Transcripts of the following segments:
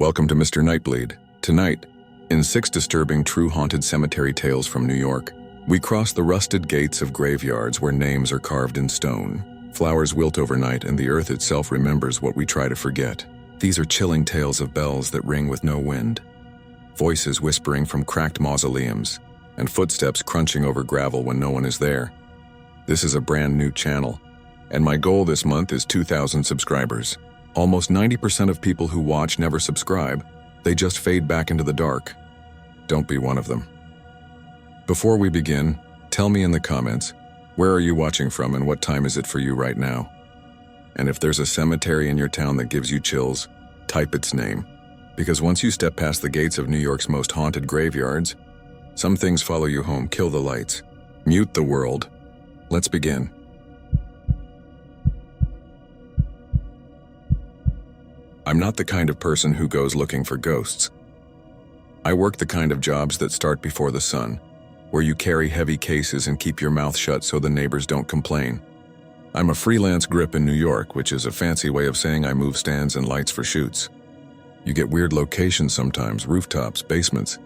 Welcome to Mr. Nightbleed. Tonight, in 6 disturbing true haunted cemetery tales from New York, we cross the rusted gates of graveyards where names are carved in stone. Flowers wilt overnight and the earth itself remembers what we try to forget. These are chilling tales of bells that ring with no wind, voices whispering from cracked mausoleums, and footsteps crunching over gravel when no one is there. This is a brand new channel, and my goal this month is 2,000 subscribers. Almost 90% of people who watch never subscribe. They just fade back into the dark. Don't be one of them. Before we begin, tell me in the comments, where are you watching from and what time is it for you right now? And if there's a cemetery in your town that gives you chills, type its name. Because once you step past the gates of New York's most haunted graveyards, some things follow you home. Kill the lights. Mute the world. Let's begin. I'm not the kind of person who goes looking for ghosts. I work the kind of jobs that start before the sun, where you carry heavy cases and keep your mouth shut so the neighbors don't complain. I'm a freelance grip in New York, which is a fancy way of saying I move stands and lights for shoots. You get weird locations sometimes, rooftops, basements.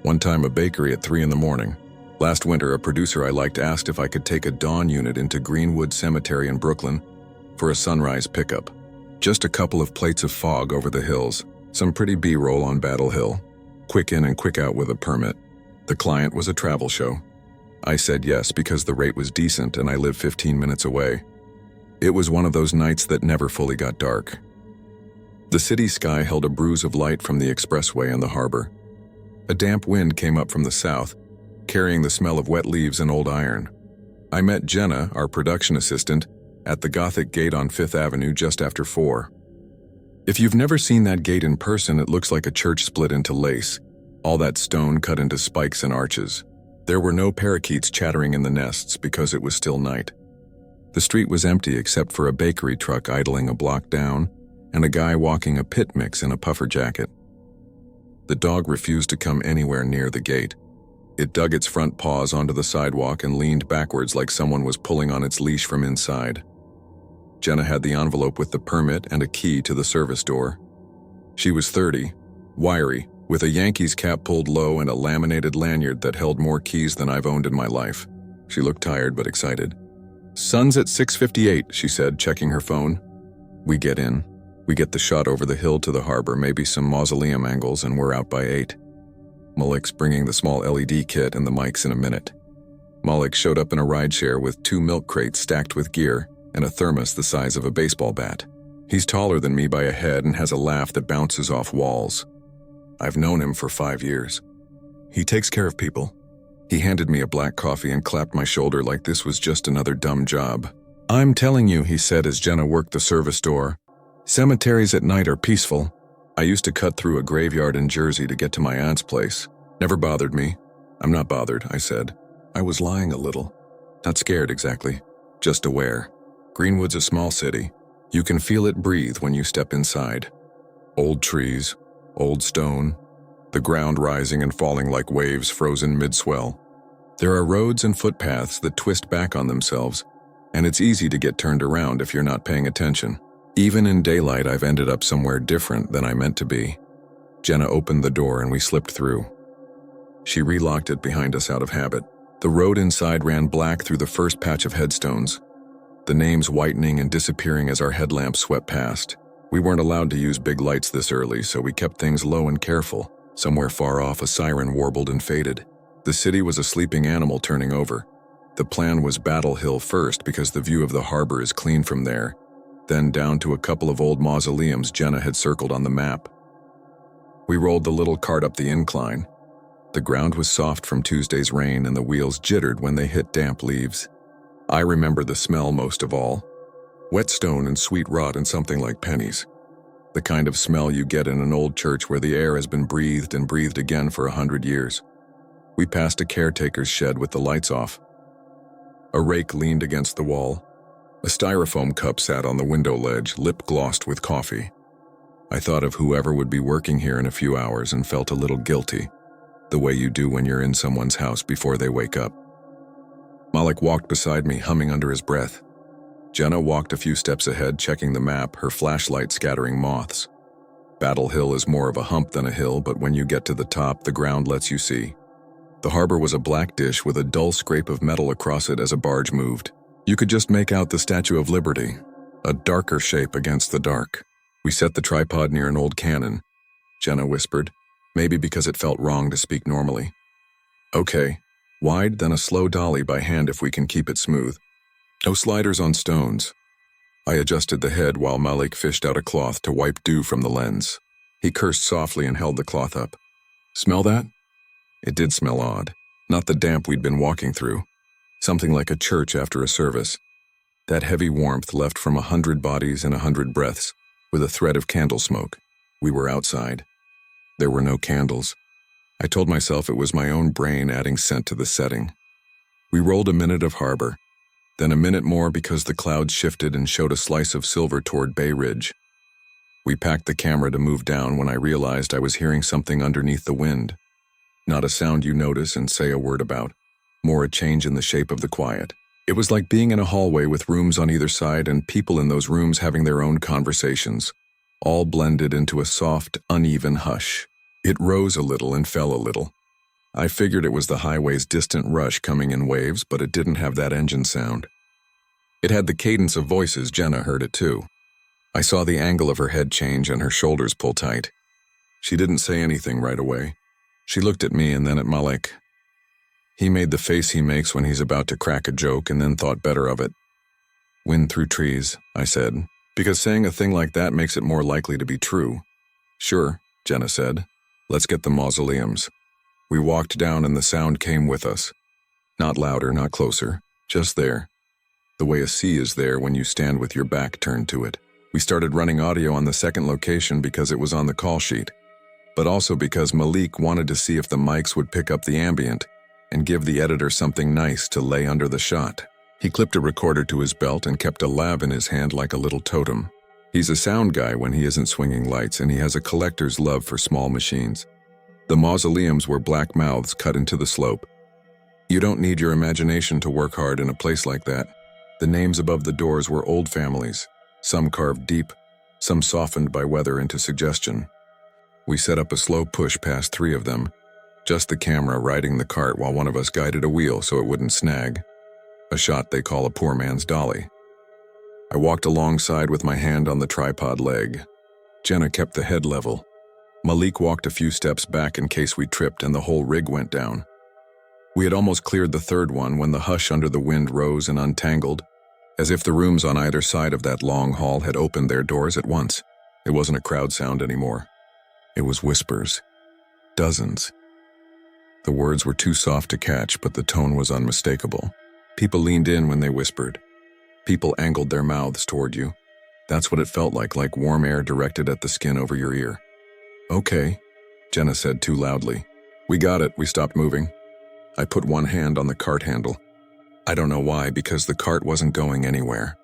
One time a bakery at 3 in the morning. Last winter, a producer I liked asked if I could take a dawn unit into Greenwood Cemetery in Brooklyn for a sunrise pickup. Just a couple of plates of fog over the hills, some pretty B-roll on Battle Hill. Quick in and quick out with a permit. The client was a travel show. I said yes because the rate was decent and I live 15 minutes away. It was one of those nights that never fully got dark. The city sky held a bruise of light from the expressway and the harbor. A damp wind came up from the south, carrying the smell of wet leaves and old iron. I met Jenna, our production assistant, at the Gothic gate on 5th Avenue just after 4. If you've never seen that gate in person, it looks like a church split into lace, all that stone cut into spikes and arches. There were no parakeets chattering in the nests because it was still night. The street was empty except for a bakery truck idling a block down and a guy walking a pit mix in a puffer jacket. The dog refused to come anywhere near the gate. It dug its front paws onto the sidewalk and leaned backwards like someone was pulling on its leash from inside. Jenna had the envelope with the permit and a key to the service door. She was 30, wiry, with a Yankees cap pulled low and a laminated lanyard that held more keys than I've owned in my life. She looked tired but excited. "Sun's at 6:58, she said, checking her phone. We get in. We get the shot over the hill to the harbor, maybe some mausoleum angles, and we're out by 8. Malik's bringing the small LED kit and the mics in a minute. Malik showed up in a rideshare with 2 milk crates stacked with gear and a thermos the size of a baseball bat. He's taller than me by a head and has a laugh that bounces off walls. I've known him for 5 years. He takes care of people. He handed me a black coffee and clapped my shoulder like this was just another dumb job. "I'm telling you," he said as Jenna worked the service door, "cemeteries at night are peaceful. I used to cut through a graveyard in Jersey to get to my aunt's place. Never bothered me." "I'm not bothered," I said. I was lying a little. Not scared exactly, just aware. Greenwood's a small city. You can feel it breathe when you step inside. Old trees, old stone, the ground rising and falling like waves frozen mid-swell. There are roads and footpaths that twist back on themselves, and it's easy to get turned around if you're not paying attention. Even in daylight, I've ended up somewhere different than I meant to be. Jenna opened the door and we slipped through. She relocked it behind us out of habit. The road inside ran black through the first patch of headstones, the names whitening and disappearing as our headlamps swept past. We weren't allowed to use big lights this early, so we kept things low and careful. Somewhere far off, a siren warbled and faded. The city was a sleeping animal turning over. The plan was Battle Hill first because the view of the harbor is clean from there, then down to a couple of old mausoleums Jenna had circled on the map. We rolled the little cart up the incline. The ground was soft from Tuesday's rain and the wheels jittered when they hit damp leaves. I remember the smell most of all. Wet stone and sweet rot and something like pennies. The kind of smell you get in an old church where the air has been breathed and breathed again for 100 years. We passed a caretaker's shed with the lights off. A rake leaned against the wall. A styrofoam cup sat on the window ledge, lip glossed with coffee. I thought of whoever would be working here in a few hours and felt a little guilty, the way you do when you're in someone's house before they wake up. Malik walked beside me, humming under his breath. Jenna walked a few steps ahead, checking the map, her flashlight scattering moths. Battle Hill is more of a hump than a hill, but when you get to the top, the ground lets you see. The harbor was a black dish with a dull scrape of metal across it as a barge moved. You could just make out the Statue of Liberty, a darker shape against the dark. We set the tripod near an old cannon, Jenna whispered, maybe because it felt wrong to speak normally. Okay, wide, then a slow dolly by hand if we can keep it smooth. No sliders on stones. I adjusted the head while Malik fished out a cloth to wipe dew from the lens. He cursed softly and held the cloth up. Smell that? It did smell odd. Not the damp we'd been walking through. Something like a church after a service. That heavy warmth left from 100 bodies and 100 breaths, with a thread of candle smoke. We were outside. There were no candles. I told myself it was my own brain adding scent to the setting. We rolled a minute of harbor, then a minute more because the clouds shifted and showed a slice of silver toward Bay Ridge. We packed the camera to move down when I realized I was hearing something underneath the wind. Not a sound you notice and say a word about, more a change in the shape of the quiet. It was like being in a hallway with rooms on either side and people in those rooms having their own conversations, all blended into a soft, uneven hush. It rose a little and fell a little. I figured it was the highway's distant rush coming in waves, but it didn't have that engine sound. It had the cadence of voices. Jenna heard it too. I saw the angle of her head change and her shoulders pull tight. She didn't say anything right away. She looked at me and then at Malik. He made the face he makes when he's about to crack a joke and then thought better of it. Wind through trees, I said, because saying a thing like that makes it more likely to be true. Sure, Jenna said. Let's get the mausoleums. We walked down and the sound came with us. Not louder, not closer, just there. The way a sea is there when you stand with your back turned to it. We started running audio on the second location because it was on the call sheet, but also because Malik wanted to see if the mics would pick up the ambient and give the editor something nice to lay under the shot. He clipped a recorder to his belt and kept a lab in his hand like a little totem. He's a sound guy when he isn't swinging lights, and he has a collector's love for small machines. The mausoleums were black mouths cut into the slope. You don't need your imagination to work hard in a place like that. The names above the doors were old families, some carved deep, some softened by weather into suggestion. We set up a slow push past 3 of them, just the camera riding the cart while one of us guided a wheel so it wouldn't snag. A shot they call a poor man's dolly. I walked alongside with my hand on the tripod leg. Jenna kept the head level. Malik walked a few steps back in case we tripped and the whole rig went down. We had almost cleared the third one when the hush under the wind rose and untangled, as if the rooms on either side of that long hall had opened their doors at once. It wasn't a crowd sound anymore. It was whispers. Dozens. The words were too soft to catch, but the tone was unmistakable. People leaned in when they whispered. People angled their mouths toward you. That's what it felt like warm air directed at the skin over your ear. Okay, Jenna said too loudly. We got it. We stopped moving. I put one hand on the cart handle. I don't know why, because the cart wasn't going anywhere.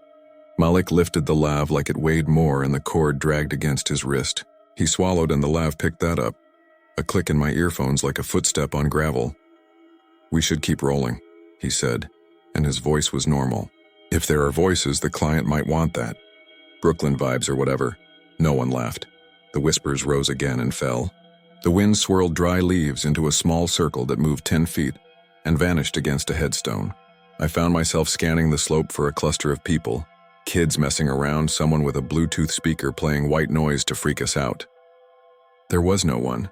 Malik lifted the lav like it weighed more and the cord dragged against his wrist. He swallowed and the lav picked that up. A click in my earphones like a footstep on gravel. We should keep rolling, he said, and his voice was normal. If there are voices, the client might want that. Brooklyn vibes or whatever. No one laughed. The whispers rose again and fell. The wind swirled dry leaves into a small circle that moved 10 feet and vanished against a headstone. I found myself scanning the slope for a cluster of people. Kids messing around, someone with a Bluetooth speaker playing white noise to freak us out. There was no one.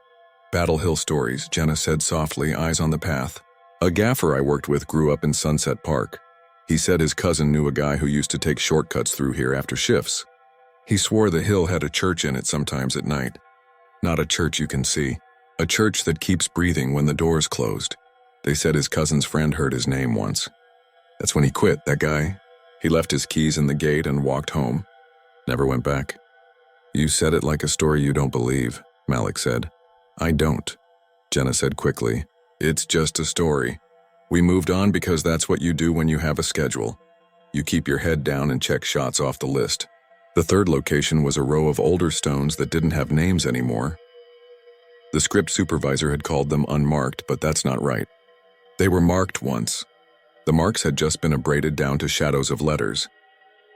Battle Hill stories, Jenna said softly, eyes on the path. A gaffer I worked with grew up in Sunset Park. He said his cousin knew a guy who used to take shortcuts through here after shifts. He swore the hill had a church in it sometimes at night. Not a church you can see. A church that keeps breathing when the door's closed. They said his cousin's friend heard his name once. That's when he quit, that guy. He left his keys in the gate and walked home. Never went back. You said it like a story you don't believe, Malik said. I don't, Jenna said quickly. It's just a story. We moved on because that's what you do when you have a schedule. You keep your head down and check shots off the list. The third location was a row of older stones that didn't have names anymore. The script supervisor had called them unmarked, but that's not right. They were marked once. The marks had just been abraded down to shadows of letters.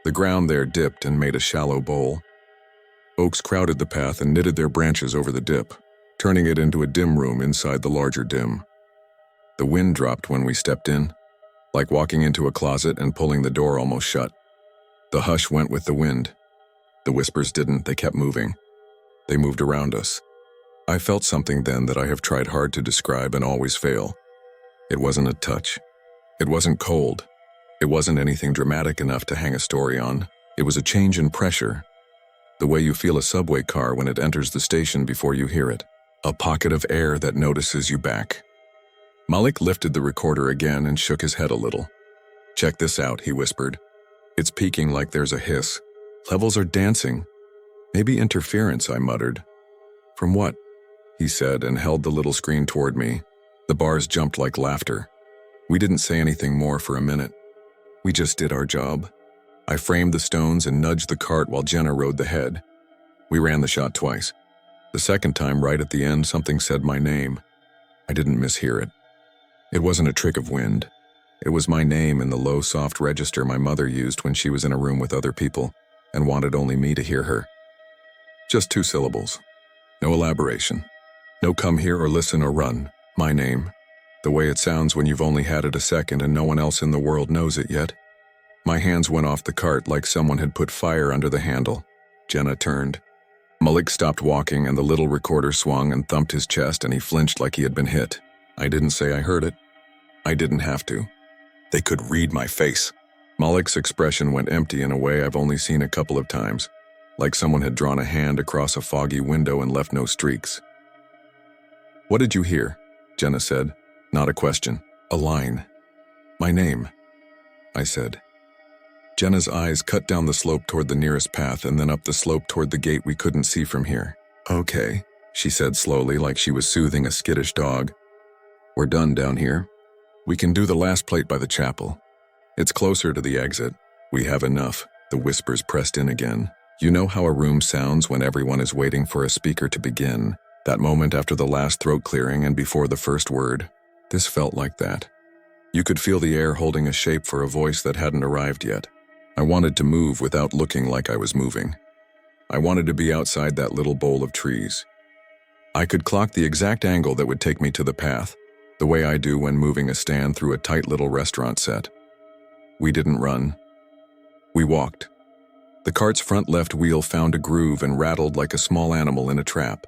The ground there dipped and made a shallow bowl. Oaks crowded the path and knitted their branches over the dip, turning it into a dim room inside the larger dim. The wind dropped when we stepped in, like walking into a closet and pulling the door almost shut. The hush went with the wind. The whispers didn't, they kept moving. They moved around us. I felt something then that I have tried hard to describe and always fail. It wasn't a touch. It wasn't cold. It wasn't anything dramatic enough to hang a story on. It was a change in pressure. The way you feel a subway car when it enters the station before you hear it. A pocket of air that notices you back. Malik lifted the recorder again and shook his head a little. "Check this out," he whispered. "It's peaking like there's a hiss. Levels are dancing. Maybe interference," I muttered. "From what?" he said and held the little screen toward me. The bars jumped like laughter. We didn't say anything more for a minute. We just did our job. I framed the stones and nudged the cart while Jenna rode the head. We ran the shot twice. The second time, right at the end, something said my name. I didn't mishear it. It wasn't a trick of wind. It was my name in the low, soft register my mother used when she was in a room with other people and wanted only me to hear her. Just 2 syllables. No elaboration. No come here or listen or run. My name. The way it sounds when you've only had it a second and no one else in the world knows it yet. My hands went off the cart like someone had put fire under the handle. Jenna turned. Malik stopped walking and the little recorder swung and thumped his chest and he flinched like he had been hit. I didn't say I heard it. I didn't have to. They could read my face. Malik's expression went empty in a way I've only seen a couple of times, like someone had drawn a hand across a foggy window and left no streaks. "What did you hear?" Jenna said. Not a question. A line. "My name," I said. Jenna's eyes cut down the slope toward the nearest path and then up the slope toward the gate we couldn't see from here. "Okay," she said slowly, like she was soothing a skittish dog. "We're done down here. We can do the last plate by the chapel. It's closer to the exit. We have enough." The whispers pressed in again. You know how a room sounds when everyone is waiting for a speaker to begin? That moment after the last throat clearing and before the first word. This felt like that. You could feel the air holding a shape for a voice that hadn't arrived yet. I wanted to move without looking like I was moving. I wanted to be outside that little bowl of trees. I could clock the exact angle that would take me to the path, the way I do when moving a stand through a tight little restaurant set. We didn't run. We walked. The cart's front left wheel found a groove and rattled like a small animal in a trap.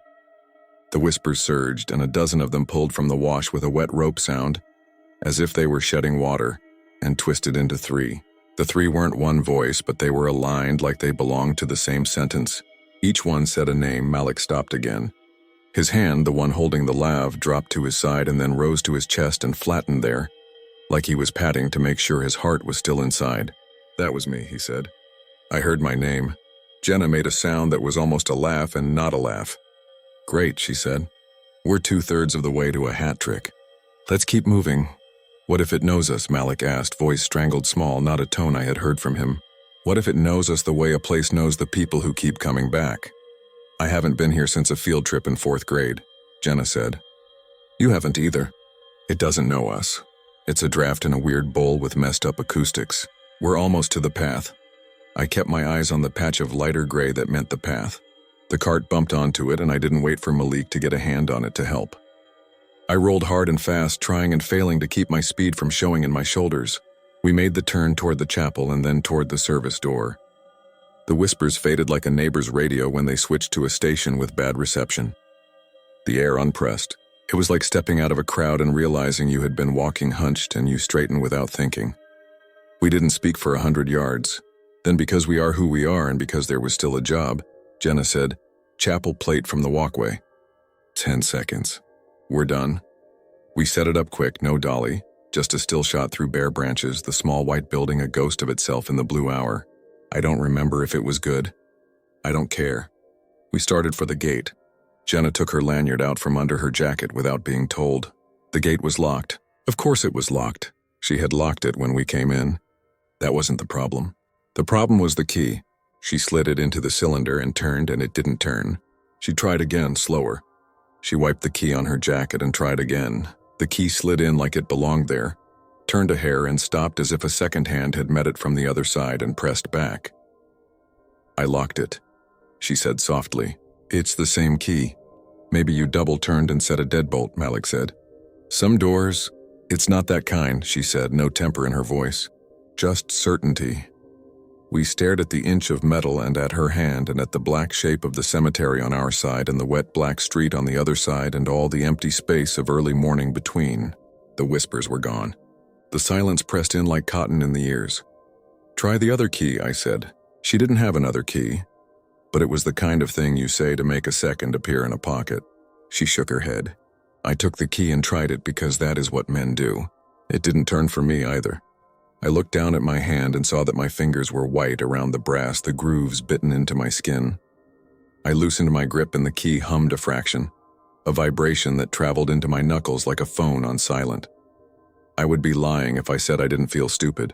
The whispers surged, and a dozen of them pulled from the wash with a wet rope sound, as if they were shedding water, and twisted into 3. The 3 weren't one voice, but they were aligned like they belonged to the same sentence. Each one said a name. Malik stopped again. His hand, the one holding the lav, dropped to his side and then rose to his chest and flattened there, like he was patting to make sure his heart was still inside. "That was me," he said. I heard my name. Jenna made a sound that was almost a laugh and not a laugh. "Great," she said. "We're 2/3 of the way to a hat trick. Let's keep moving." "What if it knows us?" Malik asked, voice strangled small, not a tone I had heard from him. "What if it knows us the way a place knows the people who keep coming back?" "I haven't been here since a field trip in 4th grade, Jenna said. "You haven't either. It doesn't know us. It's a draft in a weird bowl with messed up acoustics. We're almost to the path." I kept my eyes on the patch of lighter gray that meant the path. The cart bumped onto it, and I didn't wait for Malik to get a hand on it to help. I rolled hard and fast, trying and failing to keep my speed from showing in my shoulders. We made the turn toward the chapel and then toward the service door. The whispers faded like a neighbor's radio when they switched to a station with bad reception. The air unpressed. It was like stepping out of a crowd and realizing you had been walking hunched and you straightened without thinking. We didn't speak for 100 yards. Then, because we are who we are and because there was still a job, Jenna said, "Chapel plate from the walkway." 10 seconds. "We're done." We set it up quick, no dolly, just a still shot through bare branches, the small white building a ghost of itself in the blue hour. I don't remember if it was good. I don't care. We started for the gate. Jenna took her lanyard out from under her jacket without being told. The gate was locked. Of course it was locked. She had locked it when we came in. That wasn't the problem. The problem was the key. She slid it into the cylinder and turned, and it didn't turn. She tried again, slower. She wiped the key on her jacket and tried again. The key slid in like it belonged there, turned a hair and stopped as if a second hand had met it from the other side and pressed back. I locked it. she said softly. It's the same key. Maybe you double-turned and set a deadbolt, Malik said. Some doors, it's not that kind, she said, no temper in her voice. Just certainty. We stared at the inch of metal and at her hand and at the black shape of the cemetery on our side and the wet black street on the other side and all the empty space of early morning between. The whispers were gone. The silence pressed in like cotton in the ears. Try the other key, I said. She didn't have another key, but it was the kind of thing you say to make a second appear in a pocket. She shook her head. I took the key and tried it because that is what men do. It didn't turn for me either. I looked down at my hand and saw that my fingers were white around the brass, the grooves bitten into my skin. I loosened my grip and the key hummed a fraction, a vibration that traveled into my knuckles like a phone on silent. I would be lying if I said I didn't feel stupid.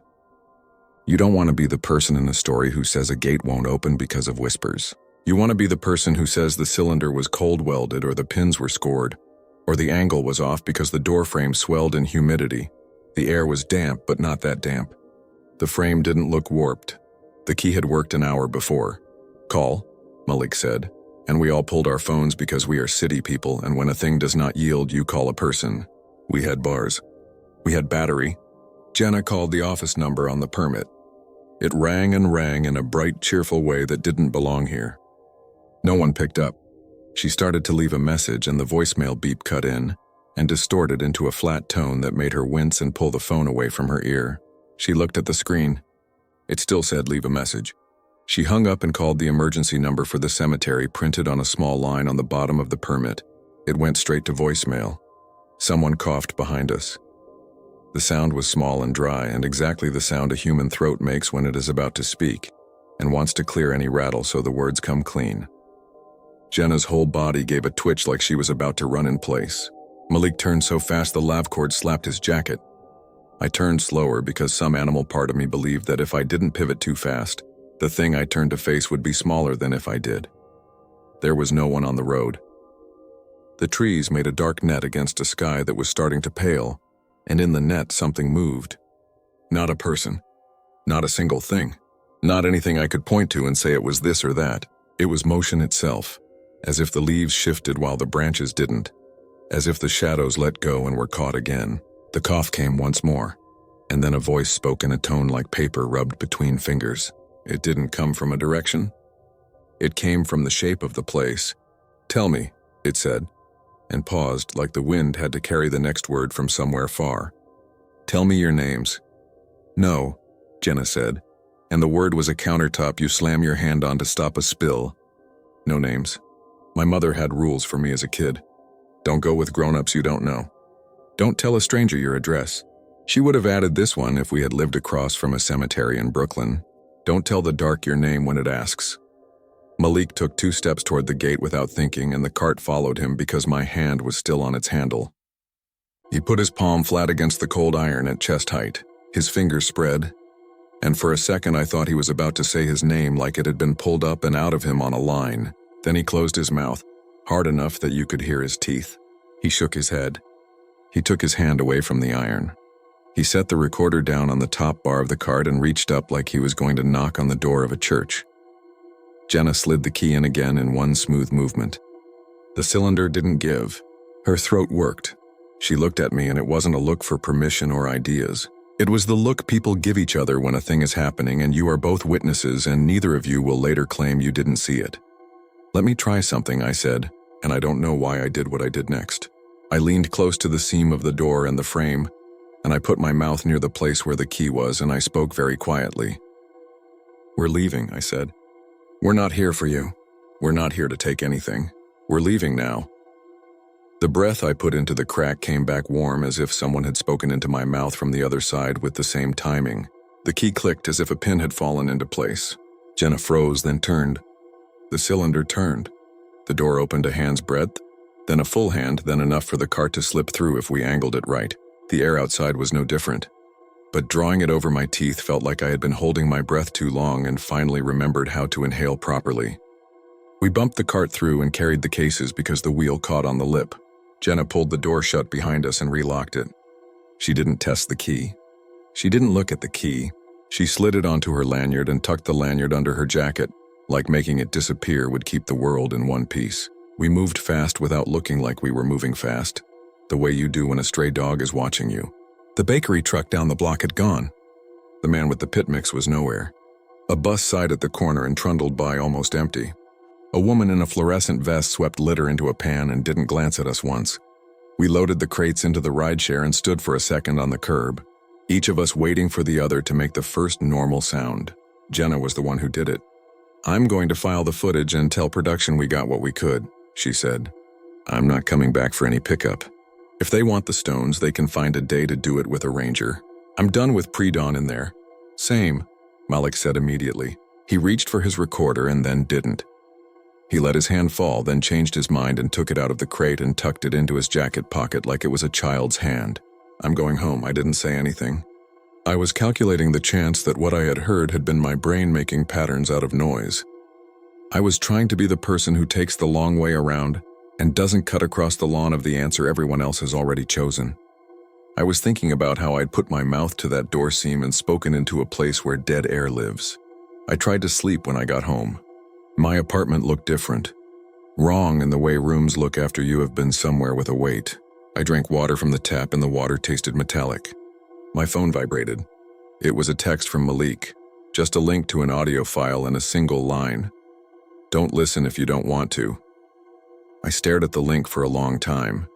You don't want to be the person in a story who says a gate won't open because of whispers. You want to be the person who says the cylinder was cold welded or the pins were scored, or the angle was off because the door frame swelled in humidity. The air was damp, but not that damp. The frame didn't look warped. The key had worked an hour before. Call, Malik said, and we all pulled our phones because we are city people, and when a thing does not yield, you call a person. We had bars. We had battery. Jenna called the office number on the permit. It rang and rang in a bright, cheerful way that didn't belong here. No one picked up. She started to leave a message, and the voicemail beep cut in and distorted into a flat tone that made her wince and pull the phone away from her ear. She looked at the screen. It still said leave a message. She hung up and called the emergency number for the cemetery printed on a small line on the bottom of the permit. It went straight to voicemail. Someone coughed behind us. The sound was small and dry, and exactly the sound a human throat makes when it is about to speak and wants to clear any rattle so the words come clean. Jenna's whole body gave a twitch like she was about to run in place. Malik turned so fast the lav cord slapped his jacket. I turned slower because some animal part of me believed that if I didn't pivot too fast, the thing I turned to face would be smaller than if I did. There was no one on the road. The trees made a dark net against a sky that was starting to pale, and in the net something moved. Not a person. Not a single thing. Not anything I could point to and say it was this or that. It was motion itself, as if the leaves shifted while the branches didn't. As if the shadows let go and were caught again. The cough came once more, and then a voice spoke in a tone like paper rubbed between fingers. It didn't come from a direction. It came from the shape of the place. Tell me, it said, and paused like the wind had to carry the next word from somewhere far. Tell me your names. No, Jenna said, and the word was a countertop you slam your hand on to stop a spill. No names. My mother had rules for me as a kid. Don't go with grown-ups you don't know. Don't tell a stranger your address. She would have added this one if we had lived across from a cemetery in Brooklyn. Don't tell the dark your name when it asks. Malik took 2 steps toward the gate without thinking, and the cart followed him because my hand was still on its handle. He put his palm flat against the cold iron at chest height. His fingers spread, and for a second I thought he was about to say his name like it had been pulled up and out of him on a line. Then he closed his mouth, hard enough that you could hear his teeth. He shook his head. He took his hand away from the iron. He set the recorder down on the top bar of the cart and reached up like he was going to knock on the door of a church. Jenna slid the key in again in one smooth movement. The cylinder didn't give. Her throat worked. She looked at me, and it wasn't a look for permission or ideas. It was the look people give each other when a thing is happening and you are both witnesses and neither of you will later claim you didn't see it. Let me try something, I said, and I don't know why I did what I did next. I leaned close to the seam of the door and the frame, and I put my mouth near the place where the key was, and I spoke very quietly. We're leaving, I said. We're not here for you. We're not here to take anything. We're leaving now. The breath I put into the crack came back warm as if someone had spoken into my mouth from the other side with the same timing. The key clicked as if a pin had fallen into place. Jenna froze, then turned. The cylinder turned. The door opened a hand's breadth, then a full hand, then enough for the cart to slip through if we angled it right. The air outside was no different. But drawing it over my teeth felt like I had been holding my breath too long and finally remembered how to inhale properly. We bumped the cart through and carried the cases because the wheel caught on the lip. Jenna pulled the door shut behind us and relocked it. She didn't test the key. She didn't look at the key. She slid it onto her lanyard and tucked the lanyard under her jacket. like making it disappear would keep the world in one piece. We moved fast without looking like we were moving fast, the way you do when a stray dog is watching you. The bakery truck down the block had gone. The man with the pit mix was nowhere. A bus sighed at the corner and trundled by almost empty. A woman in a fluorescent vest swept litter into a pan and didn't glance at us once. We loaded the crates into the rideshare and stood for a second on the curb, each of us waiting for the other to make the first normal sound. Jenna was the one who did it. "I'm going to file the footage and tell production we got what we could," she said. "I'm not coming back for any pickup. If they want the stones, they can find a day to do it with a ranger. I'm done with pre-dawn in there." "Same," Malik said immediately. He reached for his recorder and then didn't. He let his hand fall, then changed his mind and took it out of the crate and tucked it into his jacket pocket like it was a child's hand. "I'm going home," I didn't say anything. I was calculating the chance that what I had heard had been my brain making patterns out of noise. I was trying to be the person who takes the long way around and doesn't cut across the lawn of the answer everyone else has already chosen. I was thinking about how I'd put my mouth to that door seam and spoken into a place where dead air lives. I tried to sleep when I got home. My apartment looked different. Wrong in the way rooms look after you have been somewhere with a weight. I drank water from the tap and the water tasted metallic. My phone vibrated. It was a text from Malik, just a link to an audio file and a single line. "Don't listen if you don't want to." I stared at the link for a long time.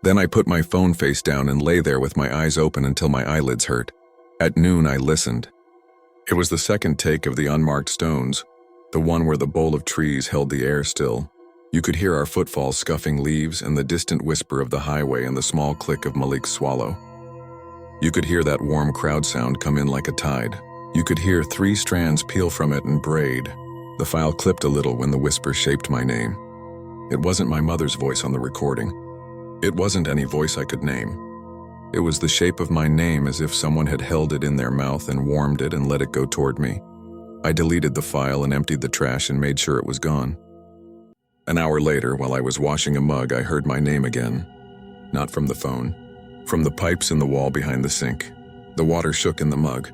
Then I put my phone face down and lay there with my eyes open until my eyelids hurt. At noon, I listened. It was the second take of the unmarked stones, the one where the bowl of trees held the air still. You could hear our footfalls scuffing leaves and the distant whisper of the highway and the small click of Malik's swallow. You could hear that warm crowd sound come in like a tide. You could hear 3 strands peel from it and braid. The file clipped a little when the whisper shaped my name. It wasn't my mother's voice on the recording. It wasn't any voice I could name. It was the shape of my name, as if someone had held it in their mouth and warmed it and let it go toward me. I deleted the file and emptied the trash and made sure it was gone. An hour later, while I was washing a mug, I heard my name again. Not from the phone. From the pipes in the wall behind the sink. The water shook in the mug.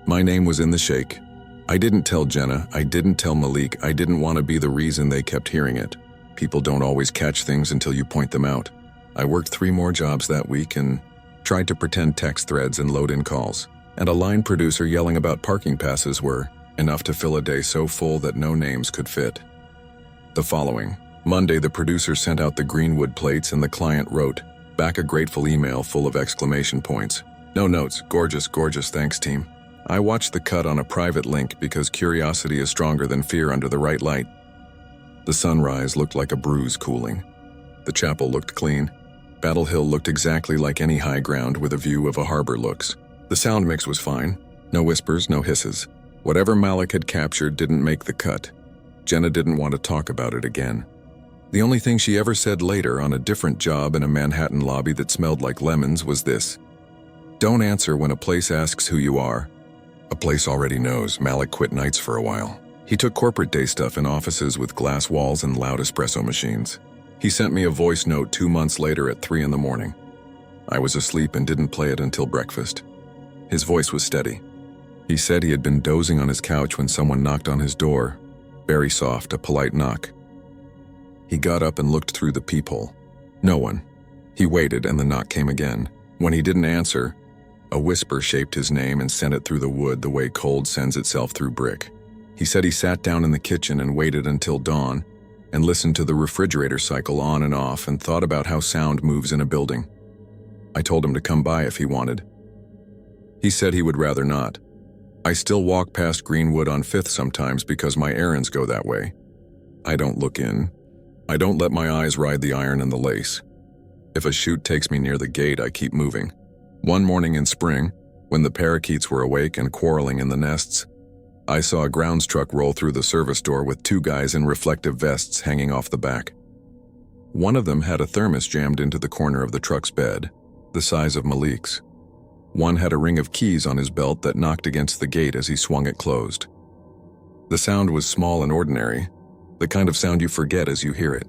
My name was in the shake. I didn't tell Jenna, I didn't tell Malik, I didn't want to be the reason they kept hearing it. People don't always catch things until you point them out. I worked 3 more jobs that week and tried to pretend text threads and load in calls. And a line producer yelling about parking passes were enough to fill a day so full that no names could fit. The following Monday, the producer sent out the Greenwood plates and the client wrote back a grateful email full of exclamation points. "No notes, gorgeous, gorgeous, thanks team." I watched the cut on a private link because curiosity is stronger than fear under the right light. The sunrise looked like a bruise cooling. The chapel looked clean. Battle Hill looked exactly like any high ground with a view of a harbor looks. The sound mix was fine. No whispers, no hisses. Whatever Malik had captured didn't make the cut. Jenna didn't want to talk about it again. The only thing she ever said later on a different job in a Manhattan lobby that smelled like lemons was this: "Don't answer when a place asks who you are." A place already knows. Malik quit nights for a while. He took corporate day stuff in offices with glass walls and loud espresso machines. He sent me a voice note 2 months later at 3 in the morning. I was asleep and didn't play it until breakfast. His voice was steady. He said he had been dozing on his couch when someone knocked on his door. Very soft, a polite knock. He got up and looked through the peephole. No one. He waited and the knock came again. When he didn't answer, a whisper shaped his name and sent it through the wood the way cold sends itself through brick. He said he sat down in the kitchen and waited until dawn and listened to the refrigerator cycle on and off and thought about how sound moves in a building. I told him to come by if he wanted. He said he would rather not. I still walk past Greenwood on 5th sometimes because my errands go that way. I don't look in. I don't let my eyes ride the iron and the lace. If a chute takes me near the gate, I keep moving. One morning in spring, when the parakeets were awake and quarreling in the nests, I saw a grounds truck roll through the service door with 2 guys in reflective vests hanging off the back. One of them had a thermos jammed into the corner of the truck's bed, the size of Malik's. One had a ring of keys on his belt that knocked against the gate as he swung it closed. The sound was small and ordinary, the kind of sound you forget as you hear it.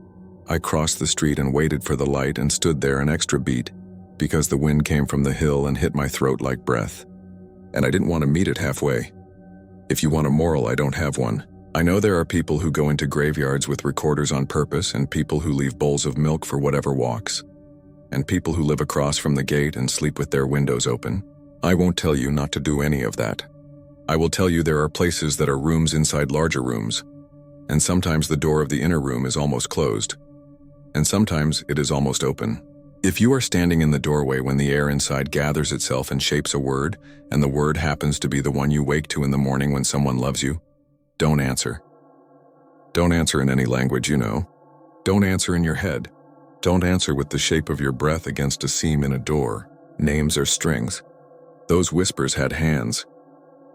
I crossed the street and waited for the light and stood there an extra beat because the wind came from the hill and hit my throat like breath. And I didn't want to meet it halfway. If you want a moral, I don't have one. I know there are people who go into graveyards with recorders on purpose, and people who leave bowls of milk for whatever walks, and people who live across from the gate and sleep with their windows open. I won't tell you not to do any of that. I will tell you there are places that are rooms inside larger rooms, and sometimes the door of the inner room is almost closed, and sometimes it is almost open. If you are standing in the doorway when the air inside gathers itself and shapes a word, and the word happens to be the one you wake to in the morning when someone loves you, don't answer. Don't answer in any language you know. Don't answer in your head. Don't answer with the shape of your breath against a seam in a door, names or strings. Those whispers had hands.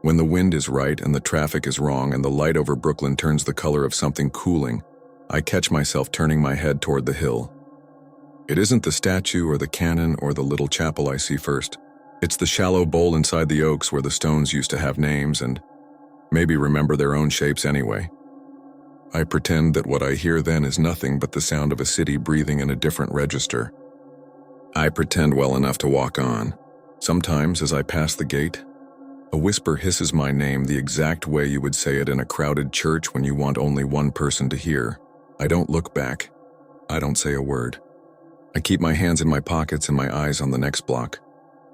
When the wind is right and the traffic is wrong and the light over Brooklyn turns the color of something cooling, I catch myself turning my head toward the hill. It isn't the statue or the cannon or the little chapel I see first. It's the shallow bowl inside the oaks where the stones used to have names and maybe remember their own shapes anyway. I pretend that what I hear then is nothing but the sound of a city breathing in a different register. I pretend well enough to walk on. Sometimes, as I pass the gate, a whisper hisses my name the exact way you would say it in a crowded church when you want only one person to hear. I don't look back. I don't say a word. I keep my hands in my pockets and my eyes on the next block.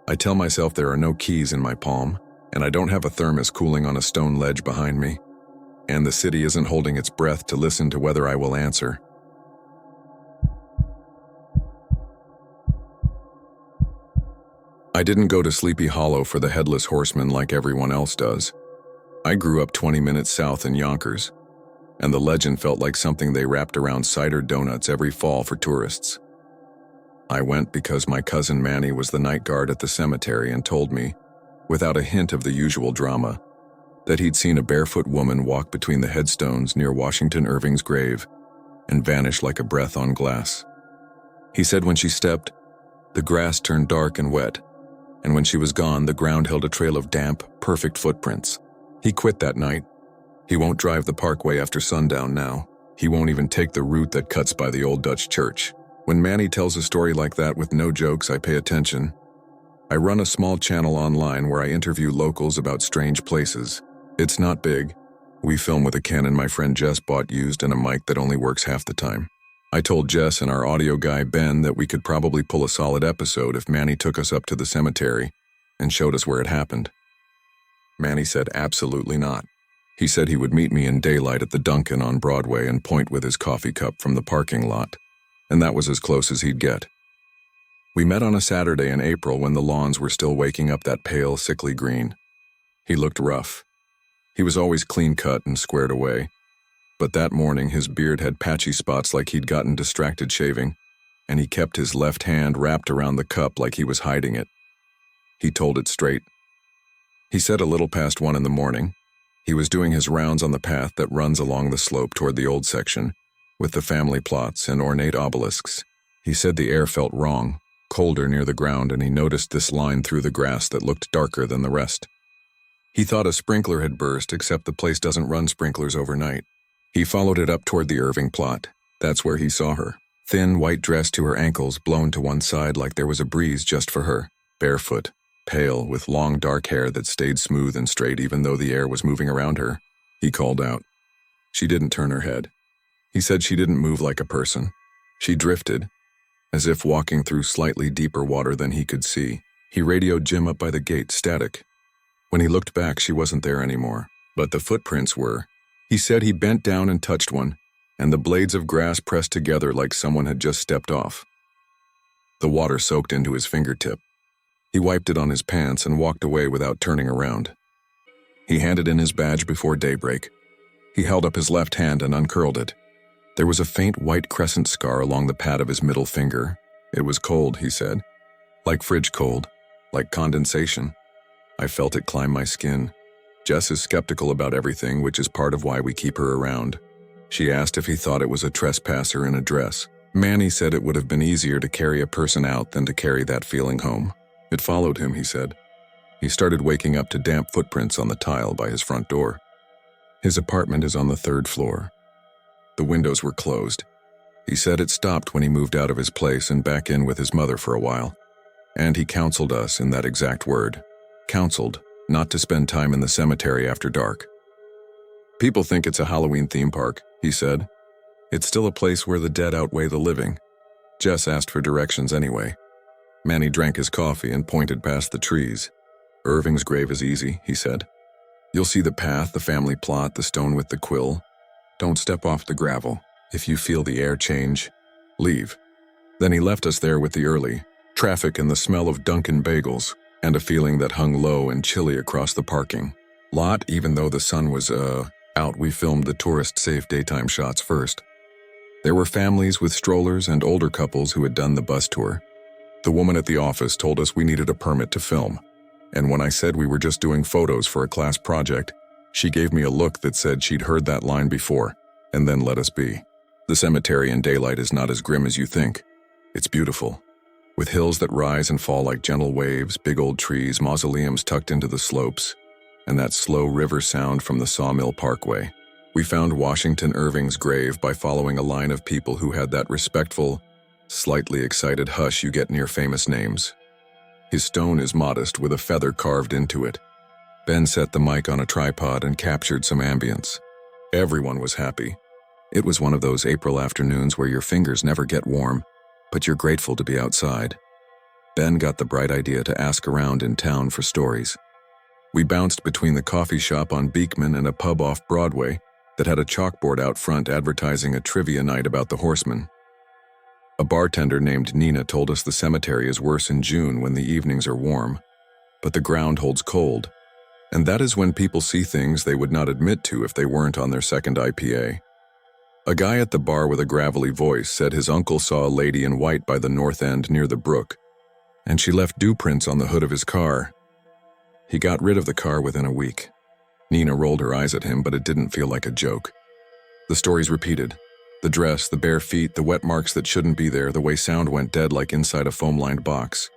I tell myself there are no keys in my palm, and I don't have a thermos cooling on a stone ledge behind me, and the city isn't holding its breath to listen to whether I will answer. I didn't go to Sleepy Hollow for the Headless Horseman like everyone else does. I grew up 20 minutes south in Yonkers, and the legend felt like something they wrapped around cider donuts every fall for tourists. I went because my cousin Manny was the night guard at the cemetery and told me, without a hint of the usual drama, that he'd seen a barefoot woman walk between the headstones near Washington Irving's grave and vanish like a breath on glass. He said when she stepped, the grass turned dark and wet, and when she was gone, the ground held a trail of damp, perfect footprints. He quit that night. He won't drive the parkway after sundown now. He won't even take the route that cuts by the old Dutch church. When Manny tells a story like that with no jokes, I pay attention. I run a small channel online where I interview locals about strange places. It's not big. We film with a Canon my friend Jess bought used and a mic that only works half the time. I told Jess and our audio guy Ben that we could probably pull a solid episode if Manny took us up to the cemetery and showed us where it happened. Manny said absolutely not. He said he would meet me in daylight at the Dunkin' on Broadway and point with his coffee cup from the parking lot, and that was as close as he'd get. We met on a Saturday in April when the lawns were still waking up that pale, sickly green. He looked rough. He was always clean-cut and squared away, but that morning his beard had patchy spots like he'd gotten distracted shaving, and he kept his left hand wrapped around the cup like he was hiding it. He told it straight. He said a little past 1 in the morning, he was doing his rounds on the path that runs along the slope toward the old section, with the family plots and ornate obelisks. He said the air felt wrong, colder near the ground, and he noticed this line through the grass that looked darker than the rest. He thought a sprinkler had burst, except the place doesn't run sprinklers overnight. He followed it up toward the Irving plot. That's where he saw her. Thin, white dress to her ankles, blown to one side like there was a breeze just for her. Barefoot, pale, with long dark hair that stayed smooth and straight even though the air was moving around her. He called out. She didn't turn her head. He said she didn't move like a person. She drifted, as if walking through slightly deeper water than he could see. He radioed Jim up by the gate, static. When he looked back, she wasn't there anymore, but the footprints were. He said he bent down and touched one, and the blades of grass pressed together like someone had just stepped off. The water soaked into his fingertip. He wiped it on his pants and walked away without turning around. He handed in his badge before daybreak. He held up his left hand and uncurled it. There was a faint white crescent scar along the pad of his middle finger. It was cold, he said. Like fridge cold, like condensation. I felt it climb my skin. Jess is skeptical about everything, which is part of why we keep her around. She asked if he thought it was a trespasser in a dress. Manny said it would have been easier to carry a person out than to carry that feeling home. It followed him, he said. He started waking up to damp footprints on the tile by his front door. His apartment is on the 3rd floor. The windows were closed. He said it stopped when he moved out of his place and back in with his mother for a while. And he counseled us in that exact word. Counseled not to spend time in the cemetery after dark. People think it's a Halloween theme park, he said. It's still a place where the dead outweigh the living. Jess asked for directions anyway. Manny drank his coffee and pointed past the trees. Irving's grave is easy, he said. You'll see the path, the family plot, the stone with the quill. Don't step off the gravel. If you feel the air change, leave. Then he left us there with the early traffic and the smell of Dunkin' bagels, and a feeling that hung low and chilly across the parking lot. Even though the sun was, out, we filmed the tourist-safe daytime shots first. There were families with strollers and older couples who had done the bus tour. The woman at the office told us we needed a permit to film, and when I said we were just doing photos for a class project, she gave me a look that said she'd heard that line before, and then let us be. The cemetery in daylight is not as grim as you think. It's beautiful, with hills that rise and fall like gentle waves, big old trees, mausoleums tucked into the slopes, and that slow river sound from the Sawmill Parkway. We found Washington Irving's grave by following a line of people who had that respectful, slightly excited hush you get near famous names. His stone is modest with a feather carved into it. Ben set the mic on a tripod and captured some ambience. Everyone was happy. It was one of those April afternoons where your fingers never get warm, but you're grateful to be outside. Ben got the bright idea to ask around in town for stories. We bounced between the coffee shop on Beekman and a pub off Broadway that had a chalkboard out front advertising a trivia night about the horsemen. A bartender named Nina told us the cemetery is worse in June when the evenings are warm, but the ground holds cold, and that is when people see things they would not admit to if they weren't on their second IPA. A guy at the bar with a gravelly voice said his uncle saw a lady in white by the north end near the brook, and she left dew prints on the hood of his car. He got rid of the car within a week. Nina rolled her eyes at him, but it didn't feel like a joke. The stories repeated. The dress, the bare feet, the wet marks that shouldn't be there, the way sound went dead like inside a foam-lined box.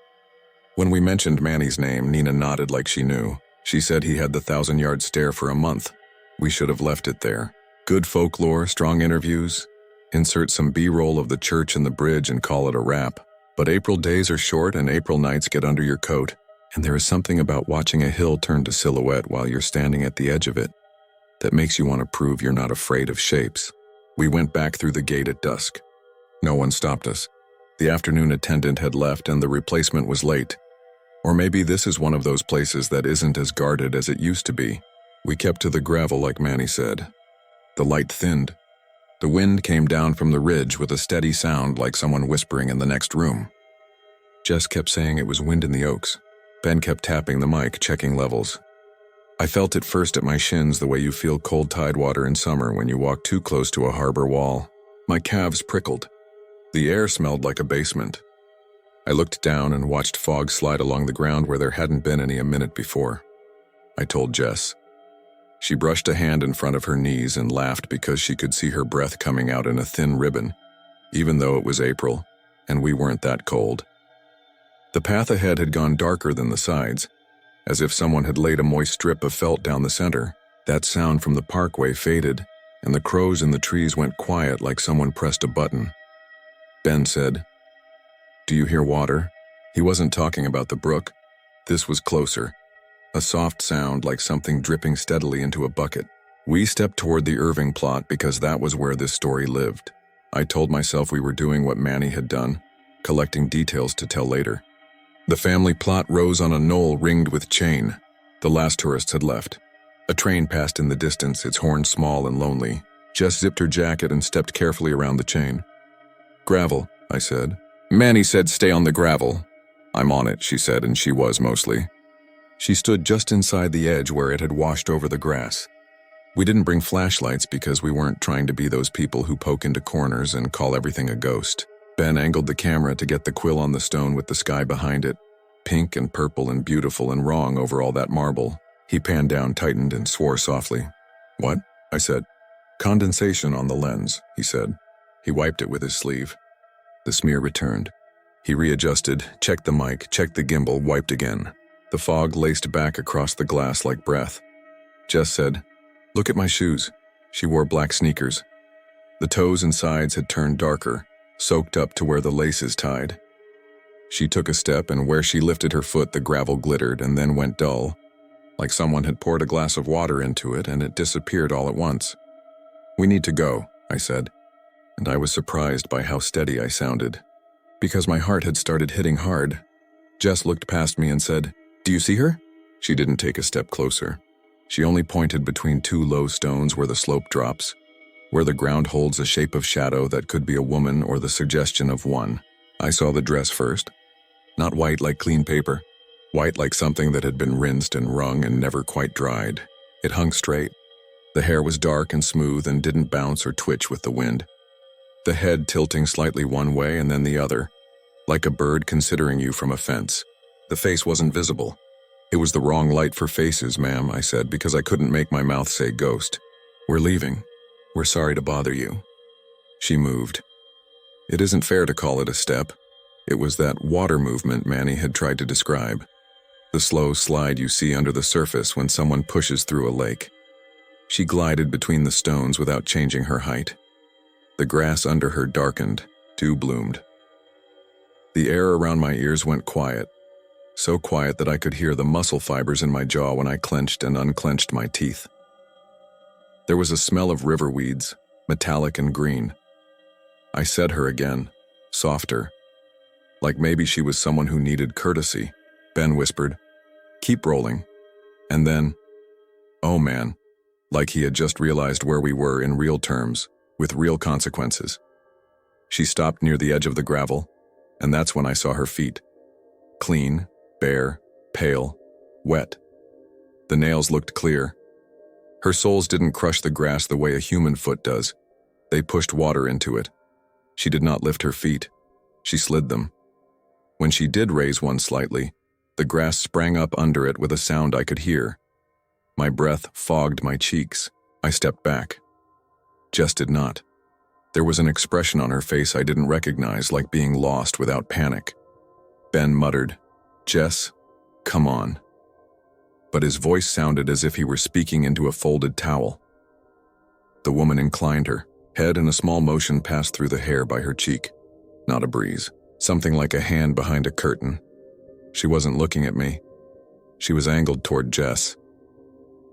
When we mentioned Manny's name, Nina nodded like she knew. She said he had the 1,000-yard stare for a month. We should have left it there. Good folklore, strong interviews. Insert some B-roll of the church and the bridge and call it a wrap. But April days are short and April nights get under your coat, and there is something about watching a hill turn to silhouette while you're standing at the edge of it that makes you want to prove you're not afraid of shapes. We went back through the gate at dusk. No one stopped us. The afternoon attendant had left and the replacement was late. Or maybe this is one of those places that isn't as guarded as it used to be. We kept to the gravel like Manny said. The light thinned. The wind came down from the ridge with a steady sound like someone whispering in the next room. Jess kept saying it was wind in the oaks. Ben kept tapping the mic, checking levels. I felt it first at my shins the way you feel cold tidewater in summer when you walk too close to a harbor wall. My calves prickled. The air smelled like a basement. I looked down and watched fog slide along the ground where there hadn't been any a minute before. I told Jess. She brushed a hand in front of her knees and laughed because she could see her breath coming out in a thin ribbon, even though it was April, and we weren't that cold. The path ahead had gone darker than the sides, as if someone had laid a moist strip of felt down the center. That sound from the parkway faded, and the crows in the trees went quiet like someone pressed a button. Ben said, "Do you hear water?" He wasn't talking about the brook. This was closer. A soft sound like something dripping steadily into a bucket. We stepped toward the Irving plot because that was where this story lived. I told myself we were doing what Manny had done, collecting details to tell later. The family plot rose on a knoll ringed with chain. The last tourists had left. A train passed in the distance, its horn small and lonely. Jess zipped her jacket and stepped carefully around the chain. "Gravel," I said. Manny said stay on the gravel. "I'm on it," she said, and she was mostly. She stood just inside the edge where it had washed over the grass. We didn't bring flashlights because we weren't trying to be those people who poke into corners and call everything a ghost. Ben angled the camera to get the quill on the stone with the sky behind it, pink and purple and beautiful and wrong over all that marble. He panned down, tightened, and swore softly. "What?" I said. "Condensation on the lens," he said. He wiped it with his sleeve. The smear returned. He readjusted, checked the mic, checked the gimbal, wiped again. The fog laced back across the glass like breath. Jess said, "Look at my shoes." She wore black sneakers. The toes and sides had turned darker, soaked up to where the laces tied. She took a step, and where she lifted her foot the gravel glittered and then went dull, like someone had poured a glass of water into it and it disappeared all at once. "We need to go," I said, and I was surprised by how steady I sounded, because my heart had started hitting hard. Jess looked past me and said, "Do you see her?" She didn't take a step closer. She only pointed between two low stones where the slope drops, where the ground holds a shape of shadow that could be a woman or the suggestion of one. I saw the dress first. Not white like clean paper. White like something that had been rinsed and wrung and never quite dried. It hung straight. The hair was dark and smooth and didn't bounce or twitch with the wind. The head tilting slightly one way and then the other, like a bird considering you from a fence. The face wasn't visible. "It was the wrong light for faces, ma'am," I said, because I couldn't make my mouth say ghost. "We're leaving. We're sorry to bother you." She moved. It isn't fair to call it a step. It was that water movement Manny had tried to describe. The slow slide you see under the surface when someone pushes through a lake. She glided between the stones without changing her height. The grass under her darkened, dew bloomed. The air around my ears went quiet, so quiet that I could hear the muscle fibers in my jaw when I clenched and unclenched my teeth. There was a smell of river weeds, metallic and green. I said her again, softer, like maybe she was someone who needed courtesy. Ben whispered, "Keep rolling." And then, "Oh man," like he had just realized where we were in real terms, with real consequences. She stopped near the edge of the gravel, and that's when I saw her feet. Clean, bare, pale, wet. The nails looked clear. Her soles didn't crush the grass the way a human foot does. They pushed water into it. She did not lift her feet. She slid them. When she did raise one slightly, the grass sprang up under it with a sound I could hear. My breath fogged my cheeks. I stepped back. Jess did not. There was an expression on her face I didn't recognize, like being lost without panic. Ben muttered, "Jess, come on." But his voice sounded as if he were speaking into a folded towel. The woman inclined her head and a small motion passed through the hair by her cheek. Not a breeze. Something like a hand behind a curtain. She wasn't looking at me. She was angled toward Jess.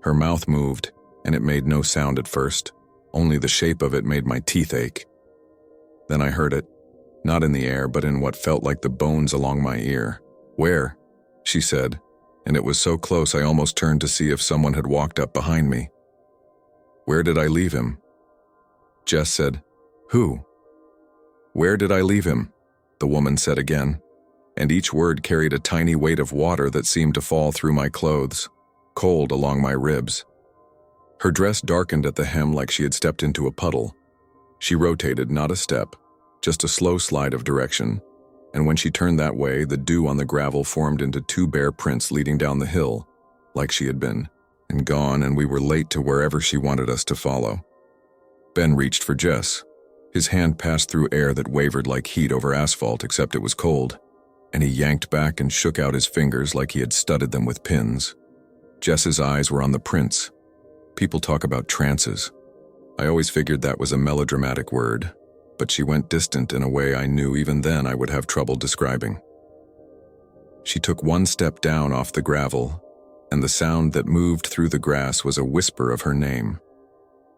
Her mouth moved, and it made no sound at first. Only the shape of it made my teeth ache. Then I heard it, not in the air, but in what felt like the bones along my ear. "Where?" she said, and it was so close I almost turned to see if someone had walked up behind me. "Where did I leave him?" Jess said, "Who?" "Where did I leave him?" the woman said again, and each word carried a tiny weight of water that seemed to fall through my clothes, cold along my ribs. Her dress darkened at the hem like she had stepped into a puddle. She rotated, not a step, just a slow slide of direction, and when she turned that way, the dew on the gravel formed into two bare prints leading down the hill, like she had been, and gone, and we were late to wherever she wanted us to follow. Ben reached for Jess. His hand passed through air that wavered like heat over asphalt, except it was cold, and he yanked back and shook out his fingers like he had studded them with pins. Jess's eyes were on the prints. People talk about trances. I always figured that was a melodramatic word, but she went distant in a way I knew even then I would have trouble describing. She took one step down off the gravel, and the sound that moved through the grass was a whisper of her name.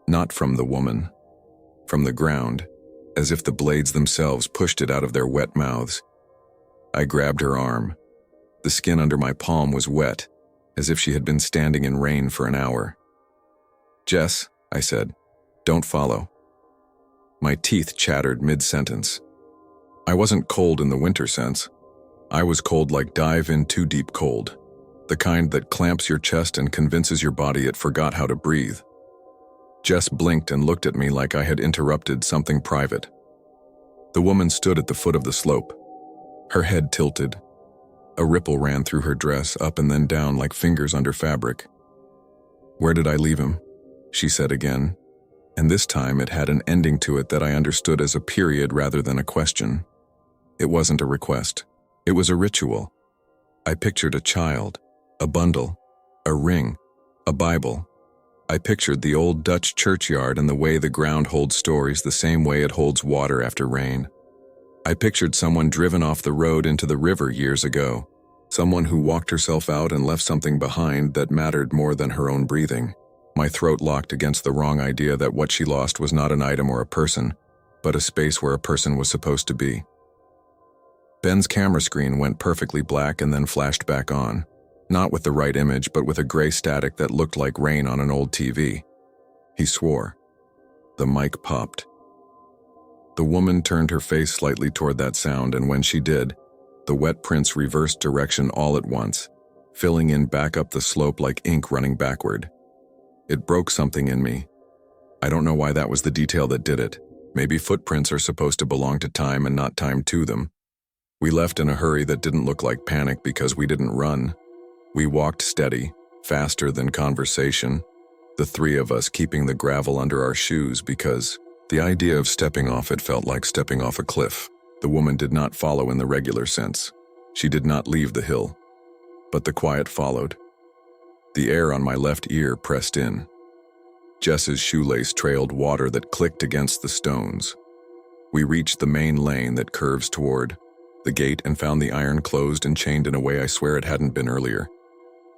Not from the woman, from the ground, as if the blades themselves pushed it out of their wet mouths. I grabbed her arm. The skin under my palm was wet, as if she had been standing in rain for an hour. "Jess," I said, "don't follow." My teeth chattered mid-sentence. I wasn't cold in the winter sense. I was cold like dive-in too deep cold, the kind that clamps your chest and convinces your body it forgot how to breathe. Jess blinked and looked at me like I had interrupted something private. The woman stood at the foot of the slope. Her head tilted. A ripple ran through her dress, up and then down like fingers under fabric. "Where did I leave him?" she said again, and this time it had an ending to it that I understood as a period rather than a question. It wasn't a request. It was a ritual. I pictured a child, a bundle, a ring, a Bible. I pictured the old Dutch churchyard and the way the ground holds stories the same way it holds water after rain. I pictured someone driven off the road into the river years ago, Someone who walked herself out and left something behind that mattered more than her own breathing. My throat locked against the wrong idea that what she lost was not an item or a person, but a space where a person was supposed to be. Ben's camera screen went perfectly black and then flashed back on, not with the right image but with a gray static that looked like rain on an old TV. He swore. The mic popped. The woman turned her face slightly toward that sound, and when she did, the wet prints reversed direction all at once, filling in back up the slope like ink running backward. It broke something in me. I don't know why that was the detail that did it. Maybe footprints are supposed to belong to time and not time to them. We left in a hurry that didn't look like panic because we didn't run. We walked steady, faster than conversation, the three of us keeping the gravel under our shoes because the idea of stepping off it felt like stepping off a cliff. The woman did not follow in the regular sense. She did not leave the hill. But the quiet followed. The air on my left ear pressed in. Jess's shoelace trailed water that clicked against the stones. We reached the main lane that curves toward the gate and found the iron closed and chained in a way I swear it hadn't been earlier.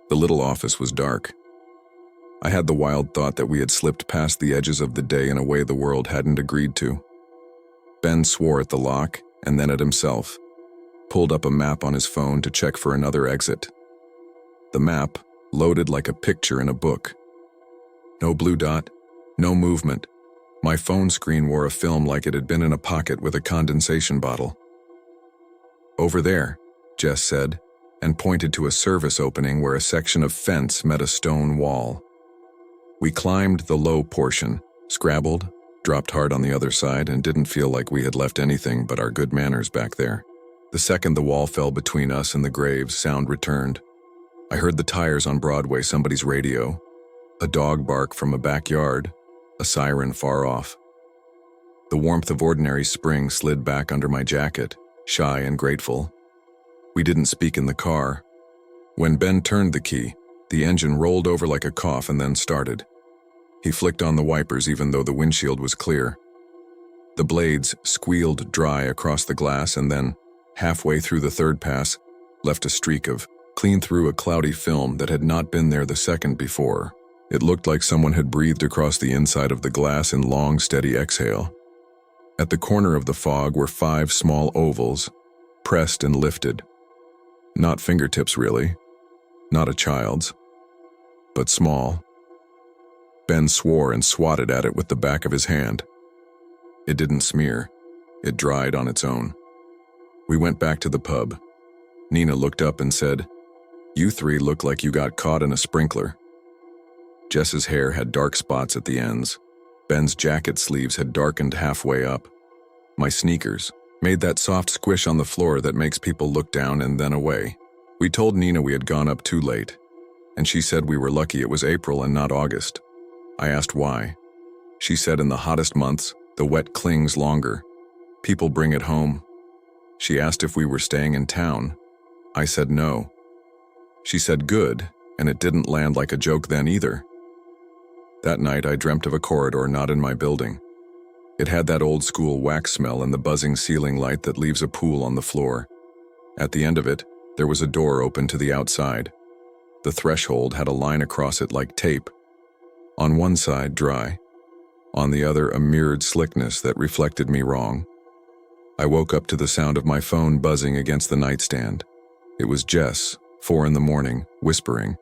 The little office was dark. I had the wild thought that we had slipped past the edges of the day in a way the world hadn't agreed to. Ben swore at the lock and then at himself, pulled up a map on his phone to check for another exit. The map loaded like a picture in a book. No blue dot, no movement. My phone screen wore a film like it had been in a pocket with a condensation bottle. "Over there," Jess said, and pointed to a service opening where a section of fence met a stone wall. We climbed the low portion, scrabbled, dropped hard on the other side, and didn't feel like we had left anything but our good manners back there. The second the wall fell between us and the graves, sound returned. I heard the tires on Broadway, somebody's radio, a dog bark from a backyard, a siren far off. The warmth of ordinary spring slid back under my jacket, shy and grateful. We didn't speak in the car. When Ben turned the key, the engine rolled over like a cough and then started. He flicked on the wipers even though the windshield was clear. The blades squealed dry across the glass and then, halfway through the third pass, left a streak of clean through a cloudy film that had not been there the second before. It looked like someone had breathed across the inside of the glass in long, steady exhale. At the corner of the fog were 5 small ovals, pressed and lifted. Not fingertips, really. Not a child's. But small. Ben swore and swatted at it with the back of his hand. It didn't smear. It dried on its own. We went back to the pub. Nina looked up and said, "You 3 look like you got caught in a sprinkler." Jess's hair had dark spots at the ends. Ben's jacket sleeves had darkened halfway up. My sneakers made that soft squish on the floor that makes people look down and then away. We told Nina we had gone up too late, and she said we were lucky it was April and not August. I asked why. She said in the hottest months, the wet clings longer. People bring it home. She asked if we were staying in town. I said no. She said good, and it didn't land like a joke then either. That night I dreamt of a corridor not in my building. It had that old school wax smell and the buzzing ceiling light that leaves a pool on the floor. At the end of it, there was a door open to the outside. The threshold had a line across it like tape. On one side, dry. On the other, a mirrored slickness that reflected me wrong. I woke up to the sound of my phone buzzing against the nightstand. It was Jess, 4 in the morning, whispering.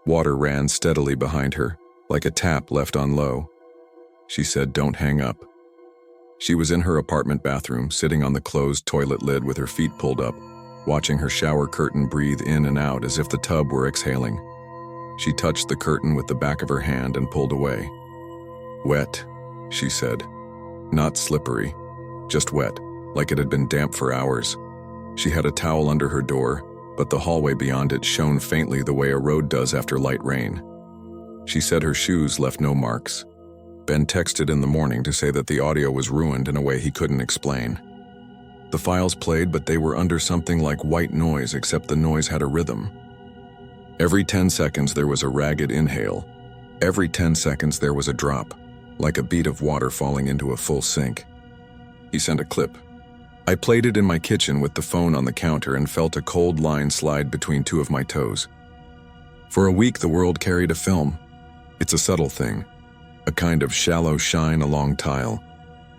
Water ran steadily behind her, like a tap left on low. She said, "Don't hang up." She was in her apartment bathroom, sitting on the closed toilet lid with her feet pulled up, watching her shower curtain breathe in and out as if the tub were exhaling. She touched the curtain with the back of her hand and pulled away. "Wet," she said. Not slippery, just wet, like it had been damp for hours. She had a towel under her door, but the hallway beyond it shone faintly the way a road does after light rain. She said her shoes left no marks. Ben texted in the morning to say that the audio was ruined in a way he couldn't explain. The files played, but they were under something like white noise, except the noise had a rhythm. Every 10 seconds there was a ragged inhale. Every 10 seconds there was a drop, like a bead of water falling into a full sink. He sent a clip. I played it in my kitchen with the phone on the counter and felt a cold line slide between two of my toes. For a week, the world carried a film. It's a subtle thing, a kind of shallow shine along tile,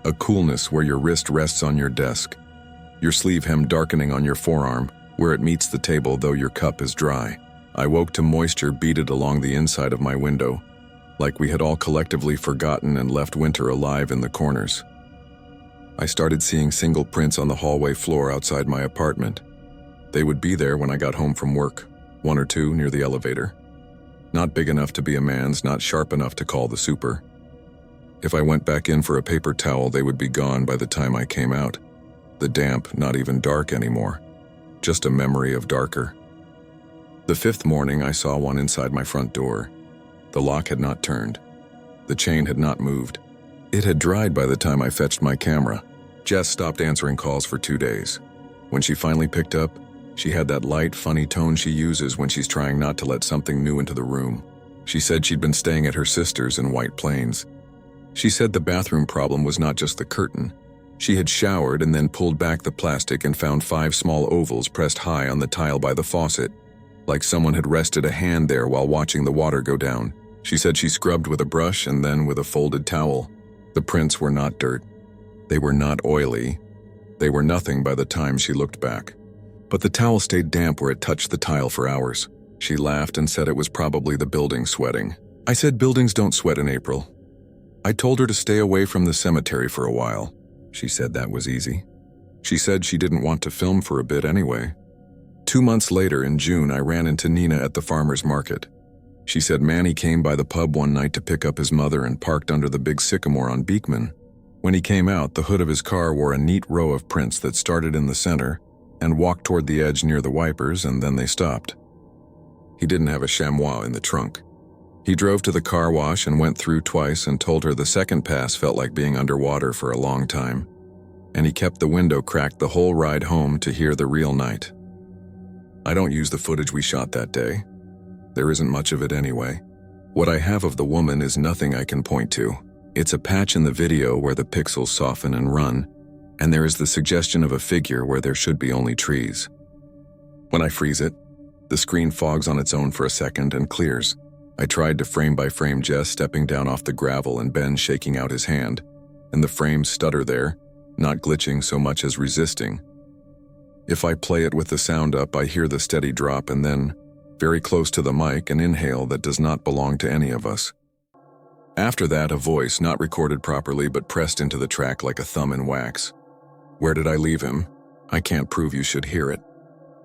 a coolness where your wrist rests on your desk, your sleeve hem darkening on your forearm, where it meets the table though your cup is dry. I woke to moisture beaded along the inside of my window, like we had all collectively forgotten and left winter alive in the corners. I started seeing single prints on the hallway floor outside my apartment. They would be there when I got home from work, one or two near the elevator. Not big enough to be a man's, not sharp enough to call the super. If I went back in for a paper towel, they would be gone by the time I came out. The damp, not even dark anymore. Just a memory of darker. The fifth morning, I saw one inside my front door. The lock had not turned. The chain had not moved. It had dried by the time I fetched my camera. Jess stopped answering calls for 2 days. When she finally picked up, she had that light, funny tone she uses when she's trying not to let something new into the room. She said she'd been staying at her sister's in White Plains. She said the bathroom problem was not just the curtain. She had showered and then pulled back the plastic and found 5 small ovals pressed high on the tile by the faucet, like someone had rested a hand there while watching the water go down. She said she scrubbed with a brush and then with a folded towel. The prints were not dirt. They were not oily. They were nothing by the time she looked back. But the towel stayed damp where it touched the tile for hours. She laughed and said it was probably the building sweating. I said buildings don't sweat in April. I told her to stay away from the cemetery for a while. She said that was easy. She said she didn't want to film for a bit anyway. 2 months later, in June, I ran into Nina at the farmer's market. She said Manny came by the pub one night to pick up his mother and parked under the big sycamore on Beekman. When he came out, the hood of his car wore a neat row of prints that started in the center and walked toward the edge near the wipers, and then they stopped. He didn't have a chamois in the trunk. He drove to the car wash and went through twice and told her the second pass felt like being underwater for a long time. And he kept the window cracked the whole ride home to hear the real night. I don't use the footage we shot that day. There isn't much of it anyway. What I have of the woman is nothing I can point to. It's a patch in the video where the pixels soften and run, and there is the suggestion of a figure where there should be only trees. When I freeze it, the screen fogs on its own for a second and clears. I tried to frame by frame Jess stepping down off the gravel and Ben shaking out his hand, and the frames stutter there, not glitching so much as resisting. If I play it with the sound up, I hear the steady drop and then, very close to the mic, an inhale that does not belong to any of us. After that, a voice, not recorded properly but pressed into the track like a thumb in wax. Where did I leave him? I can't prove you should hear it.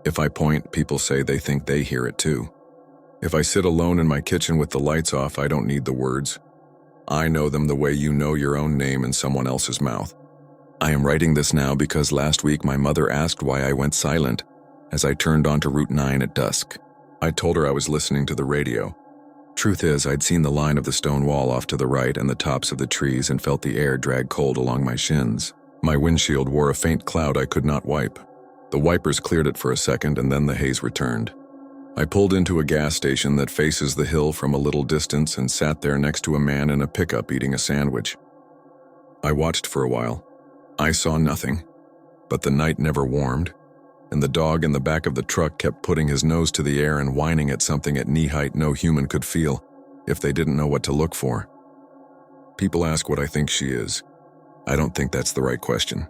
If I point, people say they think they hear it too. If I sit alone in my kitchen with the lights off, I don't need the words. I know them the way you know your own name in someone else's mouth. I am writing this now because last week my mother asked why I went silent as I turned onto Route 9 at dusk. I told her I was listening to the radio. Truth is, I'd seen the line of the stone wall off to the right and the tops of the trees and felt the air drag cold along my shins. My windshield wore a faint cloud I could not wipe. The wipers cleared it for a second and then the haze returned. I pulled into a gas station that faces the hill from a little distance and sat there next to a man in a pickup eating a sandwich. I watched for a while. I saw nothing, but the night never warmed, and the dog in the back of the truck kept putting his nose to the air and whining at something at knee height no human could feel if they didn't know what to look for. People ask what I think she is. I don't think that's the right question.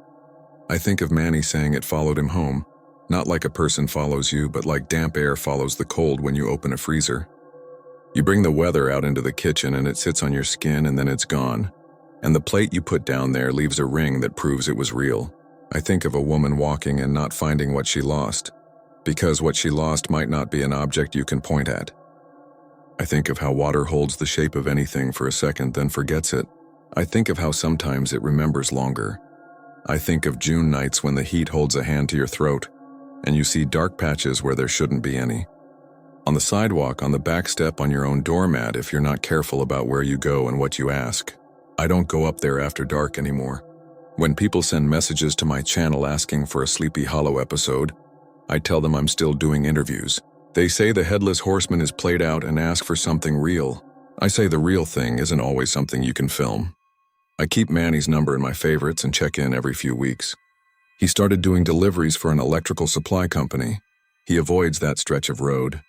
I think of Manny saying it followed him home, not like a person follows you, but like damp air follows the cold when you open a freezer. You bring the weather out into the kitchen and it sits on your skin and then it's gone, and the plate you put down there leaves a ring that proves it was real. I think of a woman walking and not finding what she lost, because what she lost might not be an object you can point at. I think of how water holds the shape of anything for a second, then forgets it. I think of how sometimes it remembers longer. I think of June nights when the heat holds a hand to your throat, and you see dark patches where there shouldn't be any. On the sidewalk, on the back step, on your own doormat if you're not careful about where you go and what you ask. I don't go up there after dark anymore. When people send messages to my channel asking for a Sleepy Hollow episode, I tell them I'm still doing interviews. They say the Headless Horseman is played out and ask for something real. I say the real thing isn't always something you can film. I keep Manny's number in my favorites and check in every few weeks. He started doing deliveries for an electrical supply company. He avoids that stretch of road.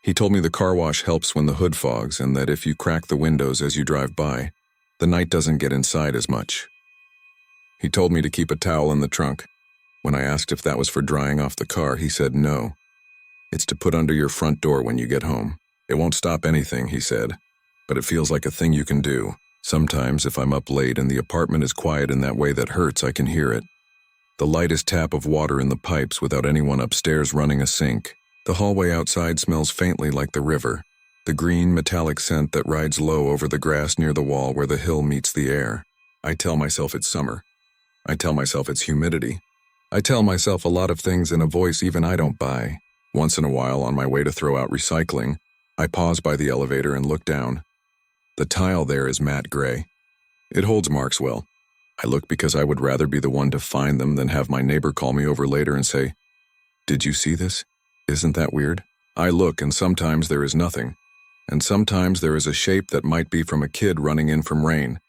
He told me the car wash helps when the hood fogs and that if you crack the windows as you drive by, the night doesn't get inside as much. He told me to keep a towel in the trunk. When I asked if that was for drying off the car, he said no. It's to put under your front door when you get home. It won't stop anything, he said, but it feels like a thing you can do. Sometimes if I'm up late and the apartment is quiet in that way that hurts, I can hear it. The lightest tap of water in the pipes without anyone upstairs running a sink. The hallway outside smells faintly like the river, the green metallic scent that rides low over the grass near the wall where the hill meets the air. I tell myself it's summer. I tell myself it's humidity. I tell myself a lot of things in a voice even I don't buy. Once in a while, on my way to throw out recycling, I pause by the elevator and look down. The tile there is matte gray. It holds marks well. I look because I would rather be the one to find them than have my neighbor call me over later and say, "Did you see this? Isn't that weird?" I look and sometimes there is nothing. And sometimes there is a shape that might be from a kid running in from rain.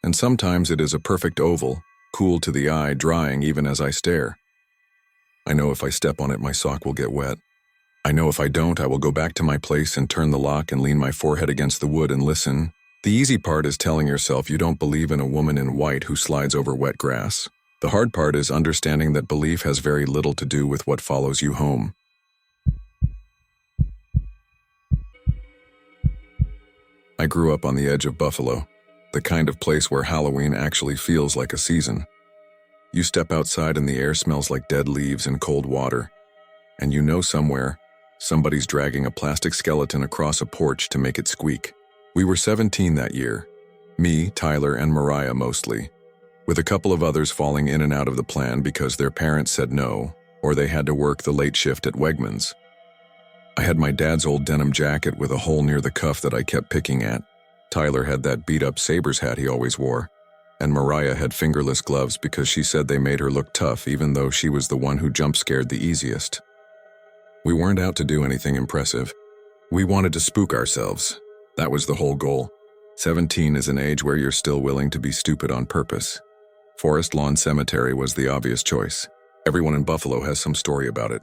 And sometimes it is a perfect oval, cool to the eye, drying even as I stare. I know if I step on it, my sock will get wet. I know if I don't, I will go back to my place and turn the lock and lean my forehead against the wood and listen. The easy part is telling yourself you don't believe in a woman in white who slides over wet grass. The hard part is understanding that belief has very little to do with what follows you home. I grew up on the edge of Buffalo, the kind of place where Halloween actually feels like a season. You step outside and the air smells like dead leaves and cold water, and you know somewhere, somebody's dragging a plastic skeleton across a porch to make it squeak. We were 17 that year, me, Tyler, and Mariah mostly, with a couple of others falling in and out of the plan because their parents said no, or they had to work the late shift at Wegmans. I had my dad's old denim jacket with a hole near the cuff that I kept picking at. Tyler had that beat-up Sabres hat he always wore, and Mariah had fingerless gloves because she said they made her look tough even though she was the one who jump-scared the easiest. We weren't out to do anything impressive. We wanted to spook ourselves. That was the whole goal. 17 is an age where you're still willing to be stupid on purpose. Forest Lawn Cemetery was the obvious choice. Everyone in Buffalo has some story about it.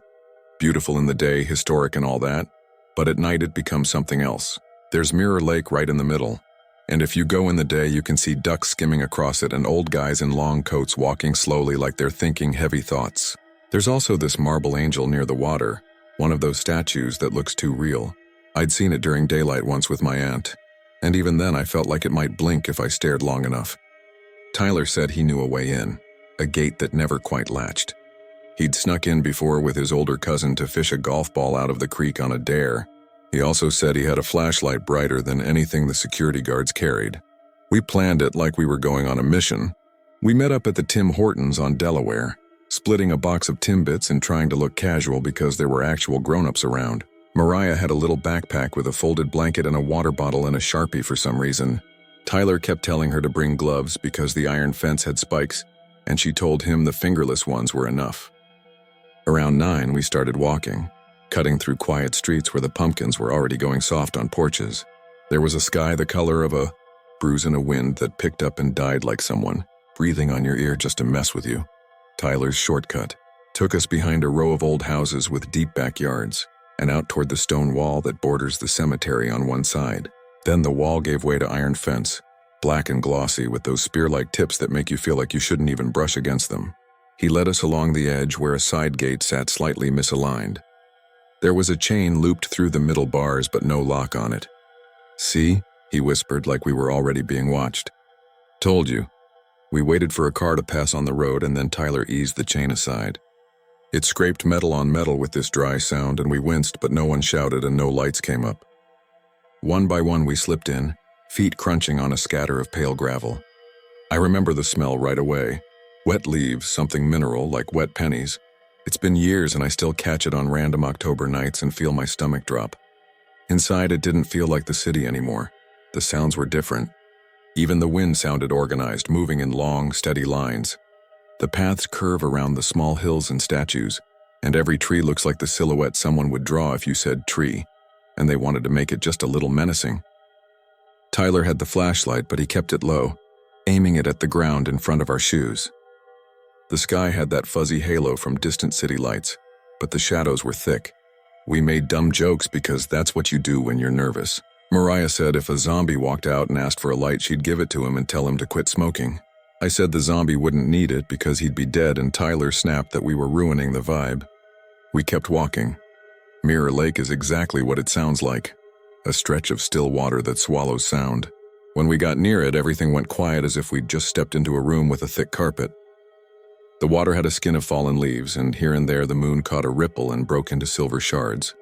Beautiful in the day, historic and all that, but at night it becomes something else. There's Mirror Lake right in the middle, and if you go in the day you can see ducks skimming across it and old guys in long coats walking slowly like they're thinking heavy thoughts. There's also this marble angel near the water, one of those statues that looks too real. I'd seen it during daylight once with my aunt, and even then I felt like it might blink if I stared long enough. Tyler said he knew a way in, a gate that never quite latched. He'd snuck in before with his older cousin to fish a golf ball out of the creek on a dare. He also said he had a flashlight brighter than anything the security guards carried. We planned it like we were going on a mission. We met up at the Tim Hortons on Delaware, splitting a box of Timbits and trying to look casual because there were actual grown-ups around. Mariah had a little backpack with a folded blanket and a water bottle and a Sharpie for some reason. Tyler kept telling her to bring gloves because the iron fence had spikes, and she told him the fingerless ones were enough. Around 9, we started walking, cutting through quiet streets where the pumpkins were already going soft on porches. There was a sky the color of a bruise in a wind that picked up and died like someone breathing on your ear just to mess with you. Tyler's shortcut took us behind a row of old houses with deep backyards and out toward the stone wall that borders the cemetery on one side. Then the wall gave way to iron fence, black and glossy with those spear-like tips that make you feel like you shouldn't even brush against them. He led us along the edge where a side gate sat slightly misaligned. There was a chain looped through the middle bars but no lock on it. "See?" he whispered like we were already being watched. "Told you." We waited for a car to pass on the road and then Tyler eased the chain aside. It scraped metal on metal with this dry sound and we winced but no one shouted and no lights came up. One by one we slipped in, feet crunching on a scatter of pale gravel. I remember the smell right away. Wet leaves, something mineral like wet pennies. It's been years and I still catch it on random October nights and feel my stomach drop. Inside it didn't feel like the city anymore. The sounds were different. Even the wind sounded organized, moving in long, steady lines. The paths curve around the small hills and statues, and every tree looks like the silhouette someone would draw if you said tree, and they wanted to make it just a little menacing. Tyler had the flashlight, but he kept it low, aiming it at the ground in front of our shoes. The sky had that fuzzy halo from distant city lights, but the shadows were thick. We made dumb jokes because that's what you do when you're nervous. Mariah said if a zombie walked out and asked for a light, she'd give it to him and tell him to quit smoking. I said the zombie wouldn't need it because he'd be dead, and Tyler snapped that we were ruining the vibe. We kept walking. Mirror Lake is exactly what it sounds like, a stretch of still water that swallows sound. When we got near it, everything went quiet as if we'd just stepped into a room with a thick carpet. The water had a skin of fallen leaves, and here and there the moon caught a ripple and broke into silver shards.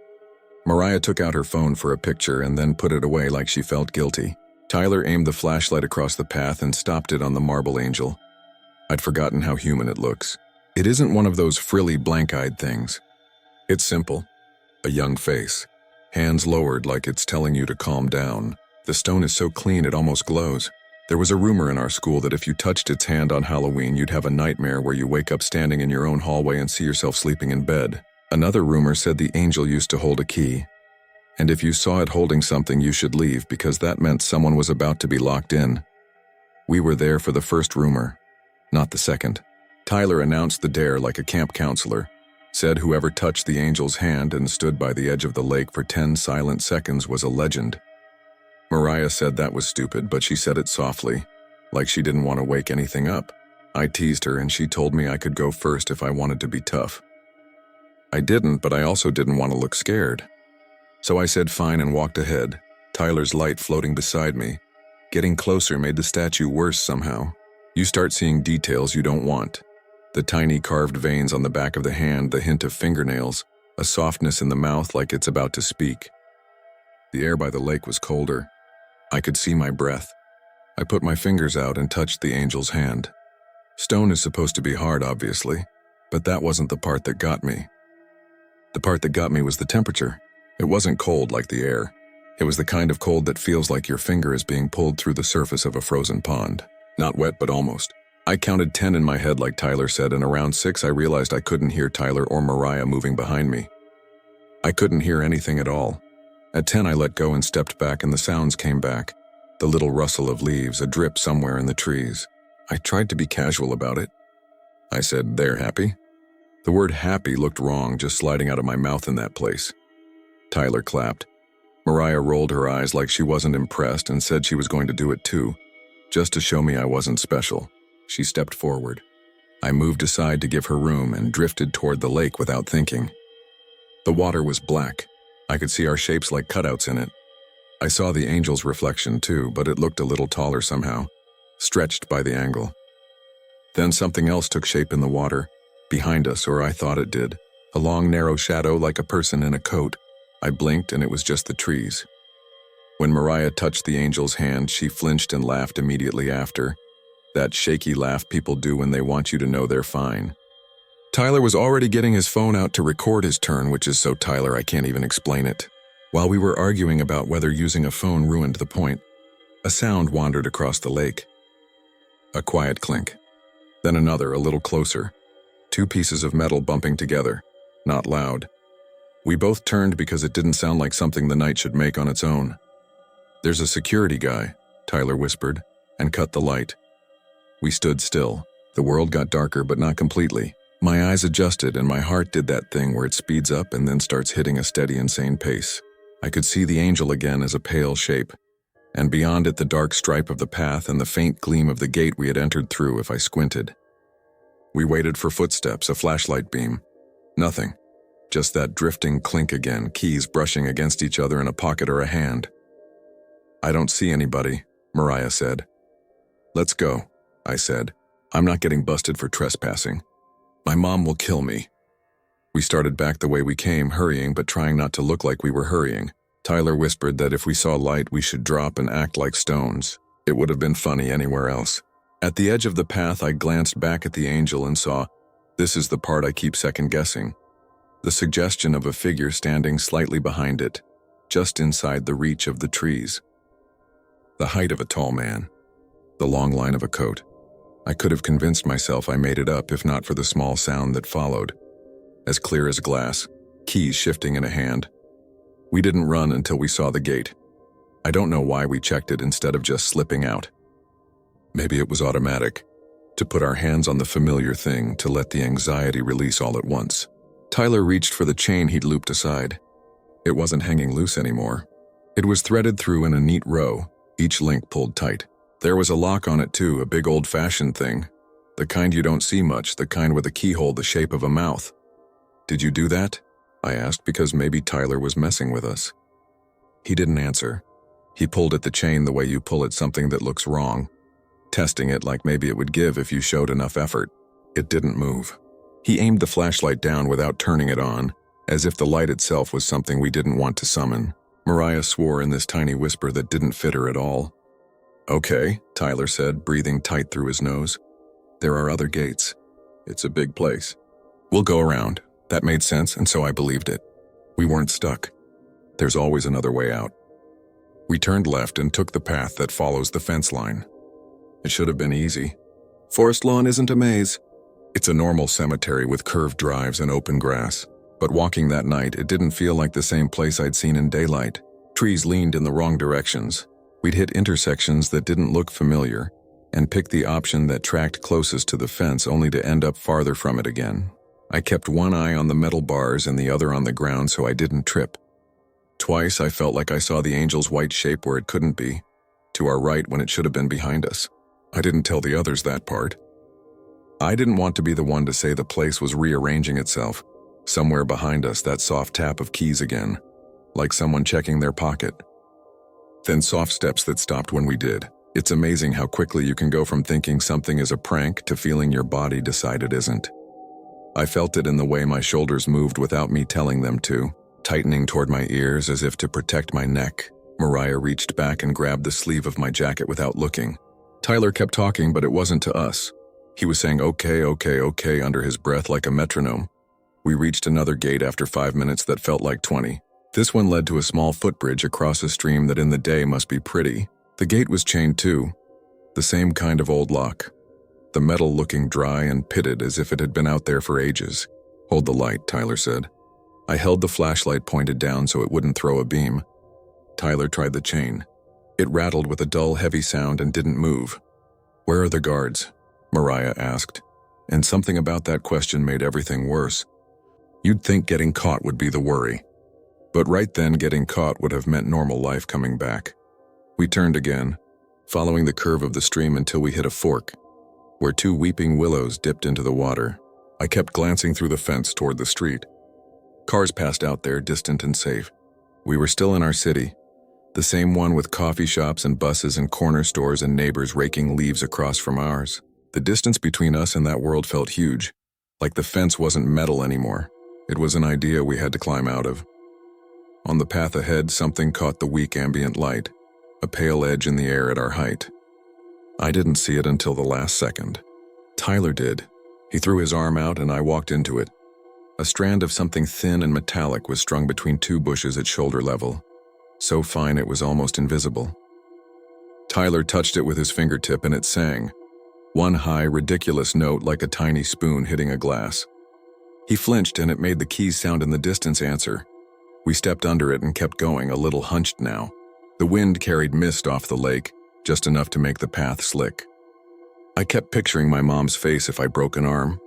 Mariah took out her phone for a picture and then put it away like she felt guilty. Tyler aimed the flashlight across the path and stopped it on the marble angel. I'd forgotten how human it looks. It isn't one of those frilly, blank-eyed things. It's simple. A young face. Hands lowered like it's telling you to calm down. The stone is so clean it almost glows. There was a rumor in our school that if you touched its hand on Halloween, you'd have a nightmare where you wake up standing in your own hallway and see yourself sleeping in bed. Another rumor said the angel used to hold a key, and if you saw it holding something, you should leave because that meant someone was about to be locked in. We were there for the first rumor, not the second. Tyler announced the dare like a camp counselor, said whoever touched the angel's hand and stood by the edge of the lake for 10 silent seconds was a legend. Mariah said that was stupid, but she said it softly, like she didn't want to wake anything up. I teased her and she told me I could go first if I wanted to be tough. I didn't, but I also didn't want to look scared. So I said fine and walked ahead, Tyler's light floating beside me. Getting closer made the statue worse somehow. You start seeing details you don't want. The tiny carved veins on the back of the hand, the hint of fingernails, a softness in the mouth like it's about to speak. The air by the lake was colder. I could see my breath. I put my fingers out and touched the angel's hand. Stone is supposed to be hard, obviously, but that wasn't the part that got me. The part that got me was the temperature. It wasn't cold like the air. It was the kind of cold that feels like your finger is being pulled through the surface of a frozen pond. Not wet, but almost. I counted 10 in my head like Tyler said, and around 6 I realized I couldn't hear Tyler or Mariah moving behind me. I couldn't hear anything at all. At 10 I let go and stepped back, and the sounds came back. The little rustle of leaves, a drip somewhere in the trees. I tried to be casual about it. I said, "They're happy?" The word happy looked wrong, just sliding out of my mouth in that place. Tyler clapped. Mariah rolled her eyes like she wasn't impressed and said she was going to do it too, just to show me I wasn't special. She stepped forward. I moved aside to give her room and drifted toward the lake without thinking. The water was black. I could see our shapes like cutouts in it. I saw the angel's reflection too, but it looked a little taller somehow, stretched by the angle. Then something else took shape in the water, behind us, or I thought it did. A long, narrow shadow like a person in a coat. I blinked and it was just the trees. When Mariah touched the angel's hand, she flinched and laughed immediately after. That shaky laugh people do when they want you to know they're fine. Tyler was already getting his phone out to record his turn, which is so Tyler I can't even explain it. While we were arguing about whether using a phone ruined the point, a sound wandered across the lake. A quiet clink. Then another, a little closer. 2 pieces of metal bumping together. Not loud. We both turned because it didn't sound like something the night should make on its own. "There's a security guy," Tyler whispered, and cut the light. We stood still. The world got darker, but not completely. My eyes adjusted and my heart did that thing where it speeds up and then starts hitting a steady, insane pace. I could see the angel again as a pale shape, and beyond it the dark stripe of the path and the faint gleam of the gate we had entered through if I squinted. We waited for footsteps, a flashlight beam. Nothing. Just that drifting clink again, keys brushing against each other in a pocket or a hand. "I don't see anybody," Mariah said. "Let's go," I said. "I'm not getting busted for trespassing. My mom will kill me." We started back the way we came, hurrying but trying not to look like we were hurrying. Tyler whispered that if we saw light we should drop and act like stones. It would have been funny anywhere else. At the edge of the path I glanced back at the angel and saw, this is the part I keep second-guessing, the suggestion of a figure standing slightly behind it, just inside the reach of the trees. The height of a tall man. The long line of a coat. I could have convinced myself I made it up if not for the small sound that followed. As clear as glass, keys shifting in a hand. We didn't run until we saw the gate. I don't know why we checked it instead of just slipping out. Maybe it was automatic. to put our hands on the familiar thing, to let the anxiety release all at once. Tyler reached for the chain he'd looped aside. It wasn't hanging loose anymore. It was threaded through in a neat row, each link pulled tight. There was a lock on it too, a big old-fashioned thing. The kind you don't see much, the kind with a keyhole the shape of a mouth. "Did you do that?" I asked, because maybe Tyler was messing with us. He didn't answer. He pulled at the chain the way you pull at something that looks wrong, testing it like maybe it would give if you showed enough effort. It didn't move. He aimed the flashlight down without turning it on, as if the light itself was something we didn't want to summon. Mariah swore in this tiny whisper that didn't fit her at all. "Okay," Tyler said, breathing tight through his nose. "There are other gates. It's a big place. We'll go around." That made sense, and so I believed it. We weren't stuck. There's always another way out. We turned left and took the path that follows the fence line. It should have been easy. Forest lawn isn't a maze. It's a normal cemetery with curved drives and open grass. But walking that night, it didn't feel like the same place I'd seen in daylight. Trees leaned in the wrong directions. We'd hit intersections that didn't look familiar, and picked the option that tracked closest to the fence only to end up farther from it again. I kept one eye on the metal bars and the other on the ground so I didn't trip. Twice I felt like I saw the angel's white shape where it couldn't be, to our right when it should have been behind us. I didn't tell the others that part. I didn't want to be the one to say the place was rearranging itself. Somewhere behind us, that soft tap of keys again, like someone checking their pocket. Then soft steps that stopped when we did. It's amazing how quickly you can go from thinking something is a prank to feeling your body decide it isn't. I felt it in the way my shoulders moved without me telling them to, tightening toward my ears as if to protect my neck. Mariah reached back and grabbed the sleeve of my jacket without looking. Tyler kept talking, but it wasn't to us. He was saying okay, okay, okay under his breath like a metronome. We reached another gate after 5 minutes that felt like 20. This one led to a small footbridge across a stream that in the day must be pretty. The gate was chained too, the same kind of old lock. The metal looking dry and pitted as if it had been out there for ages. "Hold the light," Tyler said. I held the flashlight pointed down so it wouldn't throw a beam. Tyler tried the chain. It rattled with a dull, heavy sound and didn't move. "Where are the guards?" Mariah asked, and something about that question made everything worse. You'd think getting caught would be the worry. But right then, getting caught would have meant normal life coming back. We turned again, following the curve of the stream until we hit a fork, where 2 weeping willows dipped into the water. I kept glancing through the fence toward the street. Cars passed out there, distant and safe. We were still in our city, the same one with coffee shops and buses and corner stores and neighbors raking leaves across from ours. The distance between us and that world felt huge, like the fence wasn't metal anymore. It was an idea we had to climb out of. On the path ahead, something caught the weak ambient light, a pale edge in the air at our height. I didn't see it until the last second. Tyler did. He threw his arm out and I walked into it. A strand of something thin and metallic was strung between 2 bushes at shoulder level, so fine it was almost invisible. Tyler touched it with his fingertip and it sang, one high, ridiculous note like a tiny spoon hitting a glass. He flinched and it made the keys sound in the distance answer. We stepped under it and kept going, a little hunched now. The wind carried mist off the lake, just enough to make the path slick. I kept picturing my mom's face if I broke an arm.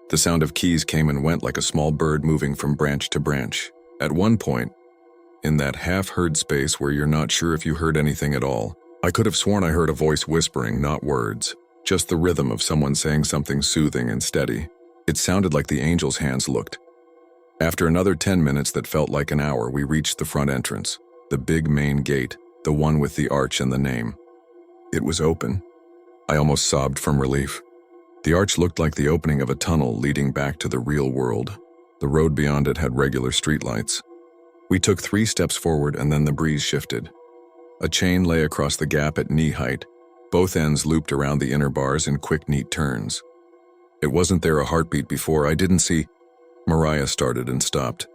The sound of keys came and went like a small bird moving from branch to branch. At one point, in that half-heard space where you're not sure if you heard anything at all, I could have sworn I heard a voice whispering, not words, just the rhythm of someone saying something soothing and steady. It sounded like the angel's hands looked. After another 10 minutes that felt like an hour, we reached the front entrance, the big main gate, the one with the arch and the name. It was open. I almost sobbed from relief. The arch looked like the opening of a tunnel leading back to the real world. The road beyond it had regular streetlights. We took 3 steps forward and then the breeze shifted. A chain lay across the gap at knee height, both ends looped around the inner bars in quick, neat turns. It wasn't there a heartbeat before. I didn't see. Mariah started and stopped.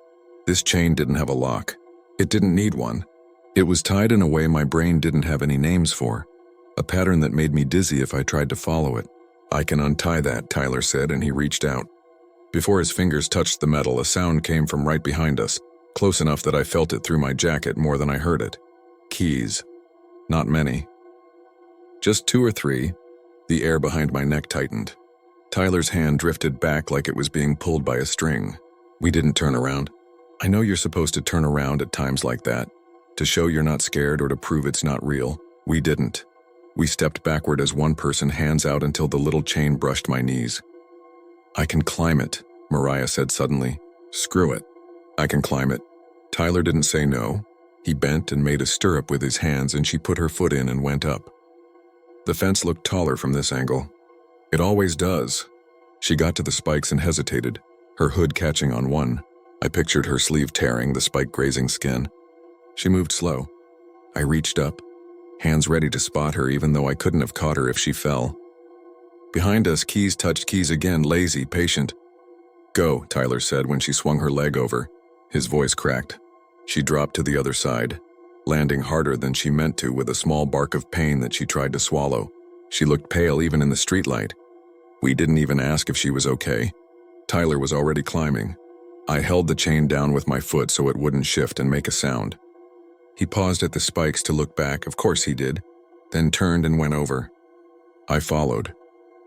This chain didn't have a lock. It didn't need one. It was tied in a way my brain didn't have any names for, a pattern that made me dizzy if I tried to follow it. "I can untie that," Tyler said, and he reached out. Before his fingers touched the metal, a sound came from right behind us, close enough that I felt it through my jacket more than I heard it. Keys. Not many. Just 2 or 3, The air behind my neck tightened. Tyler's hand drifted back like it was being pulled by a string. We didn't turn around. I know you're supposed to turn around at times like that, to show you're not scared or to prove it's not real. We didn't. We stepped backward as one person, hands out until the little chain brushed my knees. I can climb it, Mariah said suddenly. Screw it. I can climb it. Tyler didn't say no. He bent and made a stirrup with his hands, and she put her foot in and went up. The fence looked taller from this angle. It always does. She got to the spikes and hesitated, her hood catching on one. I pictured her sleeve tearing, the spike grazing skin. She moved slow. I reached up, hands ready to spot her even though I couldn't have caught her if she fell. Behind us, Keys touched Keys again, lazy, patient. Go, Tyler said when she swung her leg over. His voice cracked. She dropped to the other side, landing harder than she meant to with a small bark of pain that she tried to swallow. She looked pale even in the streetlight. We didn't even ask if she was okay. Tyler was already climbing. I held the chain down with my foot so it wouldn't shift and make a sound. He paused at the spikes to look back, of course he did, then turned and went over. I followed,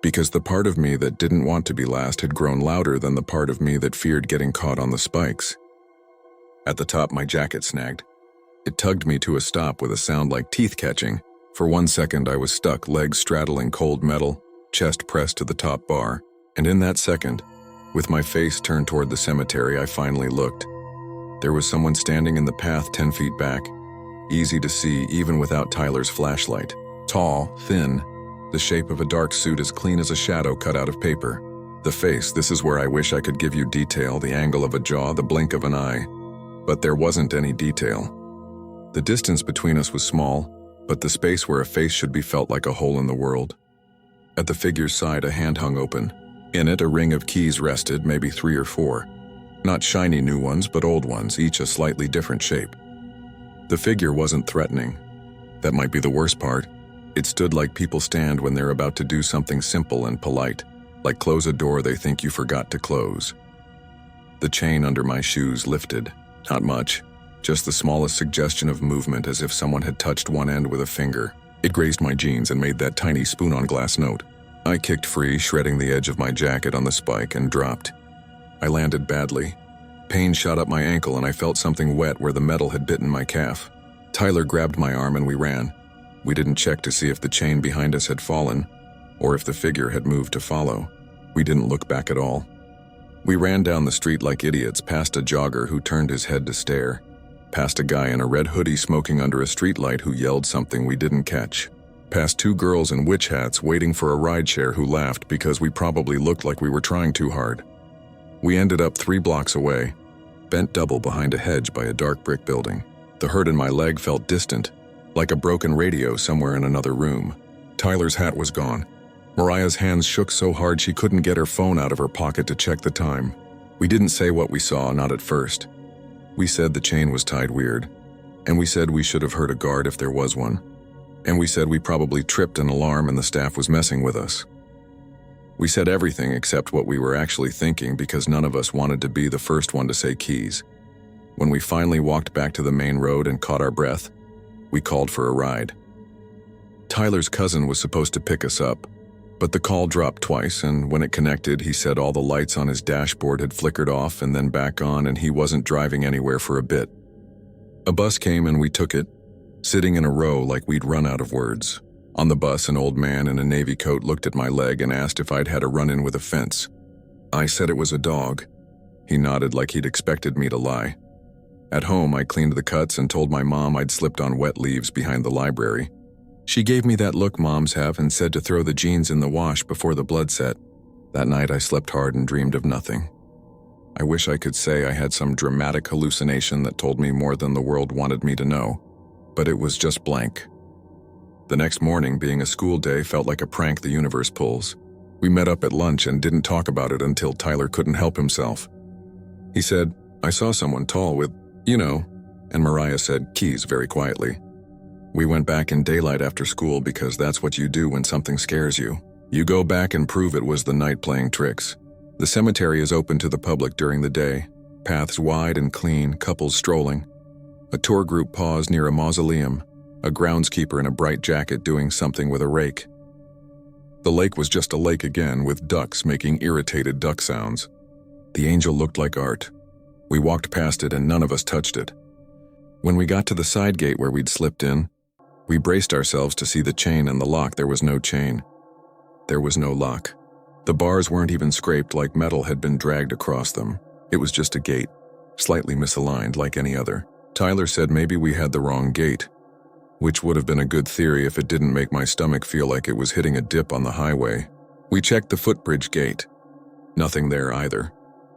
because the part of me that didn't want to be last had grown louder than the part of me that feared getting caught on the spikes. At the top, my jacket snagged. It tugged me to a stop with a sound like teeth catching. For 1 second, I was stuck, legs straddling cold metal, chest pressed to the top bar, and in that second, with my face turned toward the cemetery, I finally looked. There was someone standing in the path 10 feet back, easy to see even without Tyler's flashlight. Tall, thin, the shape of a dark suit as clean as a shadow cut out of paper. The face, this is where I wish I could give you detail, the angle of a jaw, the blink of an eye. But there wasn't any detail. The distance between us was small, but the space where a face should be felt like a hole in the world. At the figure's side, a hand hung open. In it, a ring of keys rested, maybe 3 or 4. Not shiny new ones, but old ones, each a slightly different shape. The figure wasn't threatening. That might be the worst part. It stood like people stand when they're about to do something simple and polite, like close a door they think you forgot to close. The chain under my shoes lifted. Not much, just the smallest suggestion of movement, as if someone had touched one end with a finger. It grazed my jeans and made that tiny spoon-on-glass note. I kicked free, shredding the edge of my jacket on the spike, and dropped. I landed badly. Pain shot up my ankle and I felt something wet where the metal had bitten my calf. Tyler grabbed my arm and we ran. We didn't check to see if the chain behind us had fallen, or if the figure had moved to follow. We didn't look back at all. We ran down the street like idiots, past a jogger who turned his head to stare, past a guy in a red hoodie smoking under a streetlight who yelled something we didn't catch, past 2 girls in witch hats waiting for a rideshare who laughed because we probably looked like we were trying too hard. We ended up 3 blocks away, bent double behind a hedge by a dark brick building. The hurt in my leg felt distant, like a broken radio somewhere in another room. Tyler's hat was gone. Mariah's hands shook so hard she couldn't get her phone out of her pocket to check the time. We didn't say what we saw, not at first. We said the chain was tied weird, and we said we should have heard a guard if there was one, and we said we probably tripped an alarm and the staff was messing with us. We said everything except what we were actually thinking because none of us wanted to be the first one to say keys. When we finally walked back to the main road and caught our breath, we called for a ride. Tyler's cousin was supposed to pick us up, but the call dropped twice, and when it connected, he said all the lights on his dashboard had flickered off and then back on, and he wasn't driving anywhere for a bit. A bus came and we took it, sitting in a row like we'd run out of words. On the bus, an old man in a navy coat looked at my leg and asked if I'd had a run-in with a fence. I said it was a dog. He nodded like he'd expected me to lie. At home, I cleaned the cuts and told my mom I'd slipped on wet leaves behind the library. She gave me that look moms have and said to throw the jeans in the wash before the blood set. That night, I slept hard and dreamed of nothing. I wish I could say I had some dramatic hallucination that told me more than the world wanted me to know, but it was just blank. The next morning, being a school day, felt like a prank the universe pulls. We met up at lunch and didn't talk about it until Tyler couldn't help himself. He said, "I saw someone tall with, and Mariah said, "Keys," very quietly. We went back in daylight after school because that's what you do when something scares you. You go back and prove it was the night playing tricks. The cemetery is open to the public during the day, paths wide and clean, couples strolling. A tour group paused near a mausoleum, a groundskeeper in a bright jacket doing something with a rake. The lake was just a lake again, with ducks making irritated duck sounds. The angel looked like art. We walked past it and none of us touched it. When we got to the side gate where we'd slipped in, we braced ourselves to see the chain and the lock. There was no chain. There was no lock. The bars weren't even scraped like metal had been dragged across them. It was just a gate, slightly misaligned like any other. Tyler said maybe we had the wrong gate, which would have been a good theory if it didn't make my stomach feel like it was hitting a dip on the highway. We checked the footbridge gate. Nothing there either.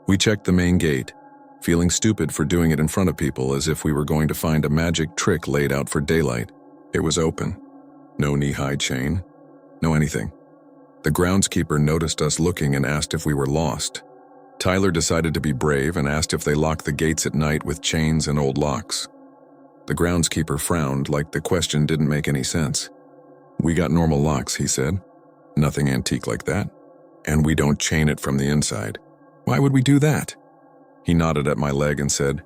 We checked the main gate, feeling stupid for doing it in front of people as if we were going to find a magic trick laid out for daylight. It was open. No knee-high chain. No anything. The groundskeeper noticed us looking and asked if we were lost. Tyler decided to be brave and asked if they locked the gates at night with chains and old locks. The groundskeeper frowned like the question didn't make any sense. "We got normal locks," he said. "Nothing antique like that. And we don't chain it from the inside. Why would we do that?" He nodded at my leg and said,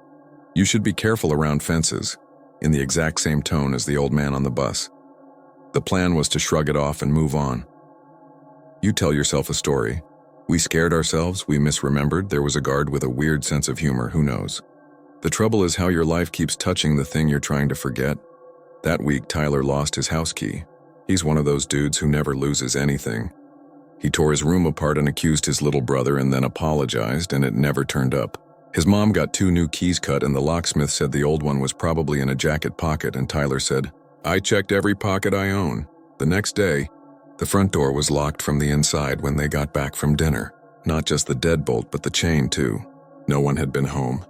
"You should be careful around fences," in the exact same tone as the old man on the bus. The plan was to shrug it off and move on. You tell yourself a story. We scared ourselves, we misremembered, there was a guard with a weird sense of humor, who knows. The trouble is how your life keeps touching the thing you're trying to forget. That week, Tyler lost his house key. He's one of those dudes who never loses anything. He tore his room apart and accused his little brother and then apologized, and it never turned up. His mom got 2 new keys cut and the locksmith said the old one was probably in a jacket pocket, and Tyler said, "I checked every pocket I own." The next day, the front door was locked from the inside when they got back from dinner. Not just the deadbolt, but the chain too. No one had been home.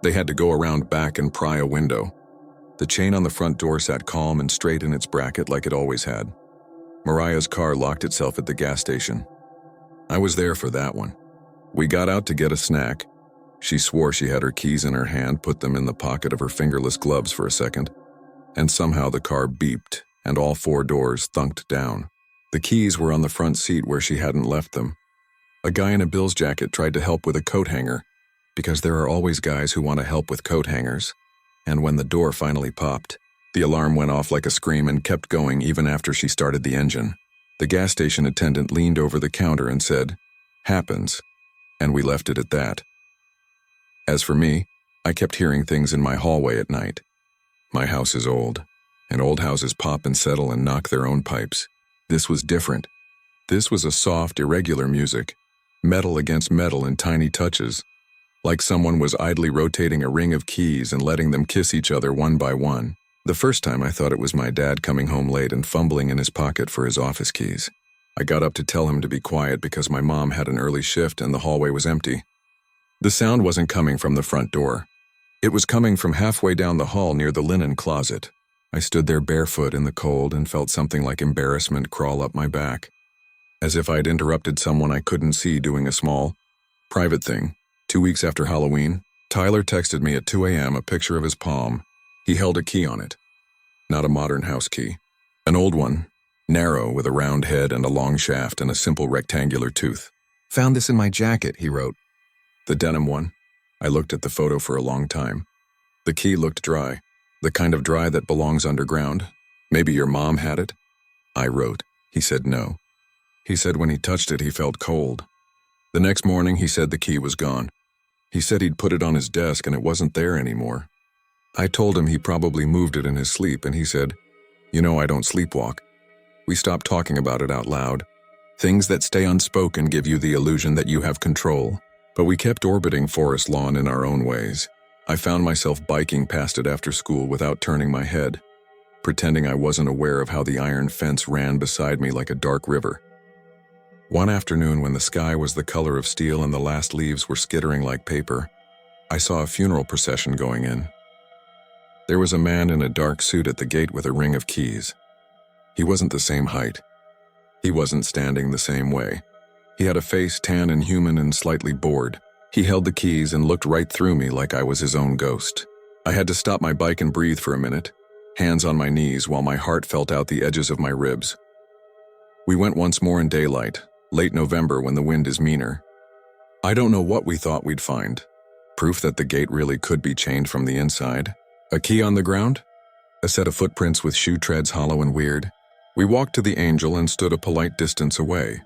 They had to go around back and pry a window. The chain on the front door sat calm and straight in its bracket like it always had. Mariah's car locked itself at the gas station. I was there for that one. We got out to get a snack. She swore she had her keys in her hand, put them in the pocket of her fingerless gloves for a second, and somehow the car beeped and all 4 doors thunked down. The keys were on the front seat where she hadn't left them. A guy in a Bills jacket tried to help with a coat hanger, because there are always guys who want to help with coat hangers. And when the door finally popped, the alarm went off like a scream and kept going even after she started the engine. The gas station attendant leaned over the counter and said, "Happens," and we left it at that. As for me, I kept hearing things in my hallway at night. My house is old, and old houses pop and settle and knock their own pipes. This was different. This was a soft, irregular music, metal against metal in tiny touches, like someone was idly rotating a ring of keys and letting them kiss each other one by one. The first time I thought it was my dad coming home late and fumbling in his pocket for his office keys. I got up to tell him to be quiet because my mom had an early shift and the hallway was empty. The sound wasn't coming from the front door. It was coming from halfway down the hall near the linen closet. I stood there barefoot in the cold and felt something like embarrassment crawl up my back, as if I'd interrupted someone I couldn't see doing a small, private thing. 2 weeks after Halloween, Tyler texted me at 2 a.m. a picture of his palm. He held a key on it. Not a modern house key. An old one, narrow with a round head and a long shaft and a simple rectangular tooth. "Found this in my jacket," he wrote. The denim one. I looked at the photo for a long time. The key looked dry. The kind of dry that belongs underground. "Maybe your mom had it?" I wrote. He said no. He said when he touched it he felt cold. The next morning he said the key was gone. He said he'd put it on his desk and it wasn't there anymore. I told him he probably moved it in his sleep and he said, "You know I don't sleepwalk." We stopped talking about it out loud. Things that stay unspoken give you the illusion that you have control. But we kept orbiting Forest Lawn in our own ways. I found myself biking past it after school without turning my head, pretending I wasn't aware of how the iron fence ran beside me like a dark river. One afternoon when the sky was the color of steel and the last leaves were skittering like paper, I saw a funeral procession going in. There was a man in a dark suit at the gate with a ring of keys. He wasn't the same height. He wasn't standing the same way. He had a face tan and human and slightly bored. He held the keys and looked right through me like I was his own ghost. I had to stop my bike and breathe for a minute, hands on my knees while my heart felt out the edges of my ribs. We went once more in daylight, late November when the wind is meaner. I don't know what we thought we'd find. Proof that the gate really could be chained from the inside. A key on the ground? A set of footprints with shoe treads hollow and weird? We walked to the angel and stood a polite distance away.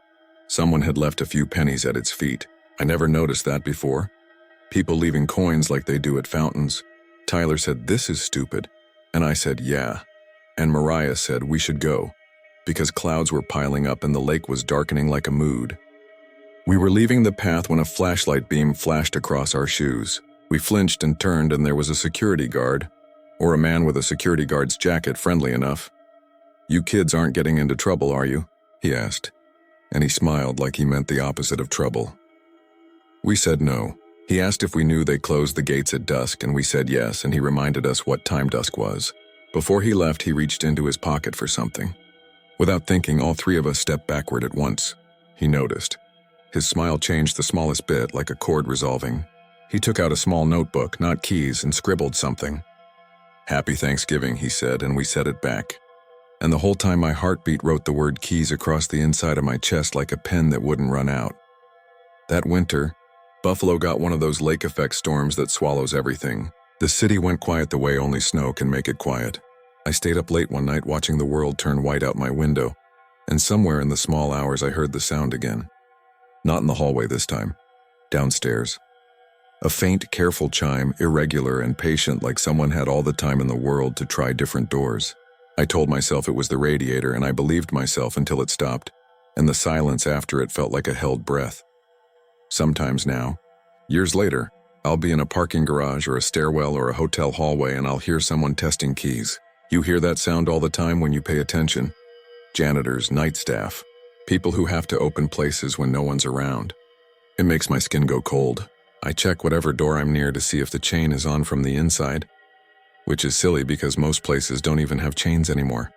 Someone had left a few pennies at its feet. I never noticed that before. People leaving coins like they do at fountains. Tyler said, "This is stupid." And I said, "Yeah." And Mariah said, "We should go," because clouds were piling up and the lake was darkening like a mood. We were leaving the path when a flashlight beam flashed across our shoes. We flinched and turned, and there was a security guard, or a man with a security guard's jacket, friendly enough. "You kids aren't getting into trouble, are you?" he asked, and he smiled like he meant the opposite of trouble. We said no. He asked if we knew they closed the gates at dusk, and we said yes, and he reminded us what time dusk was. Before he left, he reached into his pocket for something. Without thinking, all three of us stepped backward at once. He noticed. His smile changed the smallest bit, like a chord resolving. He took out a small notebook, not keys, and scribbled something. "Happy Thanksgiving," he said, and we said it back. And the whole time my heartbeat wrote the word keys across the inside of my chest like a pen that wouldn't run out. That winter, Buffalo got one of those lake effect storms that swallows everything. The city went quiet the way only snow can make it quiet. I stayed up late one night watching the world turn white out my window, and somewhere in the small hours I heard the sound again. Not in the hallway this time. Downstairs. A faint, careful chime, irregular and patient, like someone had all the time in the world to try different doors. I told myself it was the radiator, and I believed myself until it stopped, and the silence after it felt like a held breath. Sometimes now, years later, I'll be in a parking garage or a stairwell or a hotel hallway and I'll hear someone testing keys. You hear that sound all the time when you pay attention. Janitors, night staff, people who have to open places when no one's around. It makes my skin go cold. I check whatever door I'm near to see if the chain is on from the inside, which is silly because most places don't even have chains anymore.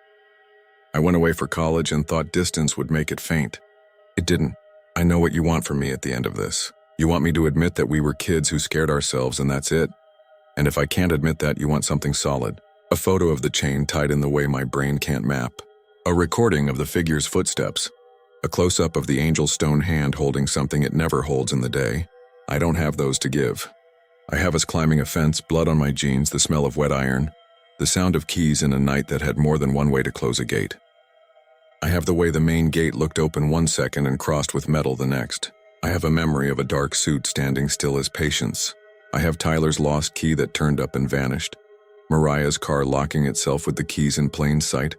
I went away for college and thought distance would make it faint. It didn't. I know what you want from me at the end of this. You want me to admit that we were kids who scared ourselves and that's it. And if I can't admit that, you want something solid. A photo of the chain tied in the way my brain can't map. A recording of the figure's footsteps. A close-up of the angel's stone hand holding something it never holds in the day. I don't have those to give. I have us climbing a fence, blood on my jeans, the smell of wet iron, the sound of keys in a night that had more than one way to close a gate. I have the way the main gate looked open one second and crossed with metal the next. I have a memory of a dark suit standing still as patience. I have Tyler's lost key that turned up and vanished. Mariah's car locking itself with the keys in plain sight.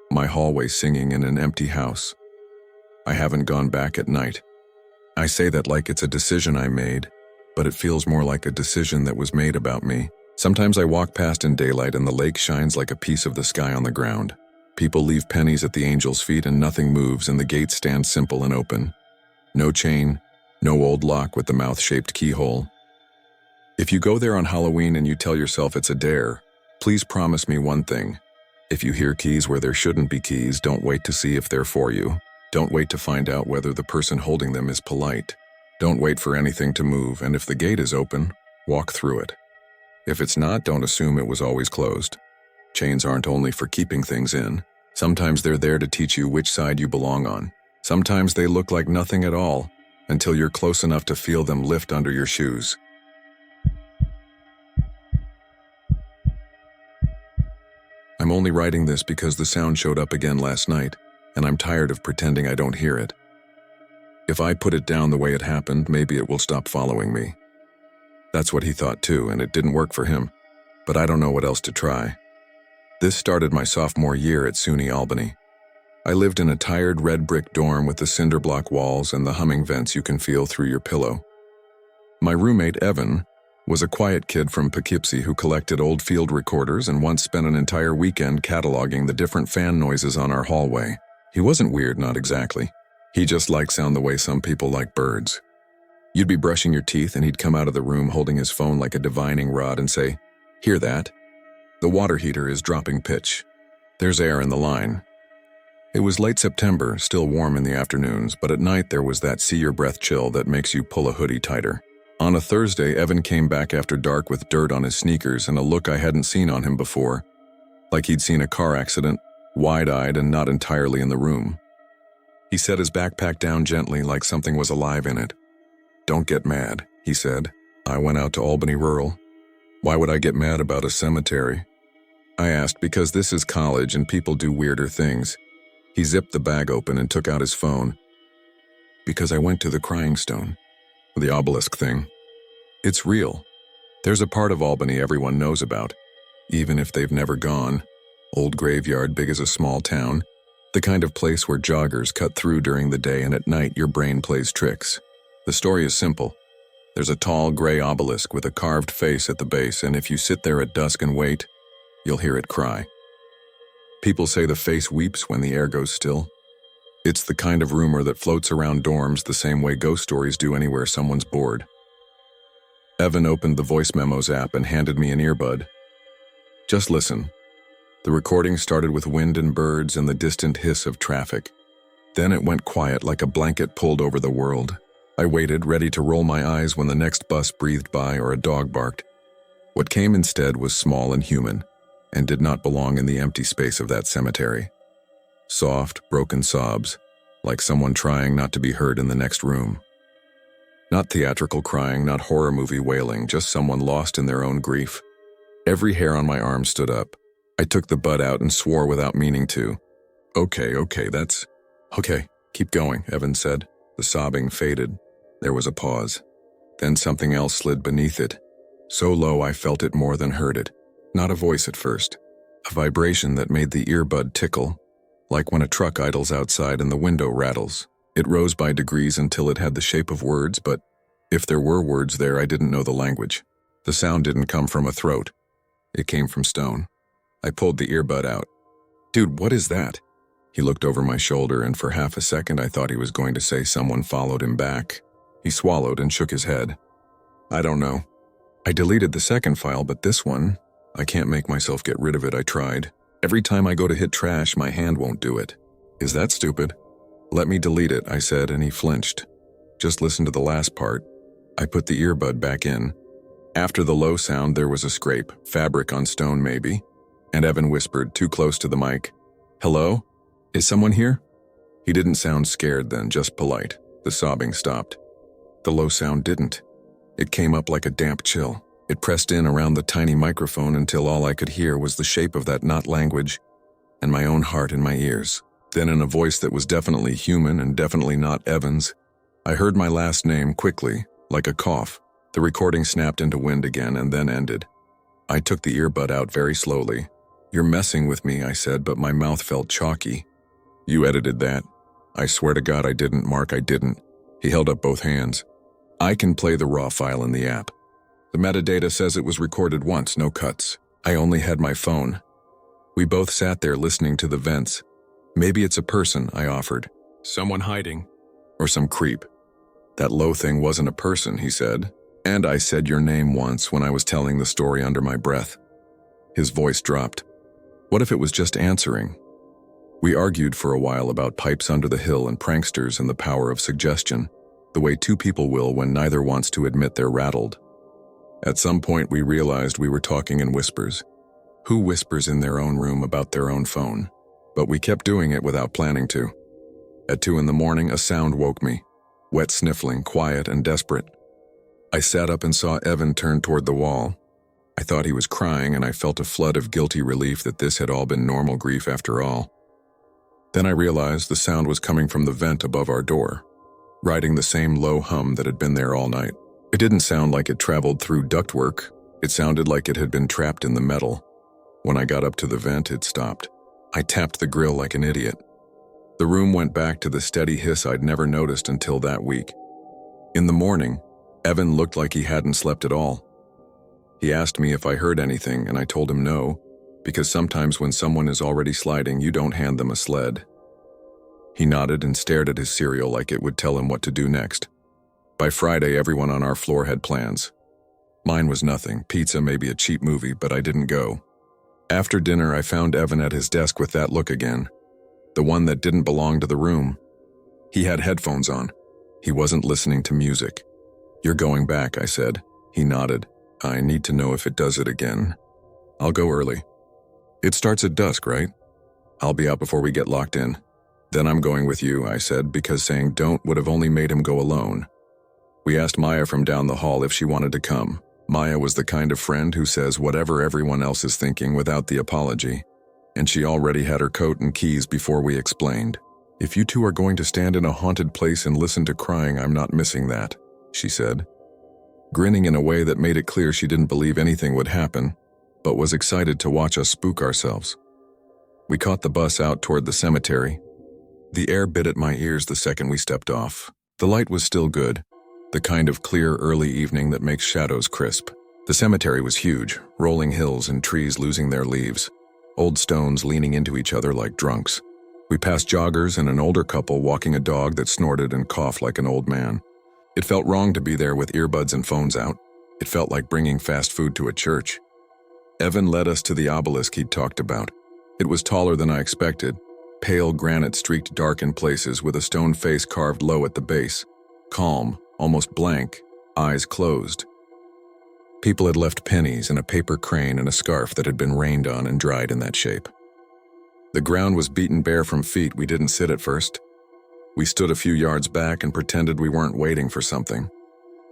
My hallway singing in an empty house. I haven't gone back at night. I say that like it's a decision I made, but it feels more like a decision that was made about me. Sometimes I walk past in daylight and the lake shines like a piece of the sky on the ground. People leave pennies at the angel's feet and nothing moves and the gate stands simple and open. No chain, no old lock with the mouth-shaped keyhole. If you go there on Halloween and you tell yourself it's a dare, please promise me one thing. If you hear keys where there shouldn't be keys, don't wait to see if they're for you. Don't wait to find out whether the person holding them is polite. Don't wait for anything to move, and if the gate is open, walk through it. If it's not, don't assume it was always closed. Chains aren't only for keeping things in. Sometimes they're there to teach you which side you belong on. Sometimes they look like nothing at all, until you're close enough to feel them lift under your shoes. I'm only writing this because the sound showed up again last night, and I'm tired of pretending I don't hear it. If I put it down the way it happened, maybe it will stop following me. That's what he thought too, and it didn't work for him, but I don't know what else to try. This started my sophomore year at SUNY Albany. I lived in a tired red brick dorm with the cinder block walls and the humming vents you can feel through your pillow. My roommate, Evan, was a quiet kid from Poughkeepsie who collected old field recorders and once spent an entire weekend cataloging the different fan noises on our hallway. He wasn't weird, not exactly. He just liked sound the way some people like birds. You'd be brushing your teeth and he'd come out of the room holding his phone like a divining rod and say, "Hear that? The water heater is dropping pitch. There's air in the line." It was late September, still warm in the afternoons, but at night there was that see-your-breath chill that makes you pull a hoodie tighter. On a Thursday, Evan came back after dark with dirt on his sneakers and a look I hadn't seen on him before, like he'd seen a car accident, wide-eyed and not entirely in the room. He set his backpack down gently like something was alive in it. "Don't get mad," he said. "I went out to Albany Rural." "Why would I get mad about a cemetery?" I asked, because this is college and people do weirder things. He zipped the bag open and took out his phone. Because I went to the crying stone. The obelisk thing. It's real. There's a part of Albany everyone knows about, even if they've never gone. Old graveyard big as a small town. The kind of place where joggers cut through during the day and at night your brain plays tricks. The story is simple. There's a tall gray obelisk with a carved face at the base, and if you sit there at dusk and wait, you'll hear it cry. People say the face weeps when the air goes still. It's the kind of rumor that floats around dorms the same way ghost stories do anywhere someone's bored. Evan opened the voice memos app and handed me an earbud. Just listen. The recording started with wind and birds and the distant hiss of traffic. Then it went quiet like a blanket pulled over the world. I waited, ready to roll my eyes when the next bus breathed by or a dog barked. What came instead was small and human, and did not belong in the empty space of that cemetery. Soft, broken sobs, like someone trying not to be heard in the next room. Not theatrical crying, not horror movie wailing, just someone lost in their own grief. Every hair on my arm stood up. I took the bud out and swore without meaning to. Okay, that's... Okay, keep going, Evan said. The sobbing faded. There was a pause. Then something else slid beneath it. So low I felt it more than heard it. Not a voice at first. A vibration that made the earbud tickle, like when a truck idles outside and the window rattles. It rose by degrees until it had the shape of words, but if there were words there, I didn't know the language. The sound didn't come from a throat. It came from stone. I pulled the earbud out. Dude, what is that? He looked over my shoulder, and for half a second I thought he was going to say someone followed him back. He swallowed and shook his head. I don't know. I deleted the second file, but this one, I can't make myself get rid of it. I tried. Every time I go to hit trash, my hand won't do it. Is that stupid? Let me delete it, I said, and he flinched. Just listen to the last part. I put the earbud back in. After the low sound, there was a scrape, fabric on stone maybe, and Evan whispered, too close to the mic. Hello? Is someone here? He didn't sound scared then, just polite. The sobbing stopped. The low sound didn't. It came up like a damp chill. It pressed in around the tiny microphone until all I could hear was the shape of that not language and my own heart in my ears. Then in a voice that was definitely human and definitely not Evan's, I heard my last name quickly, like a cough. The recording snapped into wind again and then ended. I took the earbud out very slowly. You're messing with me, I said, but my mouth felt chalky. You edited that. I swear to God I didn't, Mark, I didn't. He held up both hands. I can play the raw file in the app. The metadata says it was recorded once, no cuts. I only had my phone. We both sat there listening to the vents. Maybe it's a person, I offered. Someone hiding. Or some creep. That low thing wasn't a person, he said. And I said your name once when I was telling the story under my breath. His voice dropped. What if it was just answering? We argued for a while about pipes under the hill and pranksters and the power of suggestion, the way two people will when neither wants to admit they're rattled. At some point we realized we were talking in whispers. Who whispers in their own room about their own phone? But we kept doing it without planning to. At 2 a.m, a sound woke me. Wet sniffling, quiet and desperate. I sat up and saw Evan turn toward the wall. I thought he was crying, and I felt a flood of guilty relief that this had all been normal grief after all. Then I realized the sound was coming from the vent above our door, riding the same low hum that had been there all night. It didn't sound like it traveled through ductwork. It sounded like it had been trapped in the metal. When I got up to the vent, it stopped. I tapped the grill like an idiot. The room went back to the steady hiss I'd never noticed until that week. In the morning, Evan looked like he hadn't slept at all. He asked me if I heard anything, and I told him no, because sometimes when someone is already sliding, you don't hand them a sled. He nodded and stared at his cereal like it would tell him what to do next. By Friday, everyone on our floor had plans. Mine was nothing, pizza, maybe a cheap movie, but I didn't go. After dinner, I found Evan at his desk with that look again, the one that didn't belong to the room. He had headphones on. He wasn't listening to music. You're going back, I said. He nodded. I need to know if it does it again. I'll go early. It starts at dusk, right? I'll be out before we get locked in. Then I'm going with you, I said, because saying don't would have only made him go alone. We asked Maya from down the hall if she wanted to come. Maya was the kind of friend who says whatever everyone else is thinking without the apology. and she already had her coat and keys before we explained. "If you two are going to stand in a haunted place and listen to crying, I'm not missing that," she said, grinning in a way that made it clear she didn't believe anything would happen, but was excited to watch us spook ourselves. We caught the bus out toward the cemetery. The air bit at my ears the second we stepped off. The light was still good, the kind of clear early evening that makes shadows crisp. The cemetery was huge, rolling hills and trees losing their leaves, old stones leaning into each other like drunks. We passed joggers and an older couple walking a dog that snorted and coughed like an old man. It felt wrong to be there with earbuds and phones out. It felt like bringing fast food to a church. Evan led us to the obelisk he'd talked about. It was taller than I expected, pale granite streaked dark in places with a stone face carved low at the base. Calm, almost blank, eyes closed. People had left pennies and a paper crane and a scarf that had been rained on and dried in that shape. The ground was beaten bare from feet we didn't sit at first. We stood a few yards back and pretended we weren't waiting for something.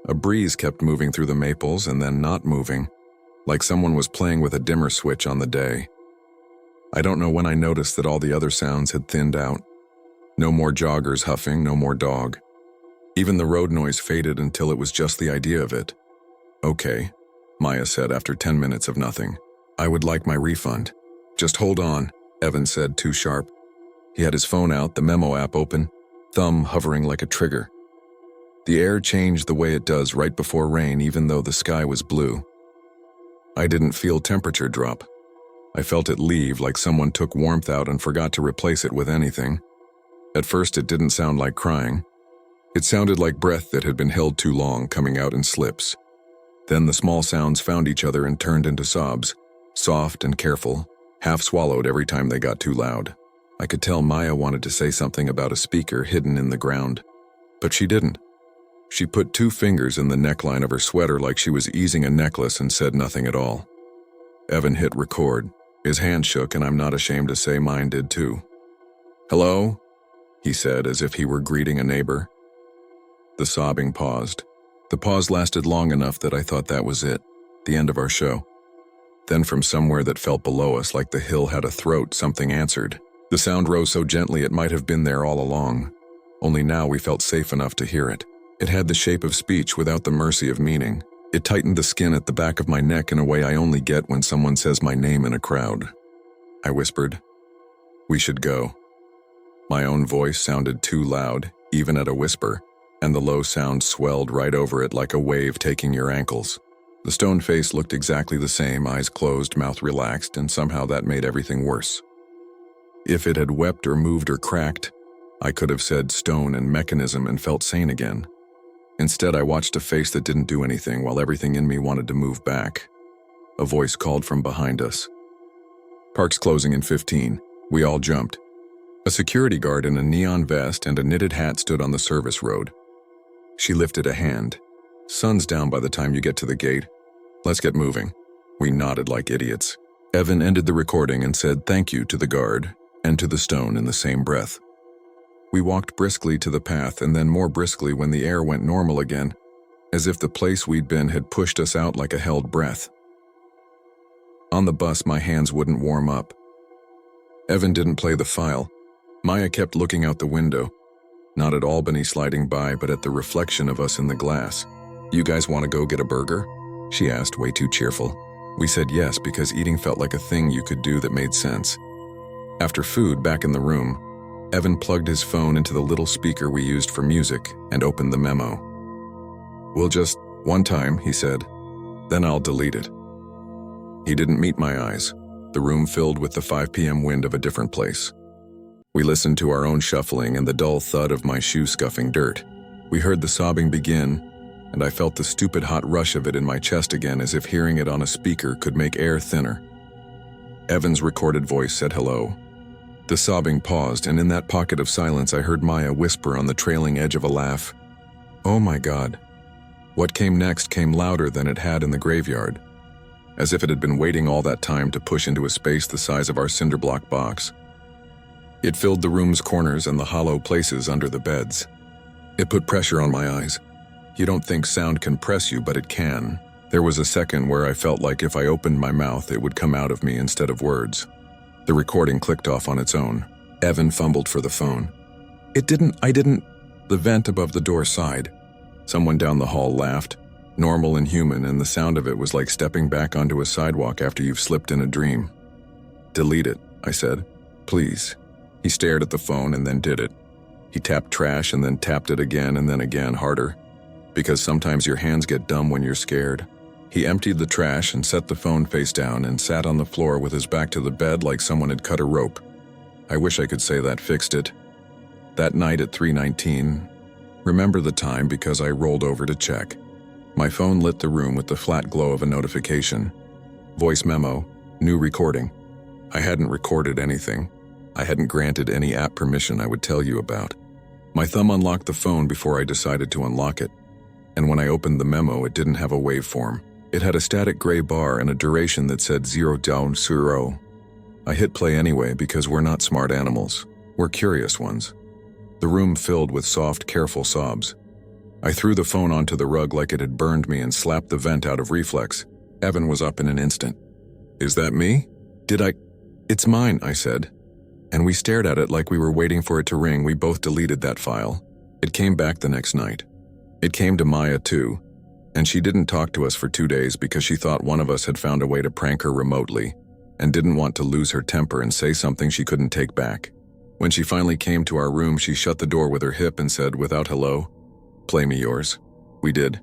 A breeze kept moving through the maples and then not moving, like someone was playing with a dimmer switch on the day. I don't know when I noticed that all the other sounds had thinned out. No more joggers huffing, no more dog. Even the road noise faded until it was just the idea of it. "Okay," Maya said after 10 minutes of nothing. "I would like my refund." "Just hold on," Evan said, too sharp. He had his phone out, the memo app open, thumb hovering like a trigger. The air changed the way it does right before rain, even though the sky was blue. I didn't feel temperature drop. I felt it leave, like someone took warmth out and forgot to replace it with anything. At first it didn't sound like crying. It sounded like breath that had been held too long, coming out in slips. Then the small sounds found each other and turned into sobs, soft and careful, half swallowed every time they got too loud. I could tell Maya wanted to say something about a speaker hidden in the ground, but she didn't. She put 2 fingers in the neckline of her sweater like she was easing a necklace and said nothing at all. Evan hit record. His hand shook, and I'm not ashamed to say mine did too. "Hello?" he said, as if he were greeting a neighbor. The sobbing paused. The pause lasted long enough that I thought that was it, the end of our show. Then from somewhere that felt below us, like the hill had a throat, something answered. The sound rose so gently it might have been there all along. Only now we felt safe enough to hear it. It had the shape of speech without the mercy of meaning. It tightened the skin at the back of my neck in a way I only get when someone says my name in a crowd. I whispered, "We should go." My own voice sounded too loud, even at a whisper, and the low sound swelled right over it like a wave taking your ankles. The stone face looked exactly the same, eyes closed, mouth relaxed, and somehow that made everything worse. If it had wept or moved or cracked, I could have said stone and mechanism and felt sane again. Instead, I watched a face that didn't do anything while everything in me wanted to move back. A voice called from behind us. "Park's closing in 15. We all jumped. A security guard in a neon vest and a knitted hat stood on the service road. She lifted a hand. "Sun's down by the time you get to the gate. Let's get moving." We nodded like idiots. Evan ended the recording and said thank you to the guard and to the stone in the same breath. We walked briskly to the path and then more briskly when the air went normal again, as if the place we'd been had pushed us out like a held breath. On the bus, my hands wouldn't warm up. Evan didn't play the file. Maya kept looking out the window, not at Albany sliding by, but at the reflection of us in the glass. "You guys want to go get a burger?" she asked, way too cheerful. We said yes because eating felt like a thing you could do that made sense. After food, back in the room, Evan plugged his phone into the little speaker we used for music and opened the memo. "We'll just, one time," he said. "Then I'll delete it." He didn't meet my eyes, the room filled with the 5 p.m. wind of a different place. We listened to our own shuffling and the dull thud of my shoe scuffing dirt. We heard the sobbing begin, and I felt the stupid hot rush of it in my chest again, as if hearing it on a speaker could make air thinner. Evan's recorded voice said hello. The sobbing paused, and in that pocket of silence I heard Maya whisper on the trailing edge of a laugh, "Oh my God." What came next came louder than it had in the graveyard, as if it had been waiting all that time to push into a space the size of our cinder block box. It filled the room's corners and the hollow places under the beds. It put pressure on my eyes. You don't think sound can press you, but it can. There was a second where I felt like if I opened my mouth, it would come out of me instead of words. The recording clicked off on its own. Evan fumbled for the phone. The vent above the door sighed. Someone down the hall laughed, normal and human, and the sound of it was like stepping back onto a sidewalk after you've slipped in a dream. Delete it, I said. Please. He stared at the phone and then did it. He tapped trash and then tapped it again and then again, harder. Because sometimes your hands get dumb when you're scared. He emptied the trash and set the phone face down and sat on the floor with his back to the bed like someone had cut a rope. I wish I could say that fixed it. That night at 3:19, remember the time because I rolled over to check. My phone lit the room with the flat glow of a notification. Voice memo, new recording. I hadn't recorded anything. I hadn't granted any app permission I would tell you about. My thumb unlocked the phone before I decided to unlock it. And when I opened the memo, it didn't have a waveform. It had a static gray bar and a duration that said 0 down 0. I hit play anyway because we're not smart animals. We're curious ones. The room filled with soft, careful sobs. I threw the phone onto the rug like it had burned me and slapped the vent out of reflex. Evan was up in an instant. Is that me? It's mine, I said. And we stared at it like we were waiting for it to ring. We both deleted that file. It came back the next night. It came to Maya too. And she didn't talk to us for 2 days because she thought one of us had found a way to prank her remotely and didn't want to lose her temper and say something she couldn't take back. When she finally came to our room, she shut the door with her hip and said without hello, "Play me yours." We did.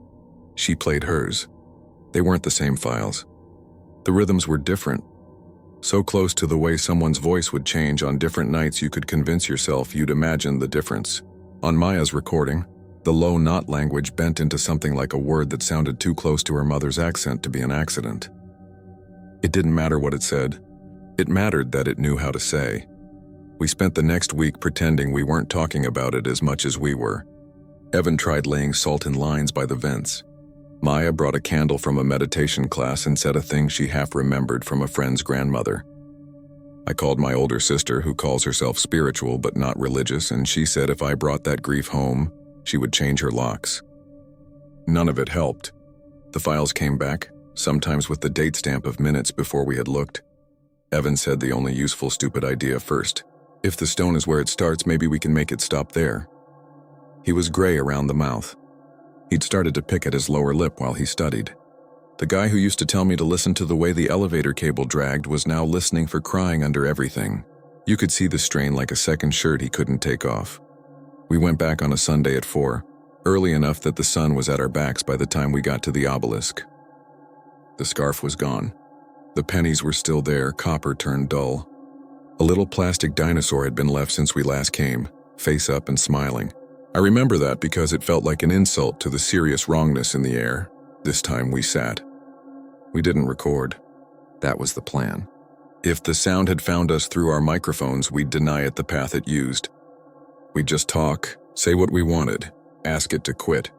She played hers. They weren't the same files. The rhythms were different. So close to the way someone's voice would change on different nights you could convince yourself you'd imagine the difference. On Maya's recording, the low knot language bent into something like a word that sounded too close to her mother's accent to be an accident. It didn't matter what it said. It mattered that it knew how to say. We spent the next week pretending we weren't talking about it as much as we were. Evan tried laying salt in lines by the vents. Maya brought a candle from a meditation class and said a thing she half remembered from a friend's grandmother. I called my older sister, who calls herself spiritual but not religious, and she said if I brought that grief home, she would change her locks. None of it helped. The files came back, sometimes with the date stamp of minutes before we had looked. Evan said the only useful stupid idea first. If the stone is where it starts, maybe we can make it stop there. He was gray around the mouth. He'd started to pick at his lower lip while he studied. The guy who used to tell me to listen to the way the elevator cable dragged was now listening for crying under everything. You could see the strain like a second shirt he couldn't take off. We went back on a Sunday at 4, early enough that the sun was at our backs by the time we got to the obelisk. The scarf was gone. The pennies were still there, copper turned dull. A little plastic dinosaur had been left since we last came, face up and smiling. I remember that because it felt like an insult to the serious wrongness in the air. This time we sat. We didn't record. That was the plan. If the sound had found us through our microphones, we'd deny it the path it used. We'd just talk, say what we wanted, ask it to quit.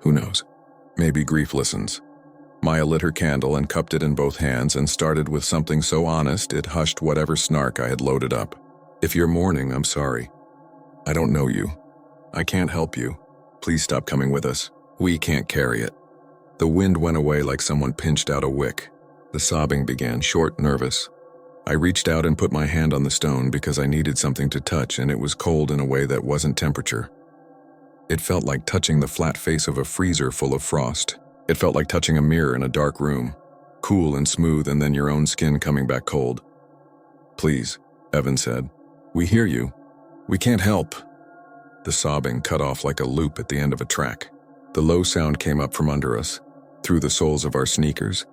Who knows? Maybe grief listens. Maya lit her candle and cupped it in both hands and started with something so honest it hushed whatever snark I had loaded up. If you're mourning, I'm sorry. I don't know you. I can't help you. Please stop coming with us. We can't carry it. The wind went away like someone pinched out a wick. The sobbing began, short, nervous. I reached out and put my hand on the stone because I needed something to touch, and it was cold in a way that wasn't temperature. It felt like touching the flat face of a freezer full of frost. It felt like touching a mirror in a dark room, cool and smooth, and then your own skin coming back cold. Please, Evan said. We hear you. We can't help. The sobbing cut off like a loop at the end of a track. The low sound came up from under us, through the soles of our sneakers,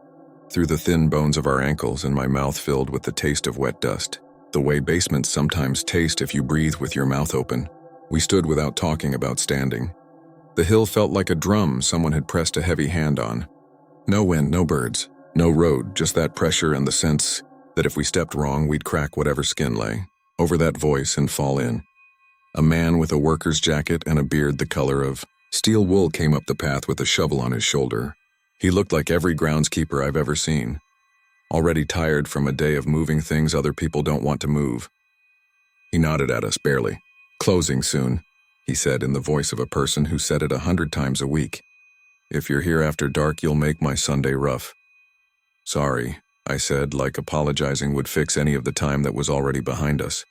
through the thin bones of our ankles, and my mouth filled with the taste of wet dust, the way basements sometimes taste if you breathe with your mouth open. We stood without talking about standing. The hill felt like a drum someone had pressed a heavy hand on. No wind, no birds, no road, just that pressure and the sense that if we stepped wrong, we'd crack whatever skin lay over that voice and fall in. A man with a worker's jacket and a beard the color of steel wool came up the path with a shovel on his shoulder. He looked like every groundskeeper I've ever seen, already tired from a day of moving things other people don't want to move. He nodded at us, barely. Closing soon, he said in the voice of a person who said it 100 times a week. If you're here after dark, you'll make my Sunday rough. Sorry, I said, like apologizing would fix any of the time that was already behind us.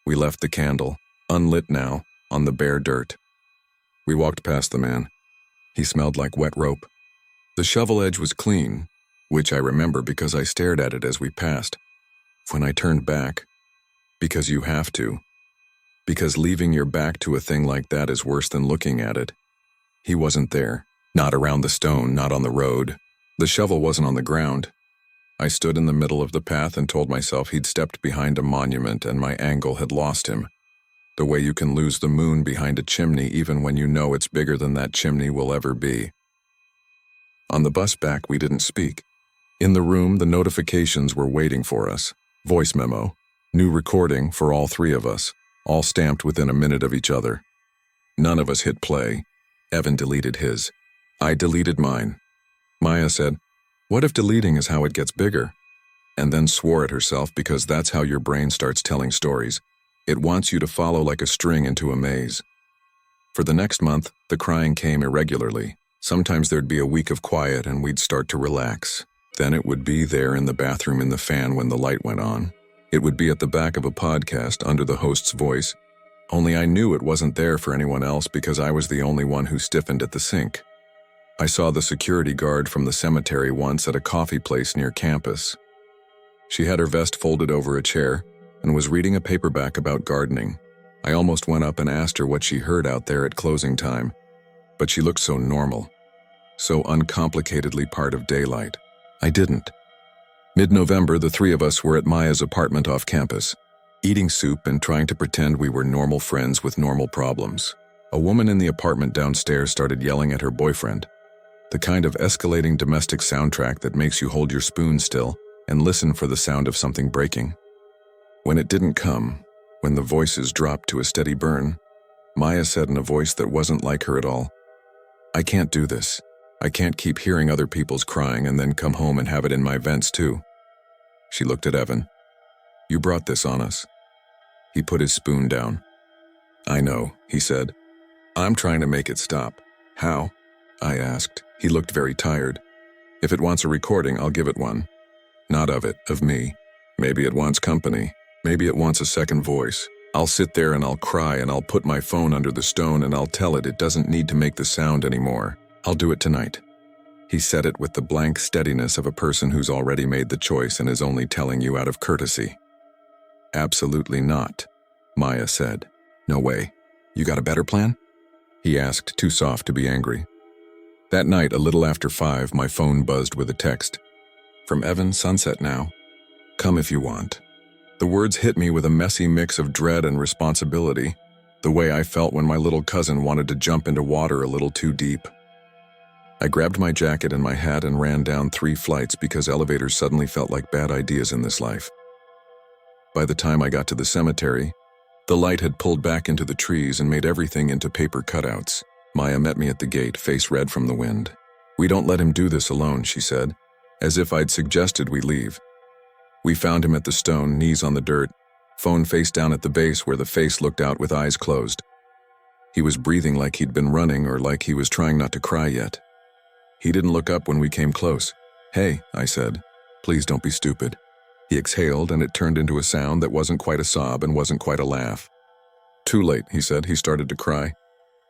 We left the candle, unlit now, on the bare dirt. We walked past the man. He smelled like wet rope. The shovel edge was clean, which I remember because I stared at it as we passed. When I turned back, because you have to, because leaving your back to a thing like that is worse than looking at it. He wasn't there, not around the stone, not on the road. The shovel wasn't on the ground. I stood in the middle of the path and told myself he'd stepped behind a monument and my angle had lost him. The way you can lose the moon behind a chimney even when you know it's bigger than that chimney will ever be. On the bus back, we didn't speak. In the room, the notifications were waiting for us. Voice memo, new recording for all three of us, all stamped within a minute of each other. None of us hit play. Evan deleted his. I deleted mine. Maya said, "What if deleting is how it gets bigger?" And then swore at herself because that's how your brain starts telling stories. It wants you to follow like a string into a maze. For the next month, the crying came irregularly. Sometimes there'd be a week of quiet and we'd start to relax. Then it would be there in the bathroom in the fan when the light went on. It would be at the back of a podcast under the host's voice. Only I knew it wasn't there for anyone else because I was the only one who stiffened at the sink. I saw the security guard from the cemetery once at a coffee place near campus. She had her vest folded over a chair and was reading a paperback about gardening. I almost went up and asked her what she heard out there at closing time, but she looked so normal, so uncomplicatedly part of daylight. I didn't. Mid-November, the three of us were at Maya's apartment off campus, eating soup and trying to pretend we were normal friends with normal problems. A woman in the apartment downstairs started yelling at her boyfriend, the kind of escalating domestic soundtrack that makes you hold your spoon still and listen for the sound of something breaking. When it didn't come, when the voices dropped to a steady burn, Maya said in a voice that wasn't like her at all, "I can't do this. I can't keep hearing other people's crying and then come home and have it in my vents too." She looked at Evan. "You brought this on us." He put his spoon down. "I know," he said. "I'm trying to make it stop." "How?" I asked. He looked very tired. "If it wants a recording, I'll give it one. Not of it, of me. Maybe it wants company. Maybe it wants a second voice. I'll sit there and I'll cry and I'll put my phone under the stone and I'll tell it doesn't need to make the sound anymore. I'll do it tonight." He said it with the blank steadiness of a person who's already made the choice and is only telling you out of courtesy. "Absolutely not," Maya said. "No way. You got a better plan?" He asked, too soft to be angry. That night, a little after 5, my phone buzzed with a text. From Evan, sunset now. Come if you want. The words hit me with a messy mix of dread and responsibility, the way I felt when my little cousin wanted to jump into water a little too deep. I grabbed my jacket and my hat and ran down 3 flights because elevators suddenly felt like bad ideas in this life. By the time I got to the cemetery, the light had pulled back into the trees and made everything into paper cutouts. Maya met me at the gate, face red from the wind. "We don't let him do this alone," she said, as if I'd suggested we leave. We found him at the stone, knees on the dirt, phone face down at the base where the face looked out with eyes closed. He was breathing like he'd been running or like he was trying not to cry yet. He didn't look up when we came close. "Hey," I said, "please don't be stupid." He exhaled and it turned into a sound that wasn't quite a sob and wasn't quite a laugh. "Too late," he said. He started to cry.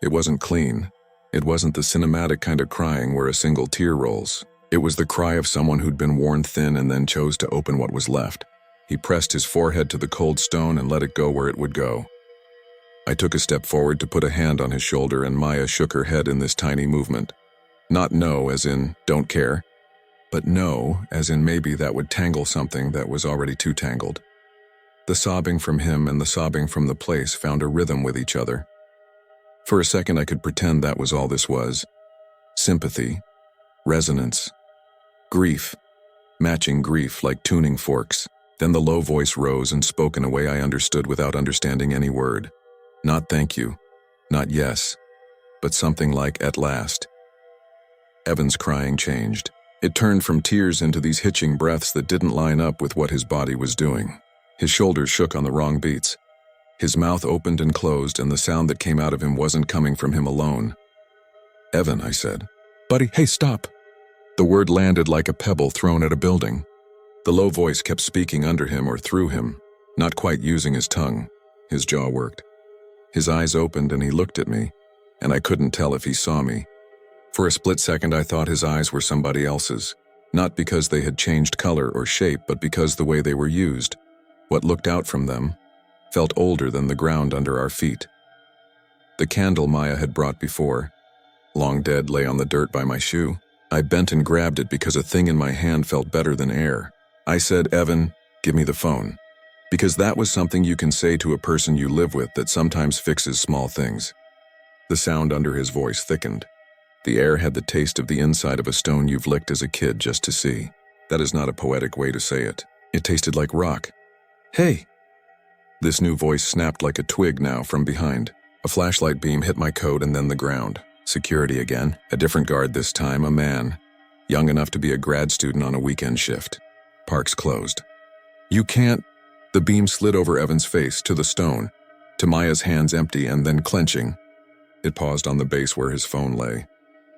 It wasn't clean. It wasn't the cinematic kind of crying where a single tear rolls. It was the cry of someone who'd been worn thin and then chose to open what was left. He pressed his forehead to the cold stone and let it go where it would go. I took a step forward to put a hand on his shoulder and Maya shook her head in this tiny movement. Not no as in don't care, but no as in maybe that would tangle something that was already too tangled. The sobbing from him and the sobbing from the place found a rhythm with each other. For a second I could pretend that was all this was. Sympathy, resonance, grief, matching grief like tuning forks. Then the low voice rose and spoke in a way I understood without understanding any word. Not thank you, not yes, but something like at last. Evan's crying changed. It turned from tears into these hitching breaths that didn't line up with what his body was doing. His shoulders shook on the wrong beats. His mouth opened and closed, and the sound that came out of him wasn't coming from him alone. "Evan," I said. "Buddy, hey, stop." The word landed like a pebble thrown at a building. The low voice kept speaking under him or through him, not quite using his tongue. His jaw worked. His eyes opened and he looked at me, and I couldn't tell if he saw me. For a split second I thought his eyes were somebody else's, not because they had changed color or shape, but because the way they were used, what looked out from them, felt older than the ground under our feet. The candle Maya had brought before, long dead, lay on the dirt by my shoe. I bent and grabbed it because a thing in my hand felt better than air. I said, "Evan, give me the phone." Because that was something you can say to a person you live with that sometimes fixes small things. The sound under his voice thickened. The air had the taste of the inside of a stone you've licked as a kid just to see. That is not a poetic way to say it. It tasted like rock. "Hey!" This new voice snapped like a twig now from behind. A flashlight beam hit my coat and then the ground. Security again. A different guard this time, a man. Young enough to be a grad student on a weekend shift. Parks closed. "You can't..." The beam slid over Evan's face, to the stone, to Maya's hands empty and then clenching. It paused on the base where his phone lay.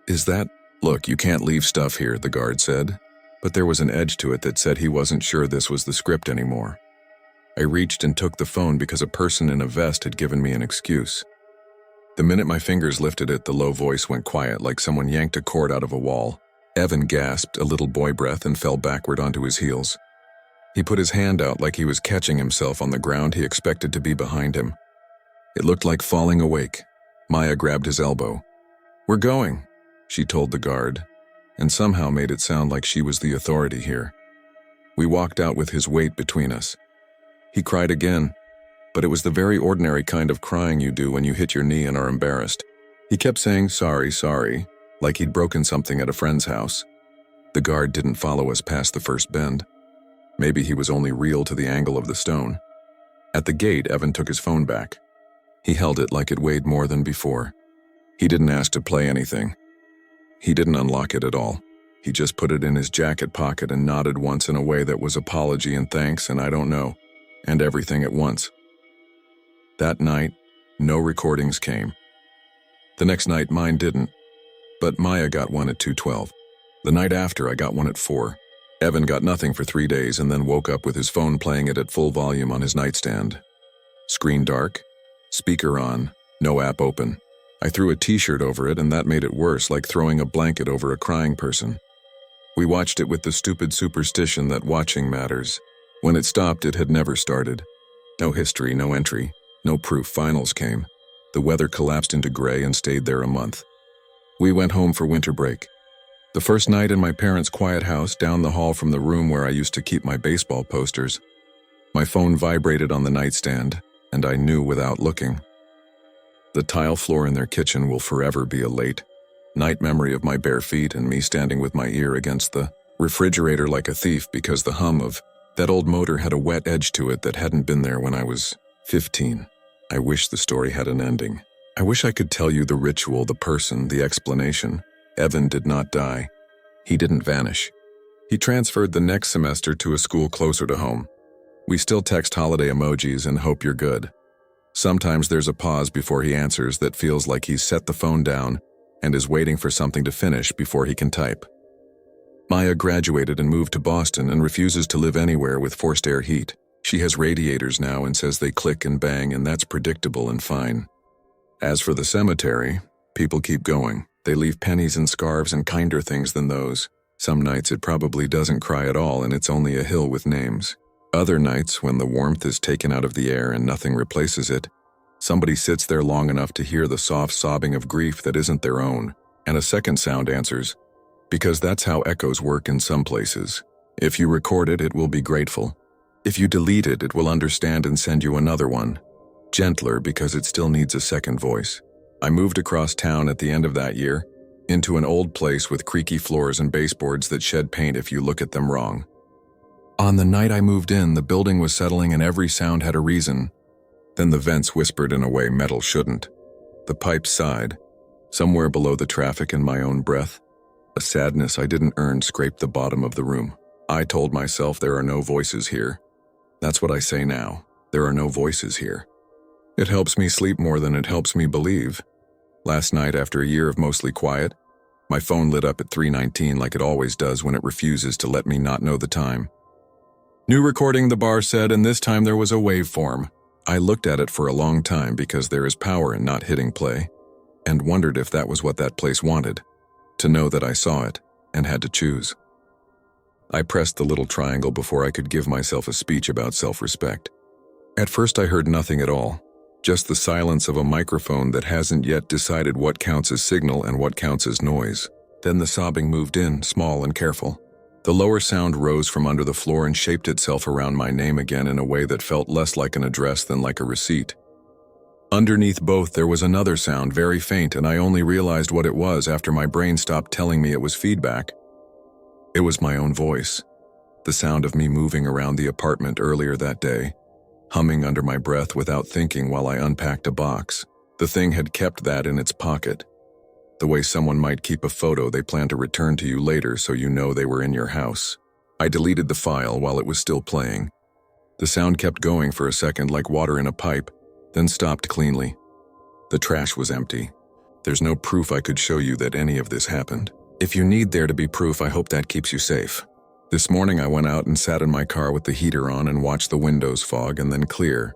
"Is that..." "Look, you can't leave stuff here," the guard said. But there was an edge to it that said he wasn't sure this was the script anymore. I reached and took the phone because a person in a vest had given me an excuse. The minute my fingers lifted it, the low voice went quiet like someone yanked a cord out of a wall. Evan gasped a little boy breath and fell backward onto his heels. He put his hand out like he was catching himself on the ground he expected to be behind him. It looked like falling awake. Maya grabbed his elbow. "We're going," she told the guard, and somehow made it sound like she was the authority here. We walked out with his weight between us. He cried again, but it was the very ordinary kind of crying you do when you hit your knee and are embarrassed. He kept saying, "Sorry, sorry," like he'd broken something at a friend's house. The guard didn't follow us past the first bend. Maybe he was only real to the angle of the stone. At the gate, Evan took his phone back. He held it like it weighed more than before. He didn't ask to play anything. He didn't unlock it at all. He just put it in his jacket pocket and nodded once in a way that was apology and thanks and I don't know, and everything at once. That night, no recordings came. The next night, mine didn't, but Maya got one at 2:12. The night after, I got one at 4. Evan got nothing for 3 days and then woke up with his phone playing it at full volume on his nightstand. Screen dark, speaker on, no app open. I threw a t-shirt over it and that made it worse, like throwing a blanket over a crying person. We watched it with the stupid superstition that watching matters. When it stopped, it had never started. No history, no entry, no proof. Finals came. The weather collapsed into gray and stayed there a month. We went home for winter break. The first night in my parents' quiet house down the hall from the room where I used to keep my baseball posters. My phone vibrated on the nightstand, and I knew without looking. The tile floor in their kitchen will forever be a late night memory of my bare feet and me standing with my ear against the refrigerator like a thief because the hum of that old motor had a wet edge to it that hadn't been there when I was 15. I wish the story had an ending. I wish I could tell you the ritual, the person, the explanation. Evan did not die. He didn't vanish. He transferred the next semester to a school closer to home. We still text holiday emojis and hope you're good. Sometimes there's a pause before he answers that feels like he's set the phone down and is waiting for something to finish before he can type. Maya graduated and moved to Boston and refuses to live anywhere with forced air heat. She has radiators now and says they click and bang, and that's predictable and fine. As for the cemetery, people keep going. They leave pennies and scarves and kinder things than those. Some nights it probably doesn't cry at all and it's only a hill with names. Other nights, when the warmth is taken out of the air and nothing replaces it, somebody sits there long enough to hear the soft sobbing of grief that isn't their own, and a second sound answers. Because that's how echoes work in some places. If you record it, it will be grateful. If you delete it, it will understand and send you another one. Gentler because it still needs a second voice. I moved across town at the end of that year, into an old place with creaky floors and baseboards that shed paint if you look at them wrong. On the night I moved in, the building was settling and every sound had a reason. Then the vents whispered in a way metal shouldn't. The pipes sighed. Somewhere below the traffic and my own breath, a sadness I didn't earn scraped the bottom of the room. I told myself there are no voices here. That's what I say now. There are no voices here. It helps me sleep more than it helps me believe. Last night, after a year of mostly quiet, my phone lit up at 3:19 like it always does when it refuses to let me not know the time. New recording, the bar said, and this time there was a waveform. I looked at it for a long time because there is power in not hitting play, and wondered if that was what that place wanted, to know that I saw it and had to choose. I pressed the little triangle before I could give myself a speech about self-respect. At first I heard nothing at all, just the silence of a microphone that hasn't yet decided what counts as signal and what counts as noise. Then the sobbing moved in, small and careful. The lower sound rose from under the floor and shaped itself around my name again in a way that felt less like an address than like a receipt. Underneath both there was another sound, very faint, and I only realized what it was after my brain stopped telling me it was feedback. It was my own voice, the sound of me moving around the apartment earlier that day, humming under my breath without thinking while I unpacked a box. The thing had kept that in its pocket, the way someone might keep a photo they plan to return to you later so you know they were in your house. I deleted the file while it was still playing. The sound kept going for a second like water in a pipe, then stopped cleanly. The trash was empty. There's no proof I could show you that any of this happened. If you need there to be proof, I hope that keeps you safe. This morning I went out and sat in my car with the heater on and watched the windows fog and then clear.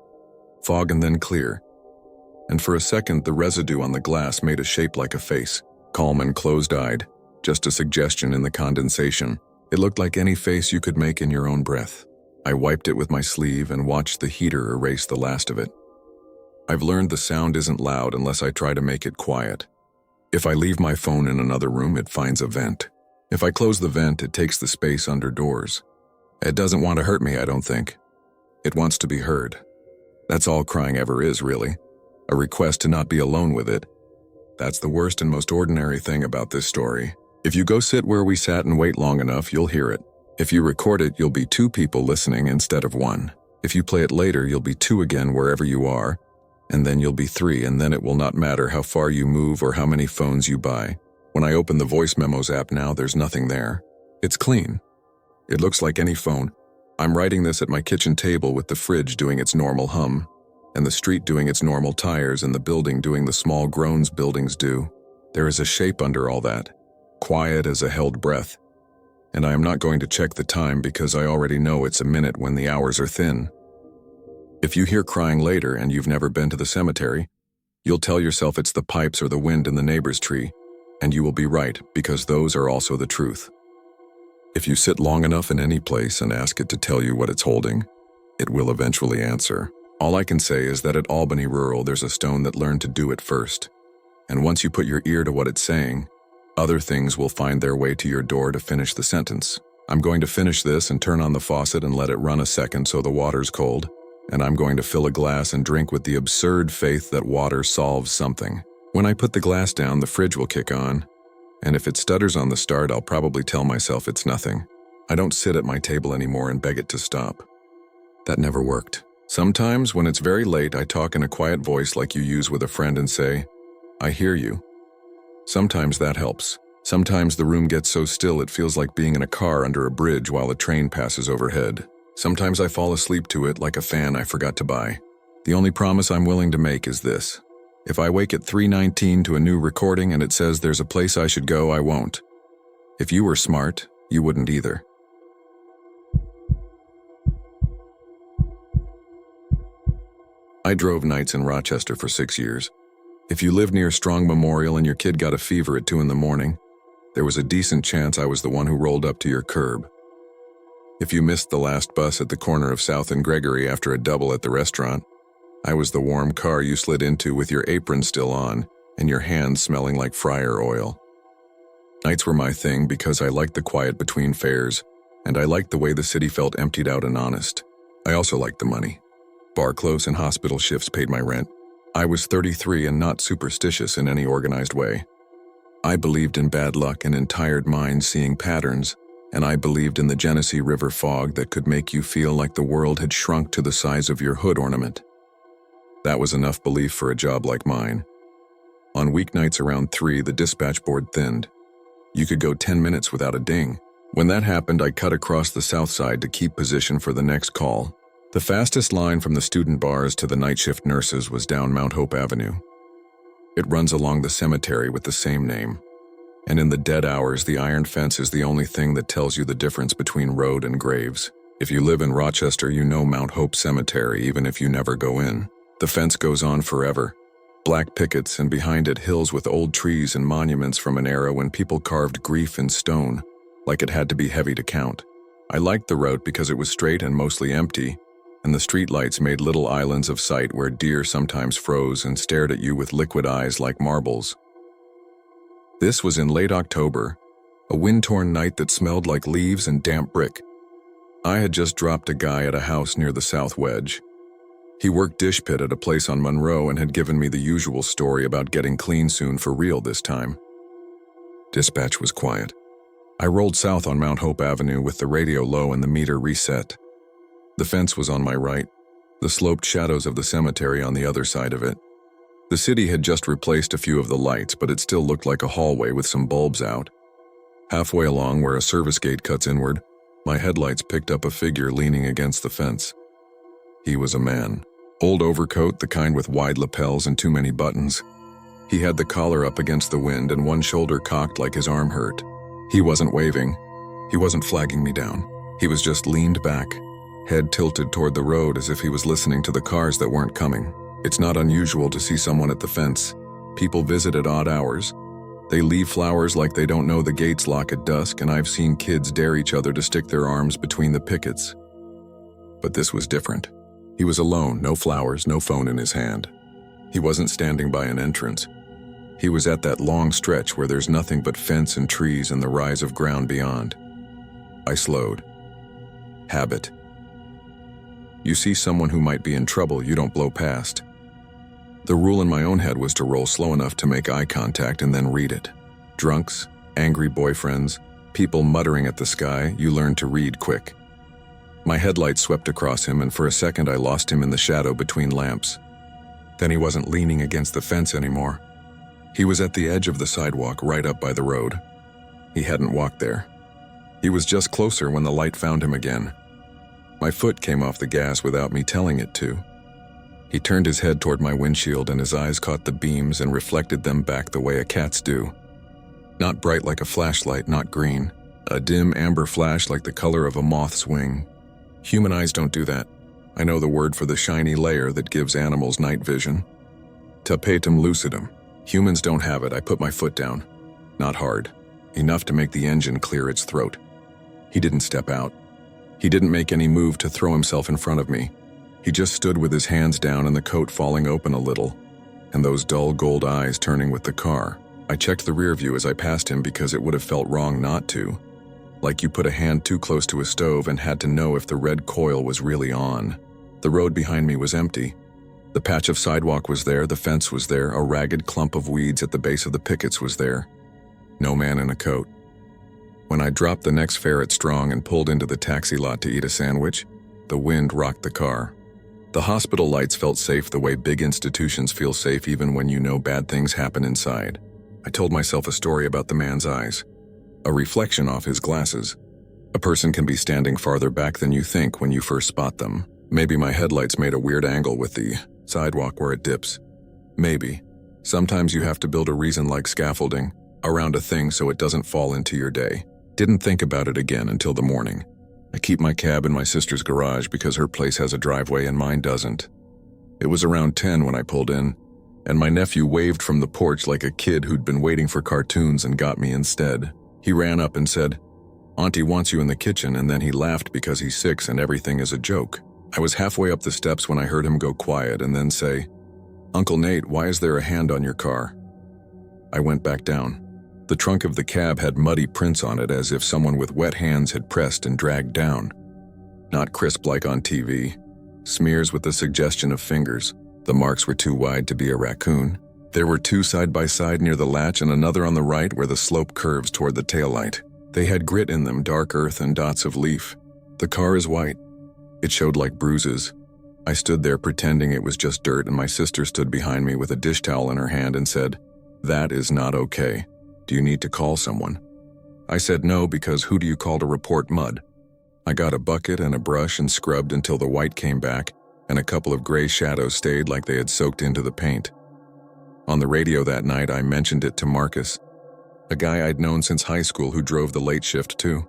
Fog and then clear. And for a second the residue on the glass made a shape like a face, calm and closed-eyed, just a suggestion in the condensation. It looked like any face you could make in your own breath. I wiped it with my sleeve and watched the heater erase the last of it. I've learned the sound isn't loud unless I try to make it quiet. If I leave my phone in another room, it finds a vent. If I close the vent, it takes the space under doors. It doesn't want to hurt me, I don't think. It wants to be heard. That's all crying ever is, really. A request to not be alone with it. That's the worst and most ordinary thing about this story. If you go sit where we sat and wait long enough, you'll hear it. If you record it, you'll be 2 people listening instead of 1. If you play it later, you'll be 2 again wherever you are, and then you'll be 3, and then it will not matter how far you move or how many phones you buy. When I open the voice memos app now, there's nothing there. It's clean. It looks like any phone. I'm writing this at my kitchen table with the fridge doing its normal hum, and the street doing its normal tires, and the building doing the small groans buildings do. There is a shape under all that, quiet as a held breath, and I am not going to check the time because I already know it's a minute when the hours are thin. If you hear crying later and you've never been to the cemetery, you'll tell yourself it's the pipes or the wind in the neighbor's tree, and you will be right because those are also the truth. If you sit long enough in any place and ask it to tell you what it's holding, it will eventually answer. All I can say is that at Albany Rural there's a stone that learned to do it first, and once you put your ear to what it's saying, other things will find their way to your door to finish the sentence. I'm going to finish this and turn on the faucet and let it run a second so the water's cold, and I'm going to fill a glass and drink with the absurd faith that water solves something. When I put the glass down, the fridge will kick on, and if it stutters on the start, I'll probably tell myself it's nothing. I don't sit at my table anymore and beg it to stop. That never worked. Sometimes, when it's very late, I talk in a quiet voice like you use with a friend and say, "I hear you." Sometimes that helps. Sometimes the room gets so still it feels like being in a car under a bridge while a train passes overhead. Sometimes I fall asleep to it like a fan I forgot to buy. The only promise I'm willing to make is this. If I wake at 3:19 to a new recording and it says there's a place I should go, I won't. If you were smart, you wouldn't either. I drove nights in Rochester for 6 years. If you lived near Strong Memorial and your kid got a fever at 2 in the morning, there was a decent chance I was the one who rolled up to your curb. If you missed the last bus at the corner of South and Gregory after a double at the restaurant, I was the warm car you slid into with your apron still on and your hands smelling like fryer oil. Nights were my thing because I liked the quiet between fares, and I liked the way the city felt emptied out and honest. I also liked the money. Bar close and hospital shifts paid my rent. I was 33 and not superstitious in any organized way. I believed in bad luck and in tired minds seeing patterns, and I believed in the Genesee River fog that could make you feel like the world had shrunk to the size of your hood ornament. That was enough belief for a job like mine. On weeknights around 3, the dispatch board thinned. You could go 10 minutes without a ding. When that happened, I cut across the south side to keep position for the next call. The fastest line from the student bars to the night shift nurses was down Mount Hope Avenue. It runs along the cemetery with the same name. And in the dead hours, the iron fence is the only thing that tells you the difference between road and graves. If you live in Rochester, you know Mount Hope Cemetery, even if you never go in. The fence goes on forever. Black pickets, and behind it hills with old trees and monuments from an era when people carved grief in stone, like it had to be heavy to count. I liked the route because it was straight and mostly empty, and the streetlights made little islands of sight where deer sometimes froze and stared at you with liquid eyes like marbles. This was in late October, a wind-torn night that smelled like leaves and damp brick. I had just dropped a guy at a house near the South Wedge. He worked dish pit at a place on Monroe and had given me the usual story about getting clean soon for real this time. Dispatch was quiet. I rolled south on Mount Hope Avenue with the radio low and the meter reset. The fence was on my right, the sloped shadows of the cemetery on the other side of it. The city had just replaced a few of the lights, but it still looked like a hallway with some bulbs out. Halfway along where a service gate cuts inward, my headlights picked up a figure leaning against the fence. He was a man. Old overcoat, the kind with wide lapels and too many buttons. He had the collar up against the wind and one shoulder cocked like his arm hurt. He wasn't waving. He wasn't flagging me down. He was just leaned back, head tilted toward the road as if he was listening to the cars that weren't coming. It's not unusual to see someone at the fence. People visit at odd hours. They leave flowers like they don't know the gates lock at dusk, and I've seen kids dare each other to stick their arms between the pickets. But this was different. He was alone, no flowers, no phone in his hand. He wasn't standing by an entrance. He was at that long stretch where there's nothing but fence and trees and the rise of ground beyond. I slowed. Habit. You see someone who might be in trouble, you don't blow past. The rule in my own head was to roll slow enough to make eye contact and then read it. Drunks, angry boyfriends, people muttering at the sky, you learn to read quick. My headlights swept across him, and for a second I lost him in the shadow between lamps. Then he wasn't leaning against the fence anymore. He was at the edge of the sidewalk right up by the road. He hadn't walked there. He was just closer when the light found him again. My foot came off the gas without me telling it to. He turned his head toward my windshield and his eyes caught the beams and reflected them back the way a cat's do. Not bright like a flashlight, not green. A dim amber flash like the color of a moth's wing. Human eyes don't do that. I know the word for the shiny layer that gives animals night vision. Tapetum lucidum. Humans don't have it. I put my foot down. Not hard. Enough to make the engine clear its throat. He didn't step out. He didn't make any move to throw himself in front of me. He just stood with his hands down and the coat falling open a little, and those dull gold eyes turning with the car. I checked the rear view as I passed him because it would have felt wrong not to. Like you put a hand too close to a stove and had to know if the red coil was really on. The road behind me was empty. The patch of sidewalk was there, the fence was there, a ragged clump of weeds at the base of the pickets was there. No man in a coat. When I dropped the next fare at Strong and pulled into the taxi lot to eat a sandwich, the wind rocked the car. The hospital lights felt safe the way big institutions feel safe even when you know bad things happen inside. I told myself a story about the man's eyes. A reflection off his glasses. A person can be standing farther back than you think when you first spot them. Maybe my headlights made a weird angle with the sidewalk where it dips. Maybe. Sometimes you have to build a reason like scaffolding around a thing so it doesn't fall into your day. Didn't think about it again until the morning. I keep my cab in my sister's garage because her place has a driveway and mine doesn't. It was around 10 when I pulled in, and my nephew waved from the porch like a kid who'd been waiting for cartoons and got me instead. He ran up and said, "Auntie wants you in the kitchen," and then he laughed because he's 6 and everything is a joke. I was halfway up the steps when I heard him go quiet and then say, "Uncle Nate, why is there a hand on your car?" I went back down. The trunk of the cab had muddy prints on it as if someone with wet hands had pressed and dragged down. Not crisp like on TV. Smears with the suggestion of fingers. The marks were too wide to be a raccoon. There were 2 side by side near the latch and another on the right where the slope curves toward the taillight. They had grit in them, dark earth and dots of leaf. The car is white. It showed like bruises. I stood there pretending it was just dirt, and my sister stood behind me with a dish towel in her hand and said, "That is not okay. Do you need to call someone?" I said no, because who do you call to report mud? I got a bucket and a brush and scrubbed until the white came back and a couple of gray shadows stayed like they had soaked into the paint. On the radio that night, I mentioned it to Marcus, a guy I'd known since high school who drove the late shift too.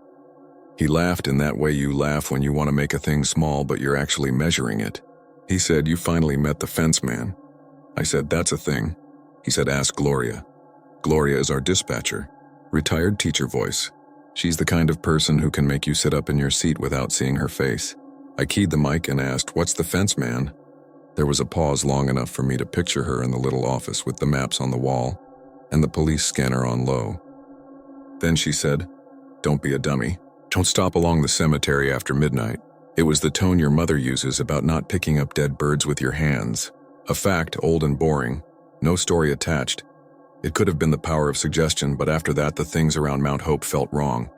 He laughed in that way you laugh when you want to make a thing small but you're actually measuring it. He said, "You finally met the fence man." I said, "That's a thing." He said, "Ask Gloria." Gloria is our dispatcher. Retired teacher voice. She's the kind of person who can make you sit up in your seat without seeing her face. I keyed the mic and asked, "What's the fence man?" There was a pause long enough for me to picture her in the little office with the maps on the wall and the police scanner on low. Then she said, "Don't be a dummy. Don't stop along the cemetery after midnight." It was the tone your mother uses about not picking up dead birds with your hands. A fact, old and boring. No story attached. It could have been the power of suggestion, but after that the things around Mount Hope felt wrong.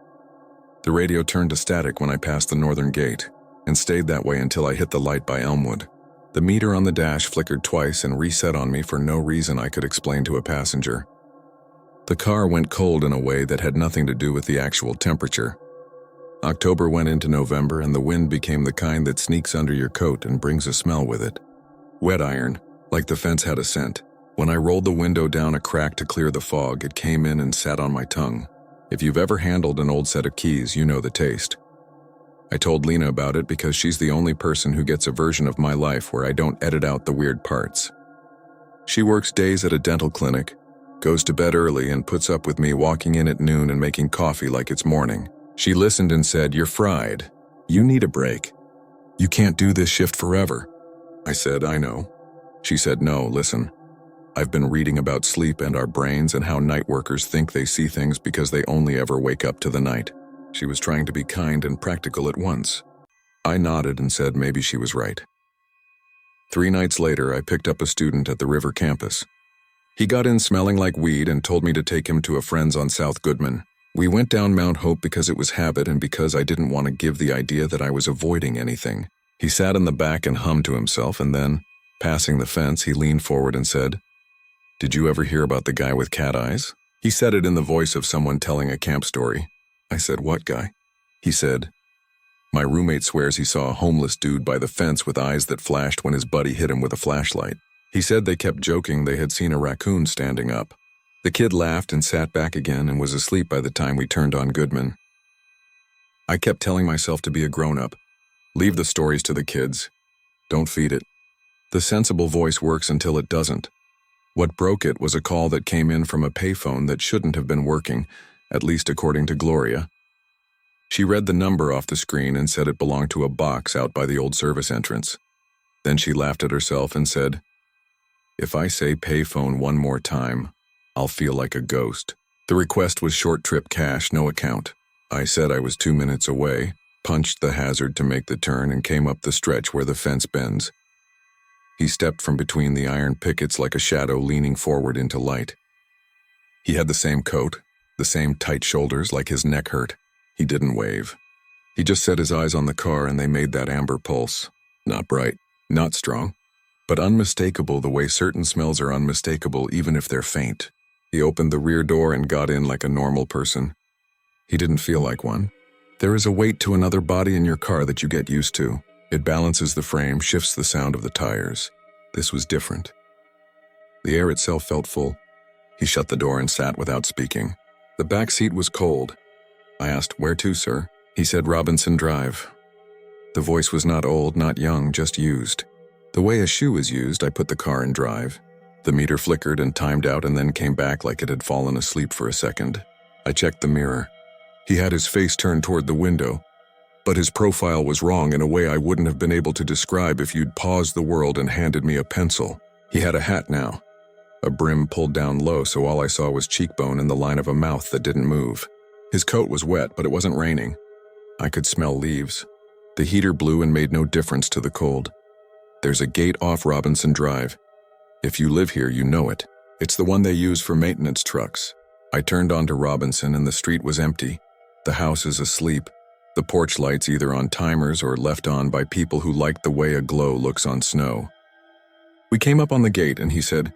The radio turned to static when I passed the northern gate, and stayed that way until I hit the light by Elmwood. The meter on the dash flickered twice and reset on me for no reason I could explain to a passenger. The car went cold in a way that had nothing to do with the actual temperature. October went into November and the wind became the kind that sneaks under your coat and brings a smell with it. Wet iron, like the fence had a scent. When I rolled the window down a crack to clear the fog, it came in and sat on my tongue. If you've ever handled an old set of keys, you know the taste. I told Lena about it because she's the only person who gets a version of my life where I don't edit out the weird parts. She works days at a dental clinic, goes to bed early and puts up with me walking in at noon and making coffee like it's morning. She listened and said, "You're fried. You need a break. You can't do this shift forever." I said, "I know." She said, "No, listen. I've been reading about sleep and our brains and how night workers think they see things because they only ever wake up to the night." She was trying to be kind and practical at once. I nodded and said maybe she was right. 3 nights later, I picked up a student at the River campus. He got in smelling like weed and told me to take him to a friend's on South Goodman. We went down Mount Hope because it was habit and because I didn't want to give the idea that I was avoiding anything. He sat in the back and hummed to himself, and then, passing the fence, he leaned forward and said, "Did you ever hear about the guy with cat eyes?" He said it in the voice of someone telling a camp story. I said, "What guy?" He said, "My roommate swears he saw a homeless dude by the fence with eyes that flashed when his buddy hit him with a flashlight." He said they kept joking they had seen a raccoon standing up. The kid laughed and sat back again and was asleep by the time we turned on Goodman. I kept telling myself to be a grown-up. Leave the stories to the kids. Don't feed it. The sensible voice works until it doesn't. What broke it was a call that came in from a payphone that shouldn't have been working, at least according to Gloria. She read the number off the screen and said it belonged to a box out by the old service entrance. Then she laughed at herself and said, "If I say payphone one more time, I'll feel like a ghost." The request was short trip cash, no account. I said I was 2 minutes away, punched the hazard to make the turn, and came up the stretch where the fence bends. He stepped from between the iron pickets like a shadow leaning forward into light. He had the same coat, the same tight shoulders, like his neck hurt. He didn't wave. He just set his eyes on the car and they made that amber pulse. Not bright, not strong, but unmistakable the way certain smells are unmistakable even if they're faint. He opened the rear door and got in like a normal person. He didn't feel like one. There is a weight to another body in your car that you get used to. It balances the frame, shifts the sound of the tires. This was different. The air itself felt full. He shut the door and sat without speaking. The back seat was cold. I asked, "Where to, sir?" He said, "Robinson Drive." The voice was not old, not young, just used. The way a shoe is used, I put the car in drive. The meter flickered and timed out and then came back like it had fallen asleep for a second. I checked the mirror. He had his face turned toward the window, but his profile was wrong in a way I wouldn't have been able to describe if you'd paused the world and handed me a pencil. He had a hat now, a brim pulled down low, so all I saw was cheekbone and the line of a mouth that didn't move. His coat was wet, but it wasn't raining. I could smell leaves. The heater blew and made no difference to the cold. There's a gate off Robinson Drive. If you live here, you know it. It's the one they use for maintenance trucks. I turned onto Robinson and the street was empty. The house is asleep. The porch lights either on timers or left on by people who like the way a glow looks on snow. We came up on the gate and he said,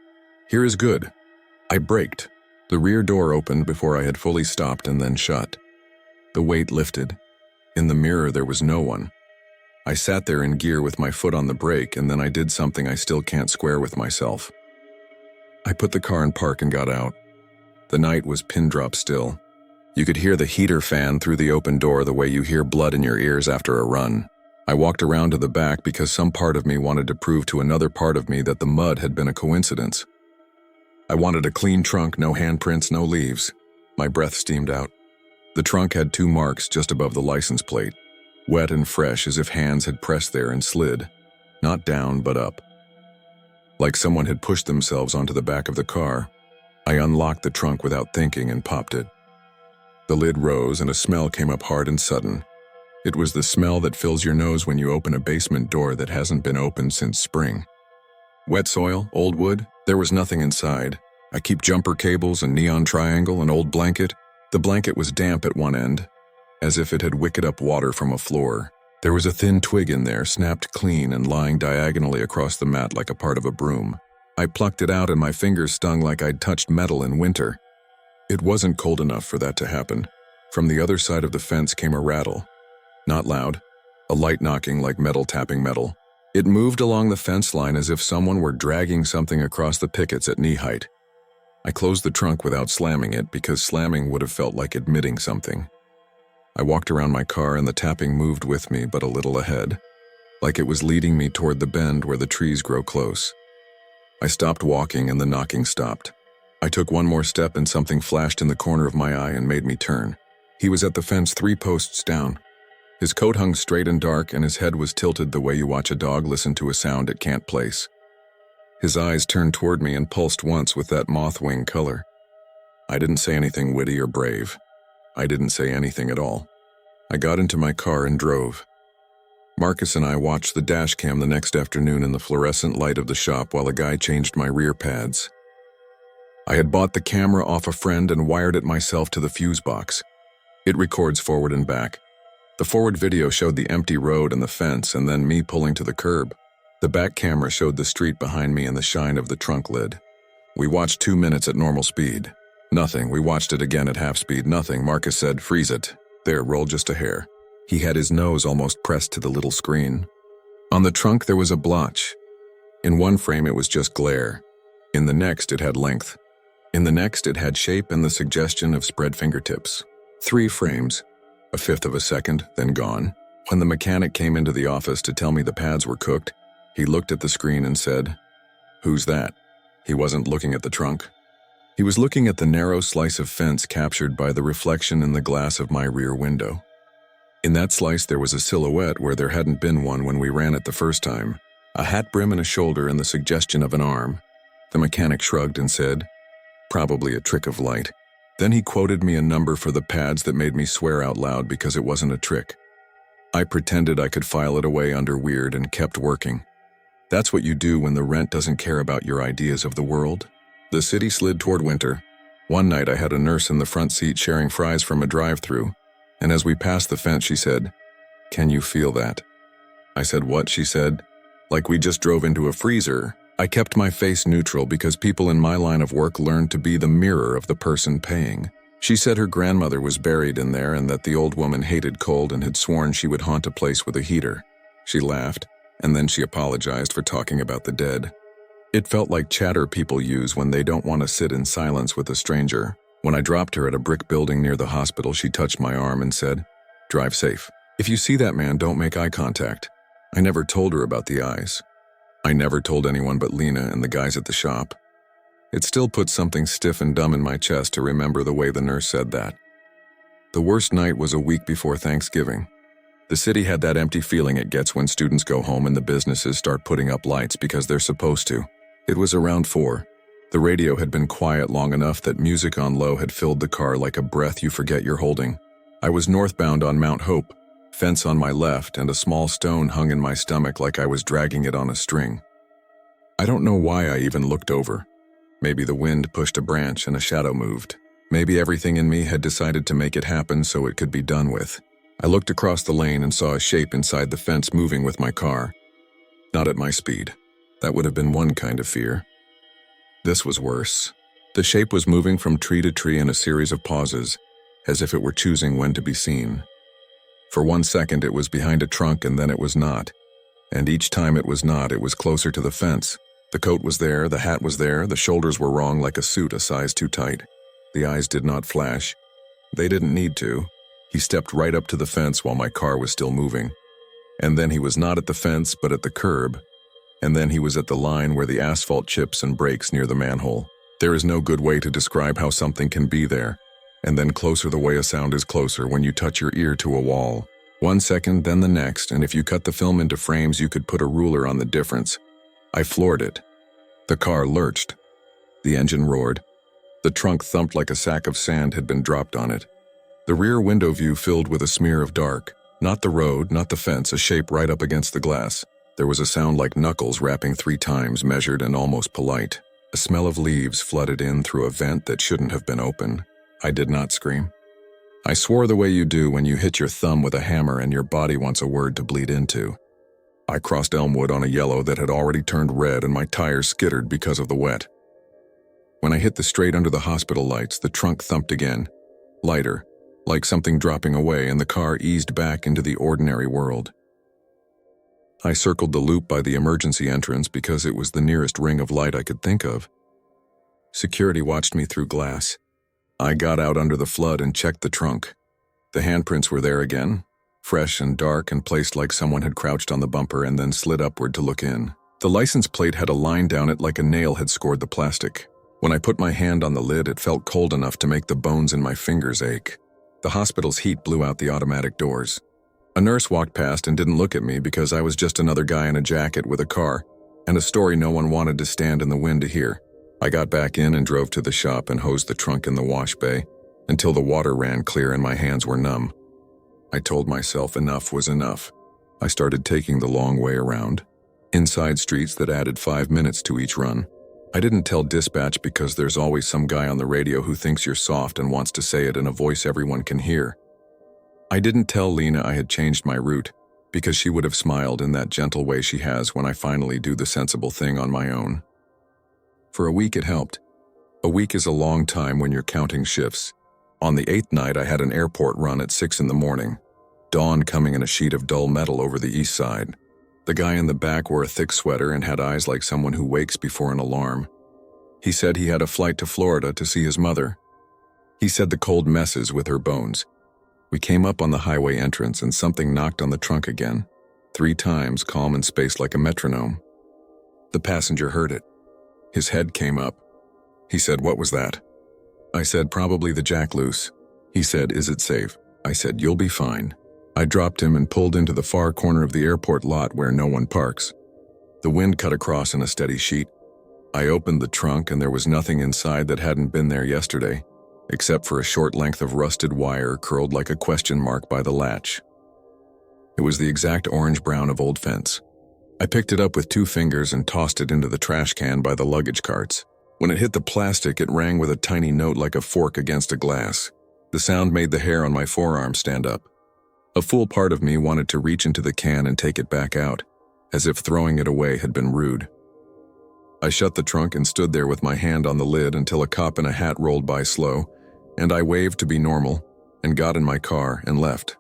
"Here is good." I braked. The rear door opened before I had fully stopped and then shut. The weight lifted. In the mirror there was no one. I sat there in gear with my foot on the brake, and then I did something I still can't square with myself. I put the car in park and got out. The night was pin drop still. You could hear the heater fan through the open door the way you hear blood in your ears after a run. I walked around to the back because some part of me wanted to prove to another part of me that the mud had been a coincidence. I wanted a clean trunk, no handprints, no leaves. My breath steamed out. The trunk had 2 marks just above the license plate, wet and fresh as if hands had pressed there and slid, not down but up. Like someone had pushed themselves onto the back of the car. I unlocked the trunk without thinking and popped it. The lid rose and a smell came up hard and sudden. It was the smell that fills your nose when you open a basement door that hasn't been opened since spring. Wet soil, old wood, there was nothing inside. I keep jumper cables, a neon triangle, an old blanket. The blanket was damp at one end, as if it had wicked up water from a floor. There was a thin twig in there, snapped clean and lying diagonally across the mat like a part of a broom. I plucked it out and my fingers stung like I'd touched metal in winter. It wasn't cold enough for that to happen. From the other side of the fence came a rattle. Not loud, a light knocking like metal tapping metal. It moved along the fence line as if someone were dragging something across the pickets at knee height. I closed the trunk without slamming it because slamming would have felt like admitting something. I walked around my car and the tapping moved with me but a little ahead, like it was leading me toward the bend where the trees grow close. I stopped walking and the knocking stopped. I took one more step and something flashed in the corner of my eye and made me turn. He was at the fence 3 posts down. His coat hung straight and dark and his head was tilted the way you watch a dog listen to a sound it can't place. His eyes turned toward me and pulsed once with that moth-wing color. I didn't say anything witty or brave. I didn't say anything at all. I got into my car and drove. Marcus and I watched the dash cam the next afternoon in the fluorescent light of the shop while a guy changed my rear pads. I had bought the camera off a friend and wired it myself to the fuse box. It records forward and back. The forward video showed the empty road and the fence and then me pulling to the curb. The back camera showed the street behind me and the shine of the trunk lid. We watched 2 minutes at normal speed. Nothing. We watched it again at half speed. Nothing. Marcus said, "Freeze it." There, roll just a hair. He had his nose almost pressed to the little screen. On the trunk there was a blotch. In one frame it was just glare. In the next it had length. In the next it had shape and the suggestion of spread fingertips. 3 frames. A fifth of a second, then gone. When the mechanic came into the office to tell me the pads were cooked, he looked at the screen and said, "Who's that?" He wasn't looking at the trunk. He was looking at the narrow slice of fence captured by the reflection in the glass of my rear window. In that slice there was a silhouette where there hadn't been one when we ran it the first time, a hat brim and a shoulder and the suggestion of an arm. The mechanic shrugged and said, "Probably a trick of light." Then he quoted me a number for the pads that made me swear out loud because it wasn't a trick. I pretended I could file it away under weird and kept working. That's what you do when the rent doesn't care about your ideas of the world. The city slid toward winter. One night I had a nurse in the front seat sharing fries from a drive-thru, and as we passed the fence she said, "Can you feel that?" I said, "What?" She said, "Like we just drove into a freezer." I kept my face neutral because people in my line of work learned to be the mirror of the person paying. She said her grandmother was buried in there and that the old woman hated cold and had sworn she would haunt a place with a heater. She laughed, and then she apologized for talking about the dead. It felt like chatter people use when they don't want to sit in silence with a stranger. When I dropped her at a brick building near the hospital, she touched my arm and said, "Drive safe. If you see that man, don't make eye contact." I never told her about the eyes. I never told anyone but Lena and the guys at the shop. It still puts something stiff and dumb in my chest to remember the way the nurse said that. The worst night was a week before Thanksgiving. The city had that empty feeling it gets when students go home and the businesses start putting up lights because they're supposed to. It was around 4. The radio had been quiet long enough that music on low had filled the car like a breath you forget you're holding. I was northbound on Mount Hope, fence on my left, and a small stone hung in my stomach like I was dragging it on a string. I don't know why I even looked over. Maybe the wind pushed a branch and a shadow moved. Maybe everything in me had decided to make it happen so it could be done with. I looked across the lane and saw a shape inside the fence moving with my car. Not at my speed. That would have been one kind of fear. This was worse. The shape was moving from tree to tree in a series of pauses, as if it were choosing when to be seen. For 1 second it was behind a trunk and then it was not. And each time it was not, it was closer to the fence. The coat was there, the hat was there, the shoulders were wrong like a suit a size too tight. The eyes did not flash. They didn't need to. He stepped right up to the fence while my car was still moving. And then he was not at the fence, but at the curb. And then he was at the line where the asphalt chips and breaks near the manhole. There is no good way to describe how something can be there. And then closer the way a sound is closer when you touch your ear to a wall. 1 second, then the next, and if you cut the film into frames, you could put a ruler on the difference. I floored it. The car lurched. The engine roared. The trunk thumped like a sack of sand had been dropped on it. The rear window view filled with a smear of dark. Not the road, not the fence, a shape right up against the glass. There was a sound like knuckles rapping 3 times, measured and almost polite. A smell of leaves flooded in through a vent that shouldn't have been open. I did not scream. I swore the way you do when you hit your thumb with a hammer and your body wants a word to bleed into. I crossed Elmwood on a yellow that had already turned red and my tires skittered because of the wet. When I hit the straight under the hospital lights, the trunk thumped again, lighter, like something dropping away, and the car eased back into the ordinary world. I circled the loop by the emergency entrance because it was the nearest ring of light I could think of. Security watched me through glass. I got out under the flood and checked the trunk. The handprints were there again, fresh and dark and placed like someone had crouched on the bumper and then slid upward to look in. The license plate had a line down it like a nail had scored the plastic. When I put my hand on the lid, it felt cold enough to make the bones in my fingers ache. The hospital's heat blew out the automatic doors. A nurse walked past and didn't look at me because I was just another guy in a jacket with a car and a story no one wanted to stand in the wind to hear. I got back in and drove to the shop and hosed the trunk in the wash bay until the water ran clear and my hands were numb. I told myself enough was enough. I started taking the long way around, inside streets that added 5 minutes to each run. I didn't tell dispatch because there's always some guy on the radio who thinks you're soft and wants to say it in a voice everyone can hear. I didn't tell Lena I had changed my route because she would have smiled in that gentle way she has when I finally do the sensible thing on my own. For a week it helped. A week is a long time when you're counting shifts. On the 8th night I had an airport run at 6 in the morning. Dawn coming in a sheet of dull metal over the east side. The guy in the back wore a thick sweater and had eyes like someone who wakes before an alarm. He said he had a flight to Florida to see his mother. He said the cold messes with her bones. We came up on the highway entrance and something knocked on the trunk again. 3 times, calm and spaced like a metronome. The passenger heard it. His head came up. He said, "What was that?" I said, "Probably the jack loose." He said, "Is it safe?" I said, "You'll be fine." I dropped him and pulled into the far corner of the airport lot where no one parks. The wind cut across in a steady sheet. I opened the trunk and there was nothing inside that hadn't been there yesterday, except for a short length of rusted wire curled like a question mark by the latch. It was the exact orange-brown of old fence. I picked it up with 2 fingers and tossed it into the trash can by the luggage carts. When it hit the plastic, it rang with a tiny note like a fork against a glass. The sound made the hair on my forearm stand up. A full part of me wanted to reach into the can and take it back out, as if throwing it away had been rude. I shut the trunk and stood there with my hand on the lid until a cop in a hat rolled by slow, and I waved to be normal, and got in my car and left.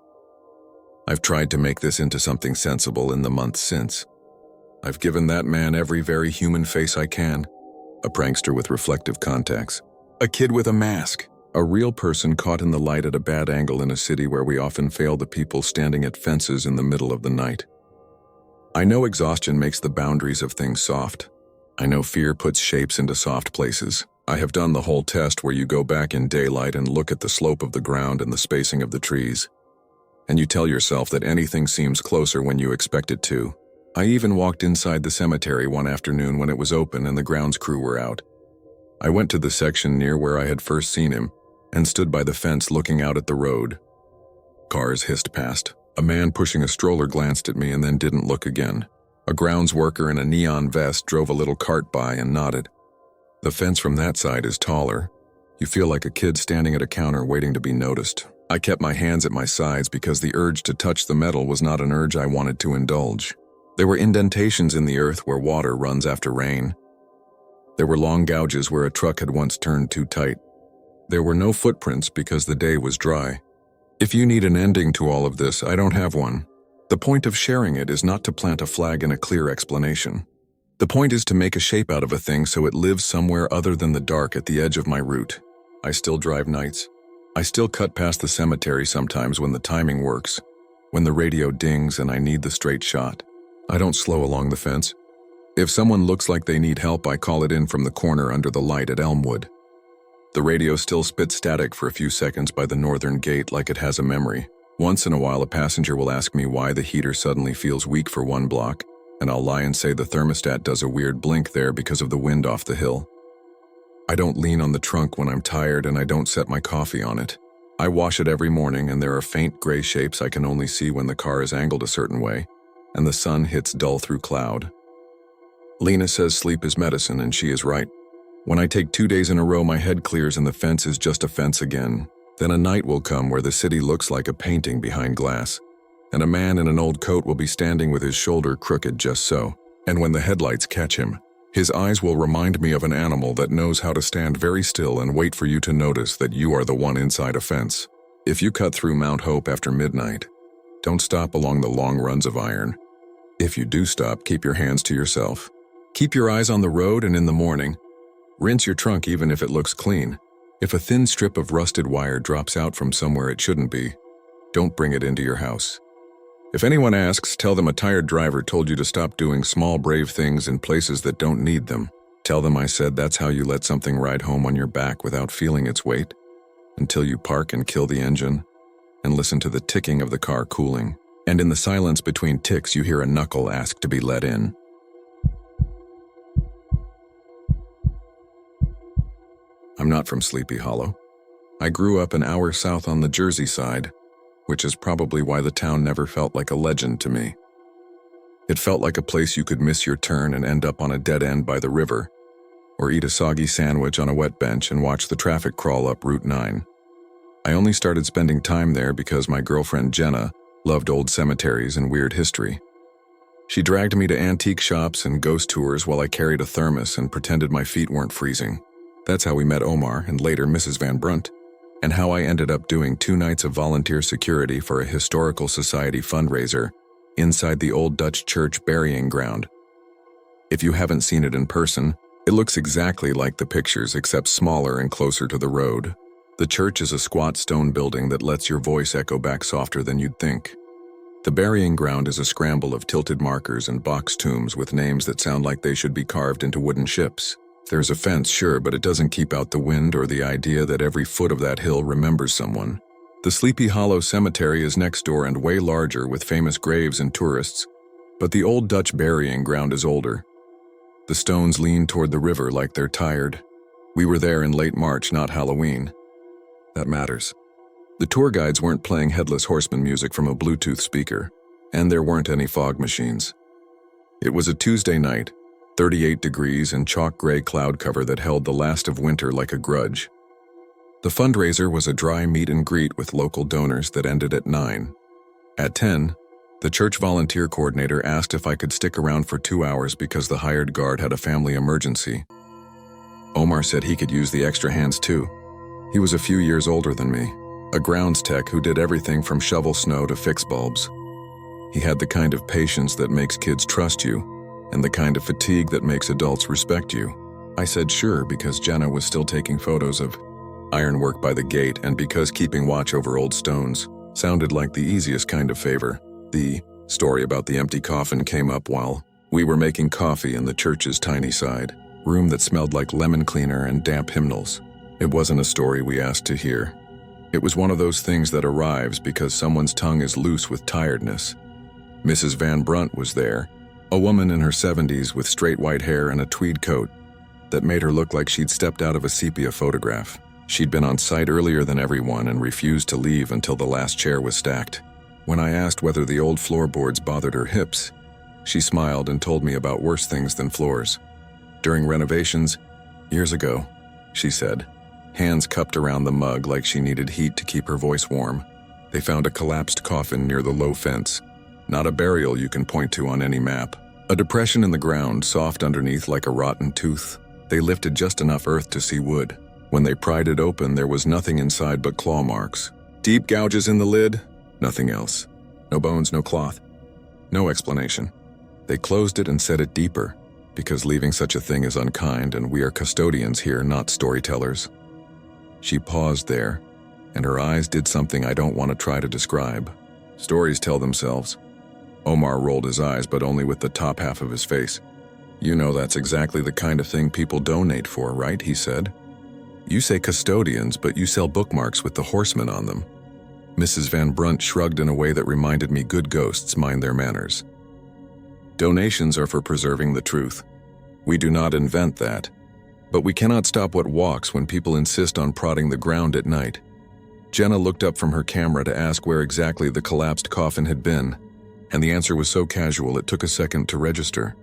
I've tried to make this into something sensible in the months since. I've given that man every very human face I can. A prankster with reflective contacts. A kid with a mask. A real person caught in the light at a bad angle in a city where we often fail the people standing at fences in the middle of the night. I know exhaustion makes the boundaries of things soft. I know fear puts shapes into soft places. I have done the whole test where you go back in daylight and look at the slope of the ground and the spacing of the trees. And you tell yourself that anything seems closer when you expect it to. I even walked inside the cemetery one afternoon when it was open and the grounds crew were out. I went to the section near where I had first seen him and stood by the fence looking out at the road. Cars hissed past. A man pushing a stroller glanced at me and then didn't look again. A grounds worker in a neon vest drove a little cart by and nodded. The fence from that side is taller. You feel like a kid standing at a counter waiting to be noticed. I kept my hands at my sides because the urge to touch the metal was not an urge I wanted to indulge. There were indentations in the earth where water runs after rain. There were long gouges where a truck had once turned too tight. There were no footprints because the day was dry. If you need an ending to all of this, I don't have one. The point of sharing it is not to plant a flag in a clear explanation. The point is to make a shape out of a thing so it lives somewhere other than the dark at the edge of my route. I still drive nights. I still cut past the cemetery sometimes when the timing works, when the radio dings and I need the straight shot. I don't slow along the fence. If someone looks like they need help, I call it in from the corner under the light at Elmwood. The radio still spits static for a few seconds by the northern gate like it has a memory. Once in a while, a passenger will ask me why the heater suddenly feels weak for one block, and I'll lie and say the thermostat does a weird blink there because of the wind off the hill. I don't lean on the trunk when I'm tired, and I don't set my coffee on it. I wash it every morning, and there are faint gray shapes I can only see when the car is angled a certain way, and the sun hits dull through cloud. Lena says sleep is medicine, and she is right. When I take 2 days in a row, my head clears and the fence is just a fence again. Then a night will come where the city looks like a painting behind glass, and a man in an old coat will be standing with his shoulder crooked just so. And when the headlights catch him, his eyes will remind me of an animal that knows how to stand very still and wait for you to notice that you are the one inside a fence. If you cut through Mount Hope after midnight, don't stop along the long runs of iron. If you do stop, keep your hands to yourself. Keep your eyes on the road, and in the morning, rinse your trunk even if it looks clean. If a thin strip of rusted wire drops out from somewhere it shouldn't be, don't bring it into your house. If anyone asks, tell them a tired driver told you to stop doing small brave things in places that don't need them. Tell them I said that's how you let something ride home on your back without feeling its weight, until you park and kill the engine, and listen to the ticking of the car cooling. And in the silence between ticks, you hear a knuckle ask to be let in. I'm not from Sleepy Hollow. I grew up an hour south on the Jersey side, which is probably why the town never felt like a legend to me. It felt like a place you could miss your turn and end up on a dead end by the river, or eat a soggy sandwich on a wet bench and watch the traffic crawl up Route 9. I only started spending time there because my girlfriend Jenna loved old cemeteries and weird history. She dragged me to antique shops and ghost tours while I carried a thermos and pretended my feet weren't freezing. That's how we met Omar and later Mrs. Van Brunt, and how I ended up doing 2 nights of volunteer security for a historical society fundraiser inside the old Dutch church burying ground. If you haven't seen it in person, it looks exactly like the pictures except smaller and closer to the road. The church is a squat stone building that lets your voice echo back softer than you'd think. The burying ground is a scramble of tilted markers and box tombs with names that sound like they should be carved into wooden ships. There's a fence, sure, but it doesn't keep out the wind or the idea that every foot of that hill remembers someone. The Sleepy Hollow Cemetery is next door and way larger with famous graves and tourists, but the old Dutch burying ground is older. The stones lean toward the river like they're tired. We were there in late March, not Halloween. That matters. The tour guides weren't playing Headless Horseman music from a Bluetooth speaker, and there weren't any fog machines. It was a Tuesday night, 38 degrees and chalk gray cloud cover that held the last of winter like a grudge. The fundraiser was a dry meet and greet with local donors that ended at 9. At 10, the church volunteer coordinator asked if I could stick around for 2 hours because the hired guard had a family emergency. Omar said he could use the extra hands too. He was a few years older than me, a grounds tech who did everything from shovel snow to fix bulbs. He had the kind of patience that makes kids trust you, and the kind of fatigue that makes adults respect you. I said sure because Jenna was still taking photos of ironwork by the gate and because keeping watch over old stones sounded like the easiest kind of favor. The story about the empty coffin came up while we were making coffee in the church's tiny side room that smelled like lemon cleaner and damp hymnals. It wasn't a story we asked to hear. It was one of those things that arrives because someone's tongue is loose with tiredness. Mrs. Van Brunt was there, a woman in her 70s with straight white hair and a tweed coat that made her look like she'd stepped out of a sepia photograph. She'd been on site earlier than everyone and refused to leave until the last chair was stacked. When I asked whether the old floorboards bothered her hips, she smiled and told me about worse things than floors. During renovations, years ago, she said, hands cupped around the mug like she needed heat to keep her voice warm, they found a collapsed coffin near the low fence. Not a burial you can point to on any map. A depression in the ground, soft underneath like a rotten tooth. They lifted just enough earth to see wood. When they pried it open, there was nothing inside but claw marks. Deep gouges in the lid, nothing else. No bones, no cloth. No explanation. They closed it and set it deeper, because leaving such a thing is unkind and we are custodians here, not storytellers. She paused there, and her eyes did something I don't want to try to describe. Stories tell themselves. Omar rolled his eyes, but only with the top half of his face. You know that's exactly the kind of thing people donate for, right? He said. You say custodians, but you sell bookmarks with the horseman on them. Mrs. Van Brunt shrugged in a way that reminded me good ghosts mind their manners. Donations are for preserving the truth. We do not invent that. But we cannot stop what walks when people insist on prodding the ground at night. Jenna looked up from her camera to ask where exactly the collapsed coffin had been, and the answer was so casual it took a second to register.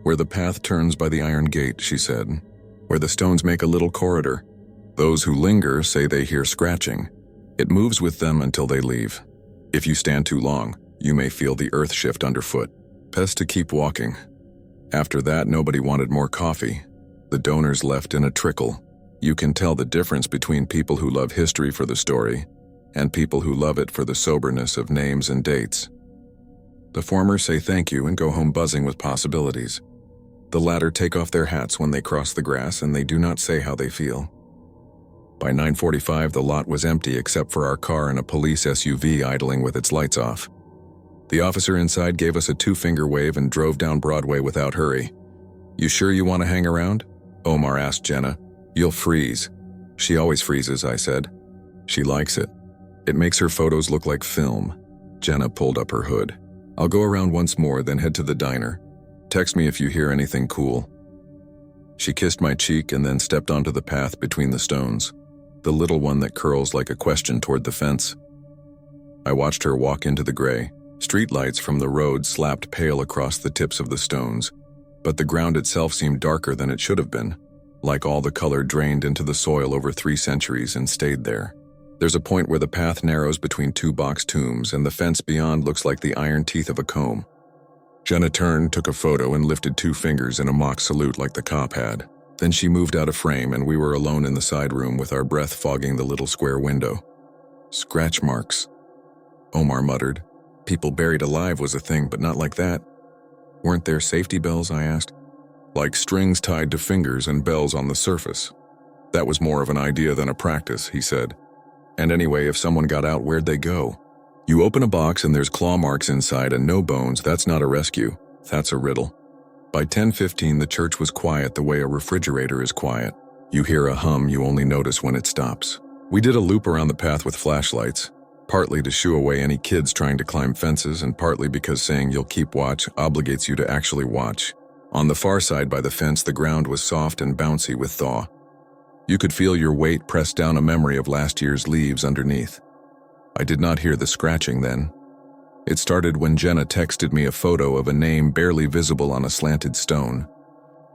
Where the path turns by the iron gate, she said. Where the stones make a little corridor. Those who linger say they hear scratching. It moves with them until they leave. If you stand too long, you may feel the earth shift underfoot. Best to keep walking. After that, nobody wanted more coffee. The donors left in a trickle. You can tell the difference between people who love history for the story and people who love it for the soberness of names and dates. The former say thank you and go home buzzing with possibilities. The latter take off their hats when they cross the grass and they do not say how they feel. By 9:45, the lot was empty except for our car and a police SUV idling with its lights off. The officer inside gave us a two-finger wave and drove down Broadway without hurry. You sure you want to hang around? Omar asked Jenna. You'll freeze. She always freezes, I said. She likes it. It makes her photos look like film. Jenna pulled up her hood. I'll go around once more, then head to the diner. Text me if you hear anything cool. She kissed my cheek and then stepped onto the path between the stones, the little one that curls like a question toward the fence. I watched her walk into the gray. Streetlights from the road slapped pale across the tips of the stones, but the ground itself seemed darker than it should have been, like all the color drained into the soil over 3 centuries and stayed there. There's a point where the path narrows between 2 box tombs and the fence beyond looks like the iron teeth of a comb. Jenna turned, took a photo, and lifted 2 fingers in a mock salute like the cop had. Then she moved out of frame and we were alone in the side room with our breath fogging the little square window. Scratch marks, Omar muttered. People buried alive was a thing, but not like that. Weren't there safety bells, I asked? Like strings tied to fingers and bells on the surface. That was more of an idea than a practice, he said. And anyway, if someone got out, where'd they go? You open a box and there's claw marks inside and no bones, that's not a rescue. That's a riddle. By 10:15, the church was quiet the way a refrigerator is quiet. You hear a hum you only notice when it stops. We did a loop around the path with flashlights, partly to shoo away any kids trying to climb fences and partly because saying you'll keep watch obligates you to actually watch. On the far side by the fence, the ground was soft and bouncy with thaw. You could feel your weight press down a memory of last year's leaves underneath. I did not hear the scratching then. It started when Jenna texted me a photo of a name barely visible on a slanted stone.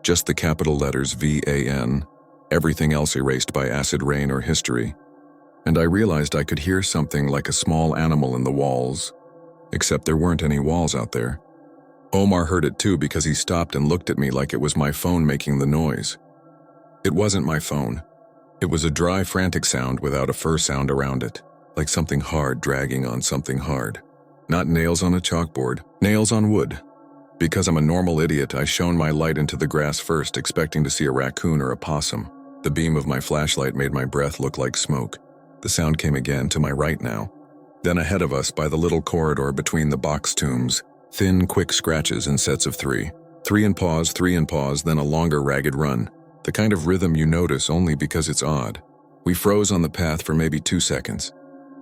Just the capital letters VAN, everything else erased by acid rain or history. And I realized I could hear something like a small animal in the walls, except there weren't any walls out there. Omar heard it too because he stopped and looked at me like it was my phone making the noise. It wasn't my phone. It was a dry, frantic sound without a fur sound around it, like something hard dragging on something hard. Not nails on a chalkboard, nails on wood. Because I'm a normal idiot, I shone my light into the grass first, expecting to see a raccoon or a possum. The beam of my flashlight made my breath look like smoke. The sound came again, to my right now. Then ahead of us, by the little corridor between the box tombs, thin, quick scratches in sets of 3. 3 and pause, 3 and pause, then a longer, ragged run. The kind of rhythm you notice only because it's odd. We froze on the path for maybe 2 seconds.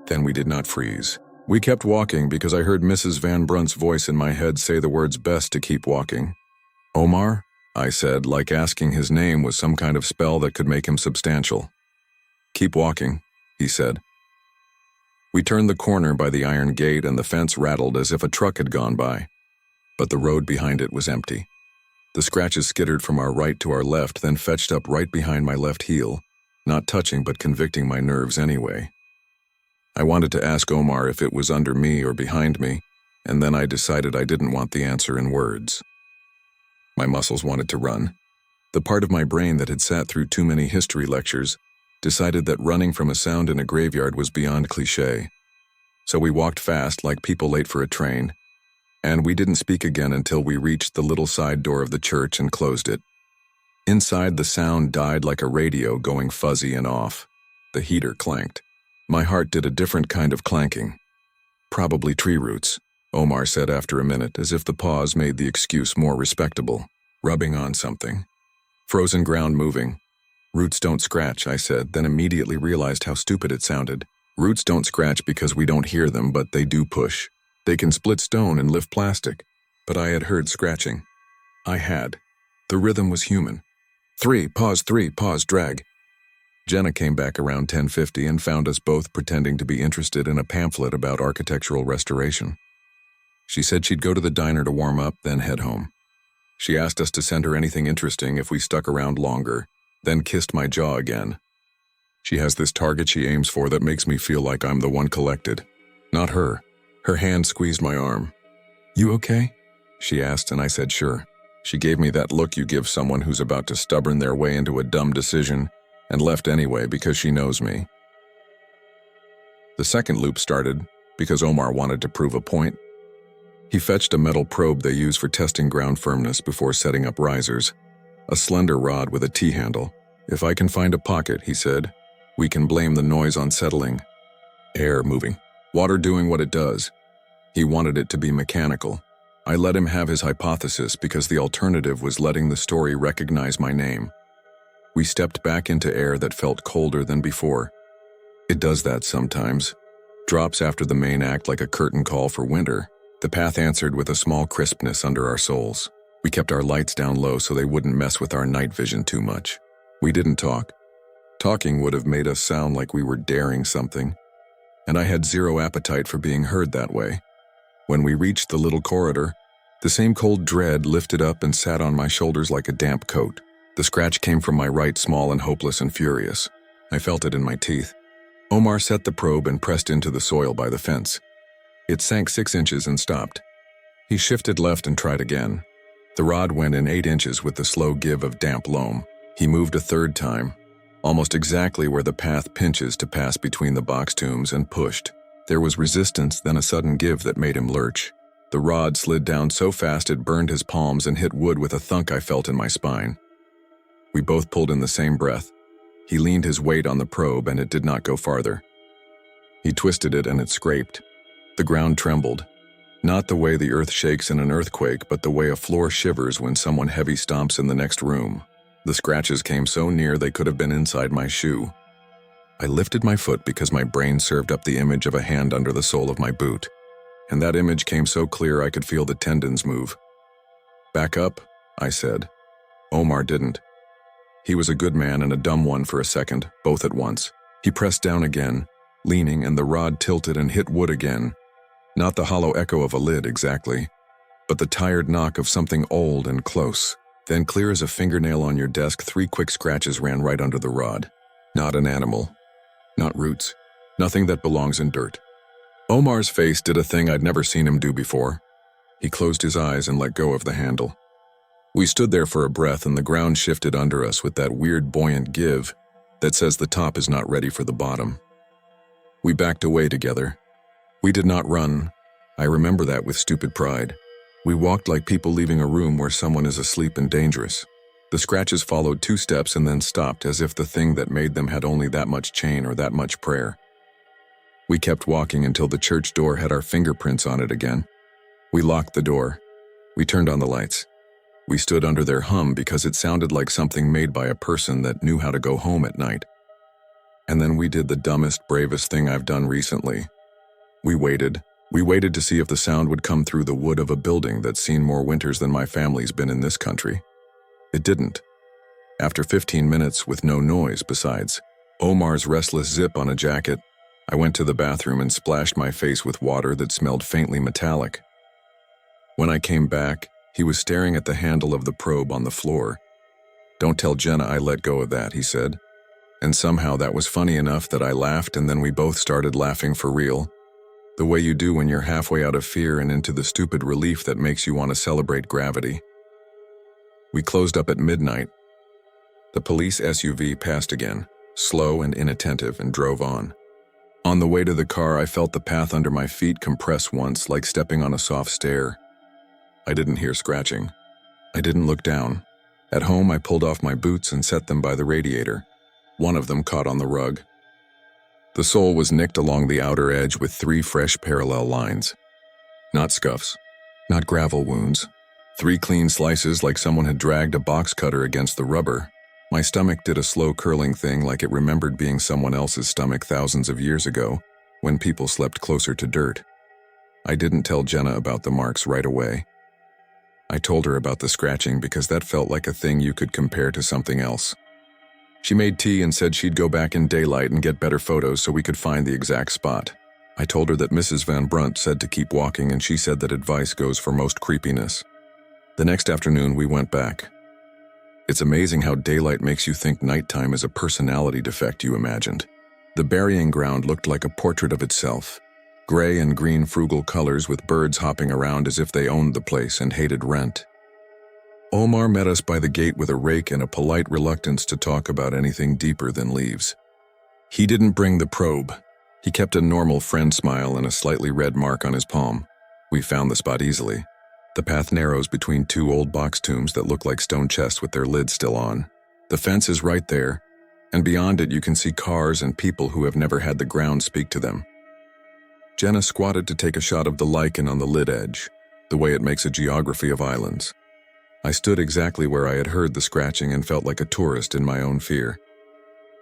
Then we did not freeze. We kept walking because I heard Mrs. Van Brunt's voice in my head say the words best to keep walking. Omar? I said, like asking his name was some kind of spell that could make him substantial. Keep walking, he said. We turned the corner by the iron gate and the fence rattled as if a truck had gone by. But the road behind it was empty. The scratches skittered from our right to our left, then fetched up right behind my left heel, not touching but convicting my nerves anyway. I wanted to ask Omar if it was under me or behind me, and then I decided I didn't want the answer in words. My muscles wanted to run. The part of my brain that had sat through too many history lectures decided that running from a sound in a graveyard was beyond cliché. So we walked fast like people late for a train, and we didn't speak again until we reached the little side door of the church and closed it. Inside, the sound died like a radio going fuzzy and off. The heater clanked. My heart did a different kind of clanking. Probably tree roots, Omar said after a minute, as if the pause made the excuse more respectable. Rubbing on something. Frozen ground moving. Roots don't scratch, I said, then immediately realized how stupid it sounded. Roots don't scratch because we don't hear them, but they do push. They can split stone and lift plastic. But I had heard scratching. I had. The rhythm was human. 3, pause, drag. Jenna came back around 10:50 and found us both pretending to be interested in a pamphlet about architectural restoration. She said she'd go to the diner to warm up, then head home. She asked us to send her anything interesting if we stuck around longer, then kissed my jaw again. She has this target she aims for that makes me feel like I'm the one collected. Not her. Her hand squeezed my arm. You okay? She asked, and I said sure. She gave me that look you give someone who's about to stubborn their way into a dumb decision, and left anyway because she knows me. The second loop started because Omar wanted to prove a point. He fetched a metal probe they use for testing ground firmness before setting up risers, a slender rod with a T-handle. If I can find a pocket, he said, we can blame the noise on settling. Air moving. Water doing what it does. He wanted it to be mechanical. I let him have his hypothesis because the alternative was letting the story recognize my name. We stepped back into air that felt colder than before. It does that sometimes. Drops after the main act like a curtain call for winter. The path answered with a small crispness under our soles. We kept our lights down low so they wouldn't mess with our night vision too much. We didn't talk. Talking would have made us sound like we were daring something, and I had zero appetite for being heard that way. When we reached the little corridor, the same cold dread lifted up and sat on my shoulders like a damp coat. The scratch came from my right, small and hopeless and furious. I felt it in my teeth. Omar set the probe and pressed into the soil by the fence. It sank 6 inches and stopped. He shifted left and tried again. The rod went in 8 inches with the slow give of damp loam. He moved a third time, almost exactly where the path pinches to pass between the box tombs, and pushed. There was resistance, then a sudden give that made him lurch. The rod slid down so fast it burned his palms and hit wood with a thunk I felt in my spine. We both pulled in the same breath. He leaned his weight on the probe and it did not go farther. He twisted it and it scraped. The ground trembled. Not the way the earth shakes in an earthquake, but the way a floor shivers when someone heavy stomps in the next room. The scratches came so near they could have been inside my shoe. I lifted my foot because my brain served up the image of a hand under the sole of my boot, and that image came so clear I could feel the tendons move. Back up, I said. Omar didn't. He was a good man and a dumb one for a second, both at once. He pressed down again, leaning, and the rod tilted and hit wood again. Not the hollow echo of a lid exactly, but the tired knock of something old and close. Then, clear as a fingernail on your desk, 3 quick scratches ran right under the rod. Not an animal. Not roots. Nothing that belongs in dirt. Omar's face did a thing I'd never seen him do before. He closed his eyes and let go of the handle. We stood there for a breath and the ground shifted under us with that weird buoyant give that says the top is not ready for the bottom. We backed away together. We did not run. I remember that with stupid pride. We walked like people leaving a room where someone is asleep and dangerous. The scratches followed 2 steps and then stopped, as if the thing that made them had only that much chain or that much prayer. We kept walking until the church door had our fingerprints on it again. We locked the door. We turned on the lights. We stood under their hum because it sounded like something made by a person that knew how to go home at night. And then we did the dumbest, bravest thing I've done recently. We waited. We waited to see if the sound would come through the wood of a building that's seen more winters than my family's been in this country. It didn't. After 15 minutes, with no noise besides Omar's restless zip on a jacket, I went to the bathroom and splashed my face with water that smelled faintly metallic. When I came back, he was staring at the handle of the probe on the floor. "Don't tell Jenna I let go of that," he said. And somehow that was funny enough that I laughed, and then we both started laughing for real. The way you do when you're halfway out of fear and into the stupid relief that makes you want to celebrate gravity. We closed up at midnight. The police SUV passed again, slow and inattentive, and drove on. On the way to the car, I felt the path under my feet compress once, like stepping on a soft stair. I didn't hear scratching. I didn't look down. At home, I pulled off my boots and set them by the radiator. One of them caught on the rug. The sole was nicked along the outer edge with 3 fresh parallel lines. Not scuffs, not gravel wounds. 3 clean slices like someone had dragged a box cutter against the rubber. My stomach did a slow curling thing like it remembered being someone else's stomach thousands of years ago, when people slept closer to dirt. I didn't tell Jenna about the marks right away. I told her about the scratching because that felt like a thing you could compare to something else. She made tea and said she'd go back in daylight and get better photos so we could find the exact spot. I told her that Mrs. Van Brunt said to keep walking, and she said that advice goes for most creepiness. The next afternoon we went back. It's amazing how daylight makes you think nighttime is a personality defect you imagined. The burying ground looked like a portrait of itself. Gray and green frugal colors with birds hopping around as if they owned the place and hated rent. Omar met us by the gate with a rake and a polite reluctance to talk about anything deeper than leaves. He didn't bring the probe. He kept a normal friend smile and a slightly red mark on his palm. We found the spot easily. The path narrows between 2 old box tombs that look like stone chests with their lids still on. The fence is right there, and beyond it you can see cars and people who have never had the ground speak to them. Jenna squatted to take a shot of the lichen on the lid edge, the way it makes a geography of islands. I stood exactly where I had heard the scratching and felt like a tourist in my own fear.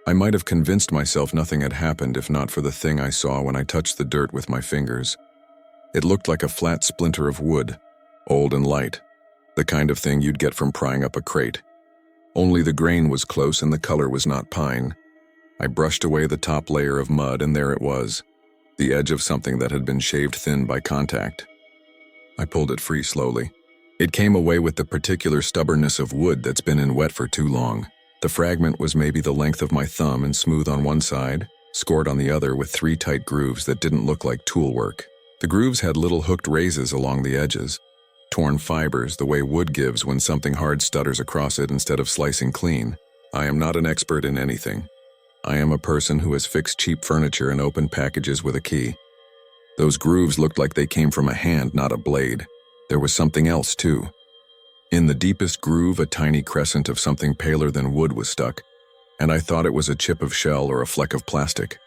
I might have convinced myself nothing had happened if not for the thing I saw when I touched the dirt with my fingers. It looked like a flat splinter of wood, old and light, the kind of thing you'd get from prying up a crate. Only the grain was close and the color was not pine. I brushed away the top layer of mud and there it was, the edge of something that had been shaved thin by contact. I pulled it free slowly. It came away with the particular stubbornness of wood that's been in wet for too long. The fragment was maybe the length of my thumb and smooth on one side, scored on the other with 3 tight grooves that didn't look like tool work. The grooves had little hooked razors along the edges, torn fibers the way wood gives when something hard stutters across it instead of slicing clean. I am not an expert in anything. I am a person who has fixed cheap furniture and opened packages with a key. Those grooves looked like they came from a hand, not a blade. There was something else, too. In the deepest groove, a tiny crescent of something paler than wood was stuck, and I thought it was a chip of shell or a fleck of plastic.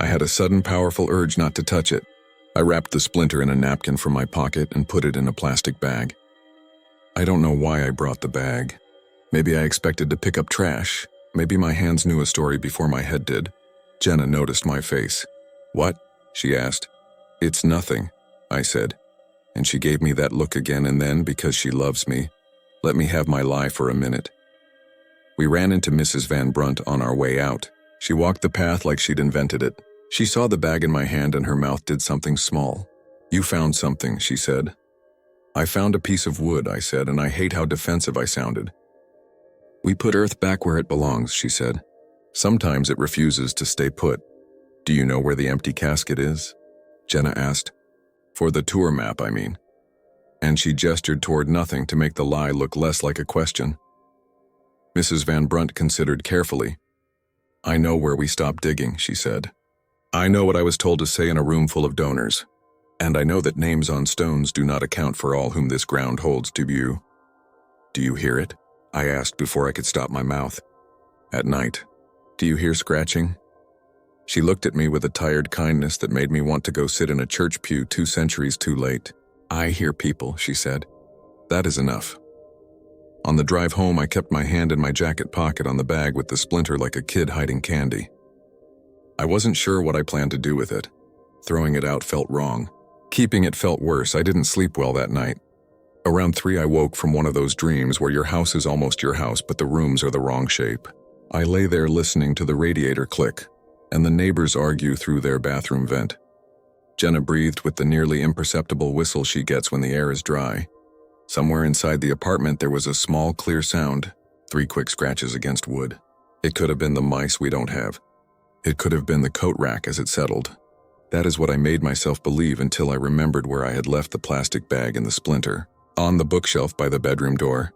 I had a sudden, powerful urge not to touch it. I wrapped the splinter in a napkin from my pocket and put it in a plastic bag. I don't know why I brought the bag. Maybe I expected to pick up trash. Maybe my hands knew a story before my head did. Jenna noticed my face. "What?" she asked. "It's nothing," I said. And she gave me that look again, and then, because she loves me, let me have my lie for a minute. We ran into Mrs. Van Brunt on our way out. She walked the path like she'd invented it. She saw the bag in my hand and her mouth did something small. "You found something," she said. "I found a piece of wood," I said, and I hate how defensive I sounded. "We put earth back where it belongs," she said. "Sometimes it refuses to stay put." "Do you know where the empty casket is?" Jenna asked. "For the tour map, I mean." And she gestured toward nothing to make the lie look less like a question. Mrs. Van Brunt considered carefully. "I know where we stopped digging," she said. "I know what I was told to say in a room full of donors. And I know that names on stones do not account for all whom this ground holds, do you?" "Do you hear it?" I asked before I could stop my mouth. "At night. Do you hear scratching?" She looked at me with a tired kindness that made me want to go sit in a church pew 2 centuries too late. "I hear people," she said. "That is enough." On the drive home, I kept my hand in my jacket pocket on the bag with the splinter like a kid hiding candy. I wasn't sure what I planned to do with it. Throwing it out felt wrong. Keeping it felt worse. I didn't sleep well that night. Around 3, I woke from one of those dreams where your house is almost your house, but the rooms are the wrong shape. I lay there listening to the radiator click, and the neighbors argue through their bathroom vent. Jenna breathed with the nearly imperceptible whistle she gets when the air is dry. Somewhere inside the apartment there was a small, clear sound, 3 quick scratches against wood. It could have been the mice we don't have. It could have been the coat rack as it settled. That is what I made myself believe until I remembered where I had left the plastic bag and the splinter. On the bookshelf by the bedroom door.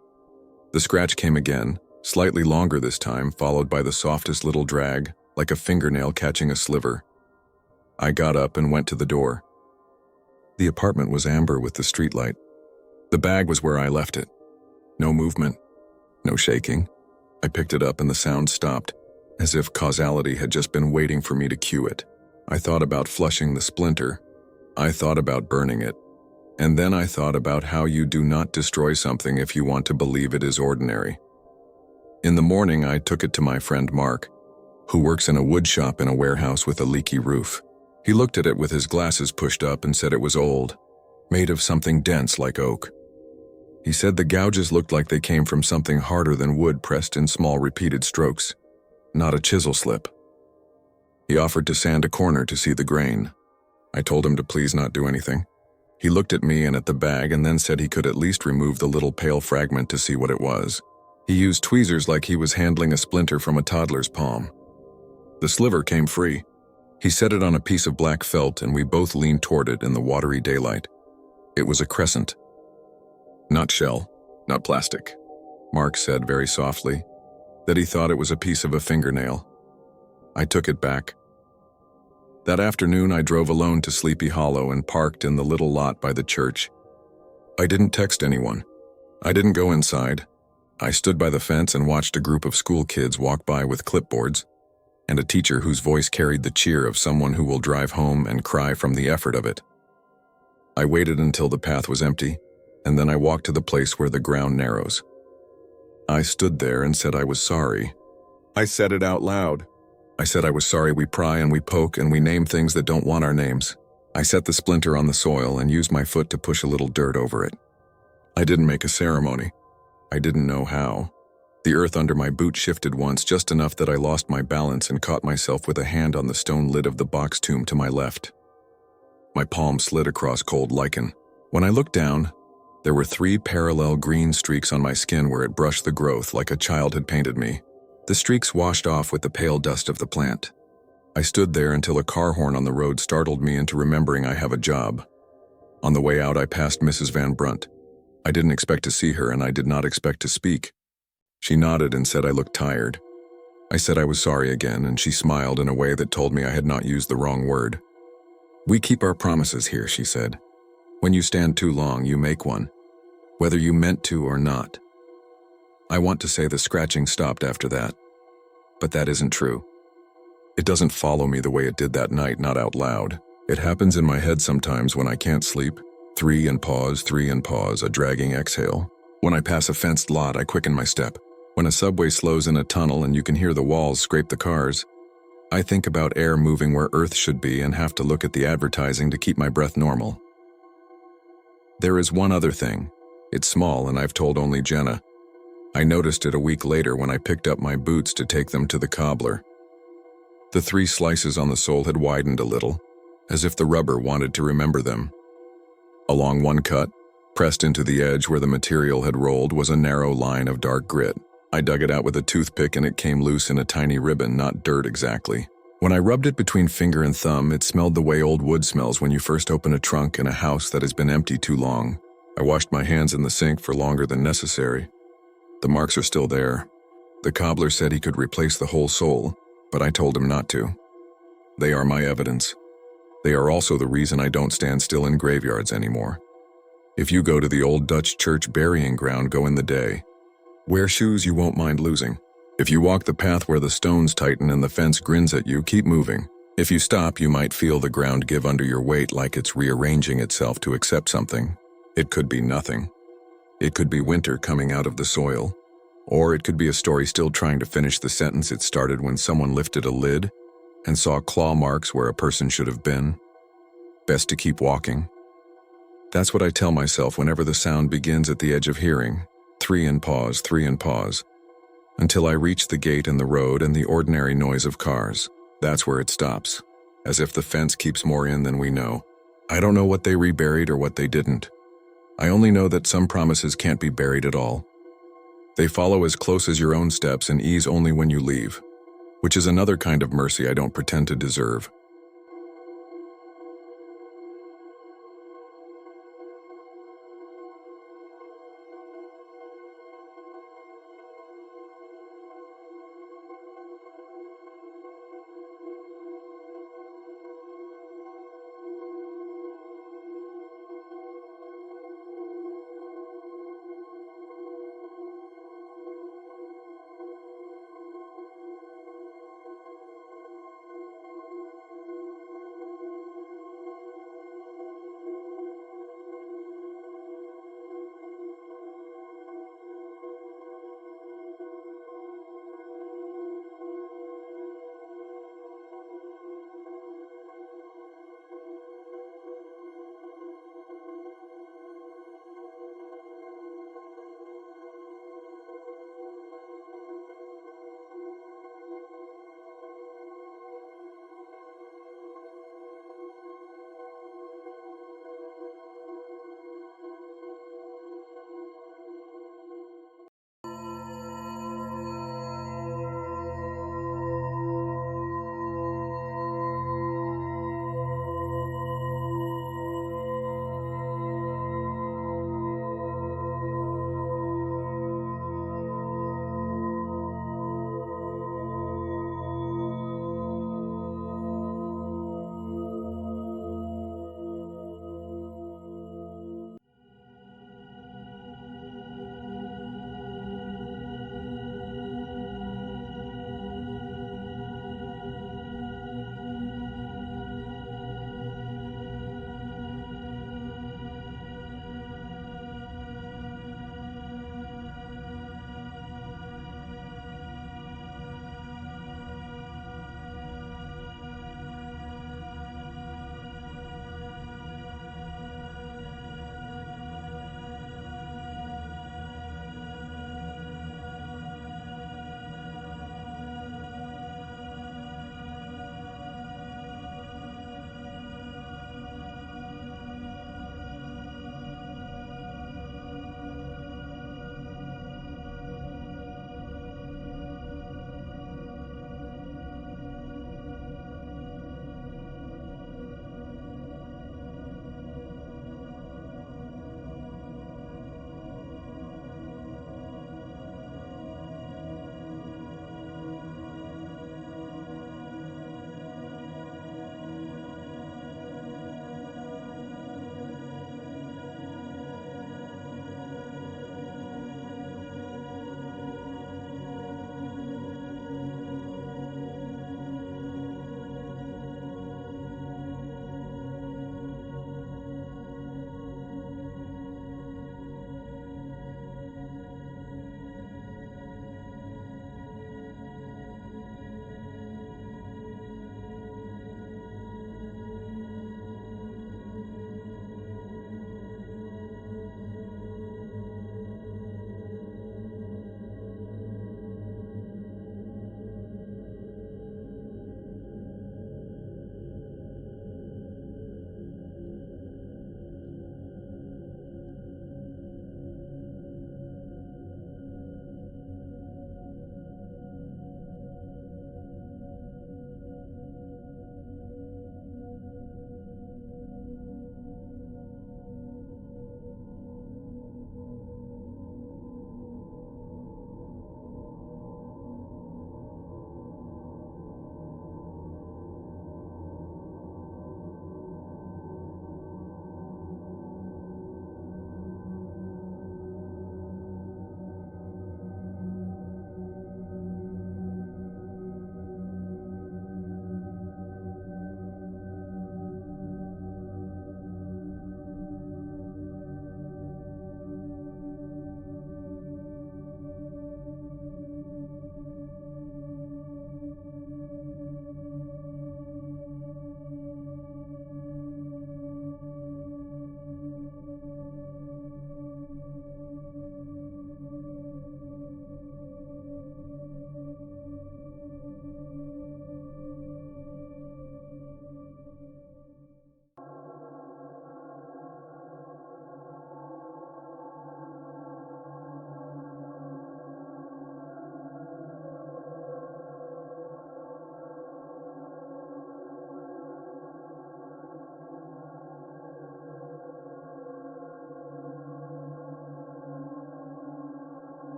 The scratch came again, slightly longer this time, followed by the softest little drag, like a fingernail catching a sliver. I got up and went to the door. The apartment was amber with the streetlight. The bag was where I left it. No movement, no shaking. I picked it up and the sound stopped. as if causality had just been waiting for me to cue it. I thought about flushing the splinter. I thought about burning it. And then I thought about how you do not destroy something if you want to believe it is ordinary. In the morning, I took it to my friend Mark, who works in a wood shop in a warehouse with a leaky roof. He looked at it with his glasses pushed up and said it was old, made of something dense like oak. He said the gouges looked like they came from something harder than wood pressed in small repeated strokes, not a chisel slip. He offered to sand a corner to see the grain. I told him to please not do anything. He looked at me and at the bag and then said he could at least remove the little pale fragment to see what it was. He used tweezers like he was handling a splinter from a toddler's palm. The sliver came free. He set it on a piece of black felt and we both leaned toward it in the watery daylight. It was a crescent. Not shell, not plastic. Mark said very softly that he thought it was a piece of a fingernail. I took it back. That afternoon, I drove alone to Sleepy Hollow and parked in the little lot by the church. I didn't text anyone. I didn't go inside. I stood by the fence and watched a group of school kids walk by with clipboards, and a teacher whose voice carried the cheer of someone who will drive home and cry from the effort of it. I waited until the path was empty, and then I walked to the place where the ground narrows. I stood there and said I was sorry. I said it out loud. I said I was sorry we pry and we poke and we name things that don't want our names. I set the splinter on the soil and used my foot to push a little dirt over it. I didn't make a ceremony. I didn't know how. The earth under my boot shifted once, just enough that I lost my balance and caught myself with a hand on the stone lid of the box tomb to my left. My palm slid across cold lichen. When I looked down, there were 3 parallel green streaks on my skin where it brushed the growth like a child had painted me. The streaks washed off with the pale dust of the plant. I stood there until a car horn on the road startled me into remembering I have a job. On the way out, I passed Mrs. Van Brunt. I didn't expect to see her, and I did not expect to speak. She nodded and said I looked tired. I said I was sorry again, and she smiled in a way that told me I had not used the wrong word. "We keep our promises here," she said. "When you stand too long, you make one, whether you meant to or not." I want to say the scratching stopped after that, but that isn't true. It doesn't follow me the way it did that night, not out loud. It happens in my head sometimes when I can't sleep. 3 and pause, a dragging exhale. When I pass a fenced lot, I quicken my step. When a subway slows in a tunnel and you can hear the walls scrape the cars, I think about air moving where earth should be and have to look at the advertising to keep my breath normal. There is one other thing. It's small and I've told only Jenna. I noticed it a week later when I picked up my boots to take them to the cobbler. The 3 slices on the sole had widened a little, as if the rubber wanted to remember them. Along one cut, pressed into the edge where the material had rolled, was a narrow line of dark grit. I dug it out with a toothpick and it came loose in a tiny ribbon, not dirt exactly. When I rubbed it between finger and thumb, it smelled the way old wood smells when you first open a trunk in a house that has been empty too long. I washed my hands in the sink for longer than necessary. The marks are still there. The cobbler said he could replace the whole sole, but I told him not to. They are my evidence. They are also the reason I don't stand still in graveyards anymore. If you go to the old Dutch church burying ground, go in the day. Wear shoes you won't mind losing. If you walk the path where the stones tighten and the fence grins at you, keep moving. If you stop, you might feel the ground give under your weight like it's rearranging itself to accept something. It could be nothing. It could be winter coming out of the soil, or it could be a story still trying to finish the sentence it started when someone lifted a lid and saw claw marks where a person should have been. Best to keep walking. That's what I tell myself whenever the sound begins at the edge of hearing. 3 and pause, until I reach the gate in the road and the ordinary noise of cars. That's where it stops, as if the fence keeps more in than we know. I don't know what they reburied or what they didn't. I only know that some promises can't be buried at all. They follow as close as your own steps and ease only when you leave, which is another kind of mercy I don't pretend to deserve.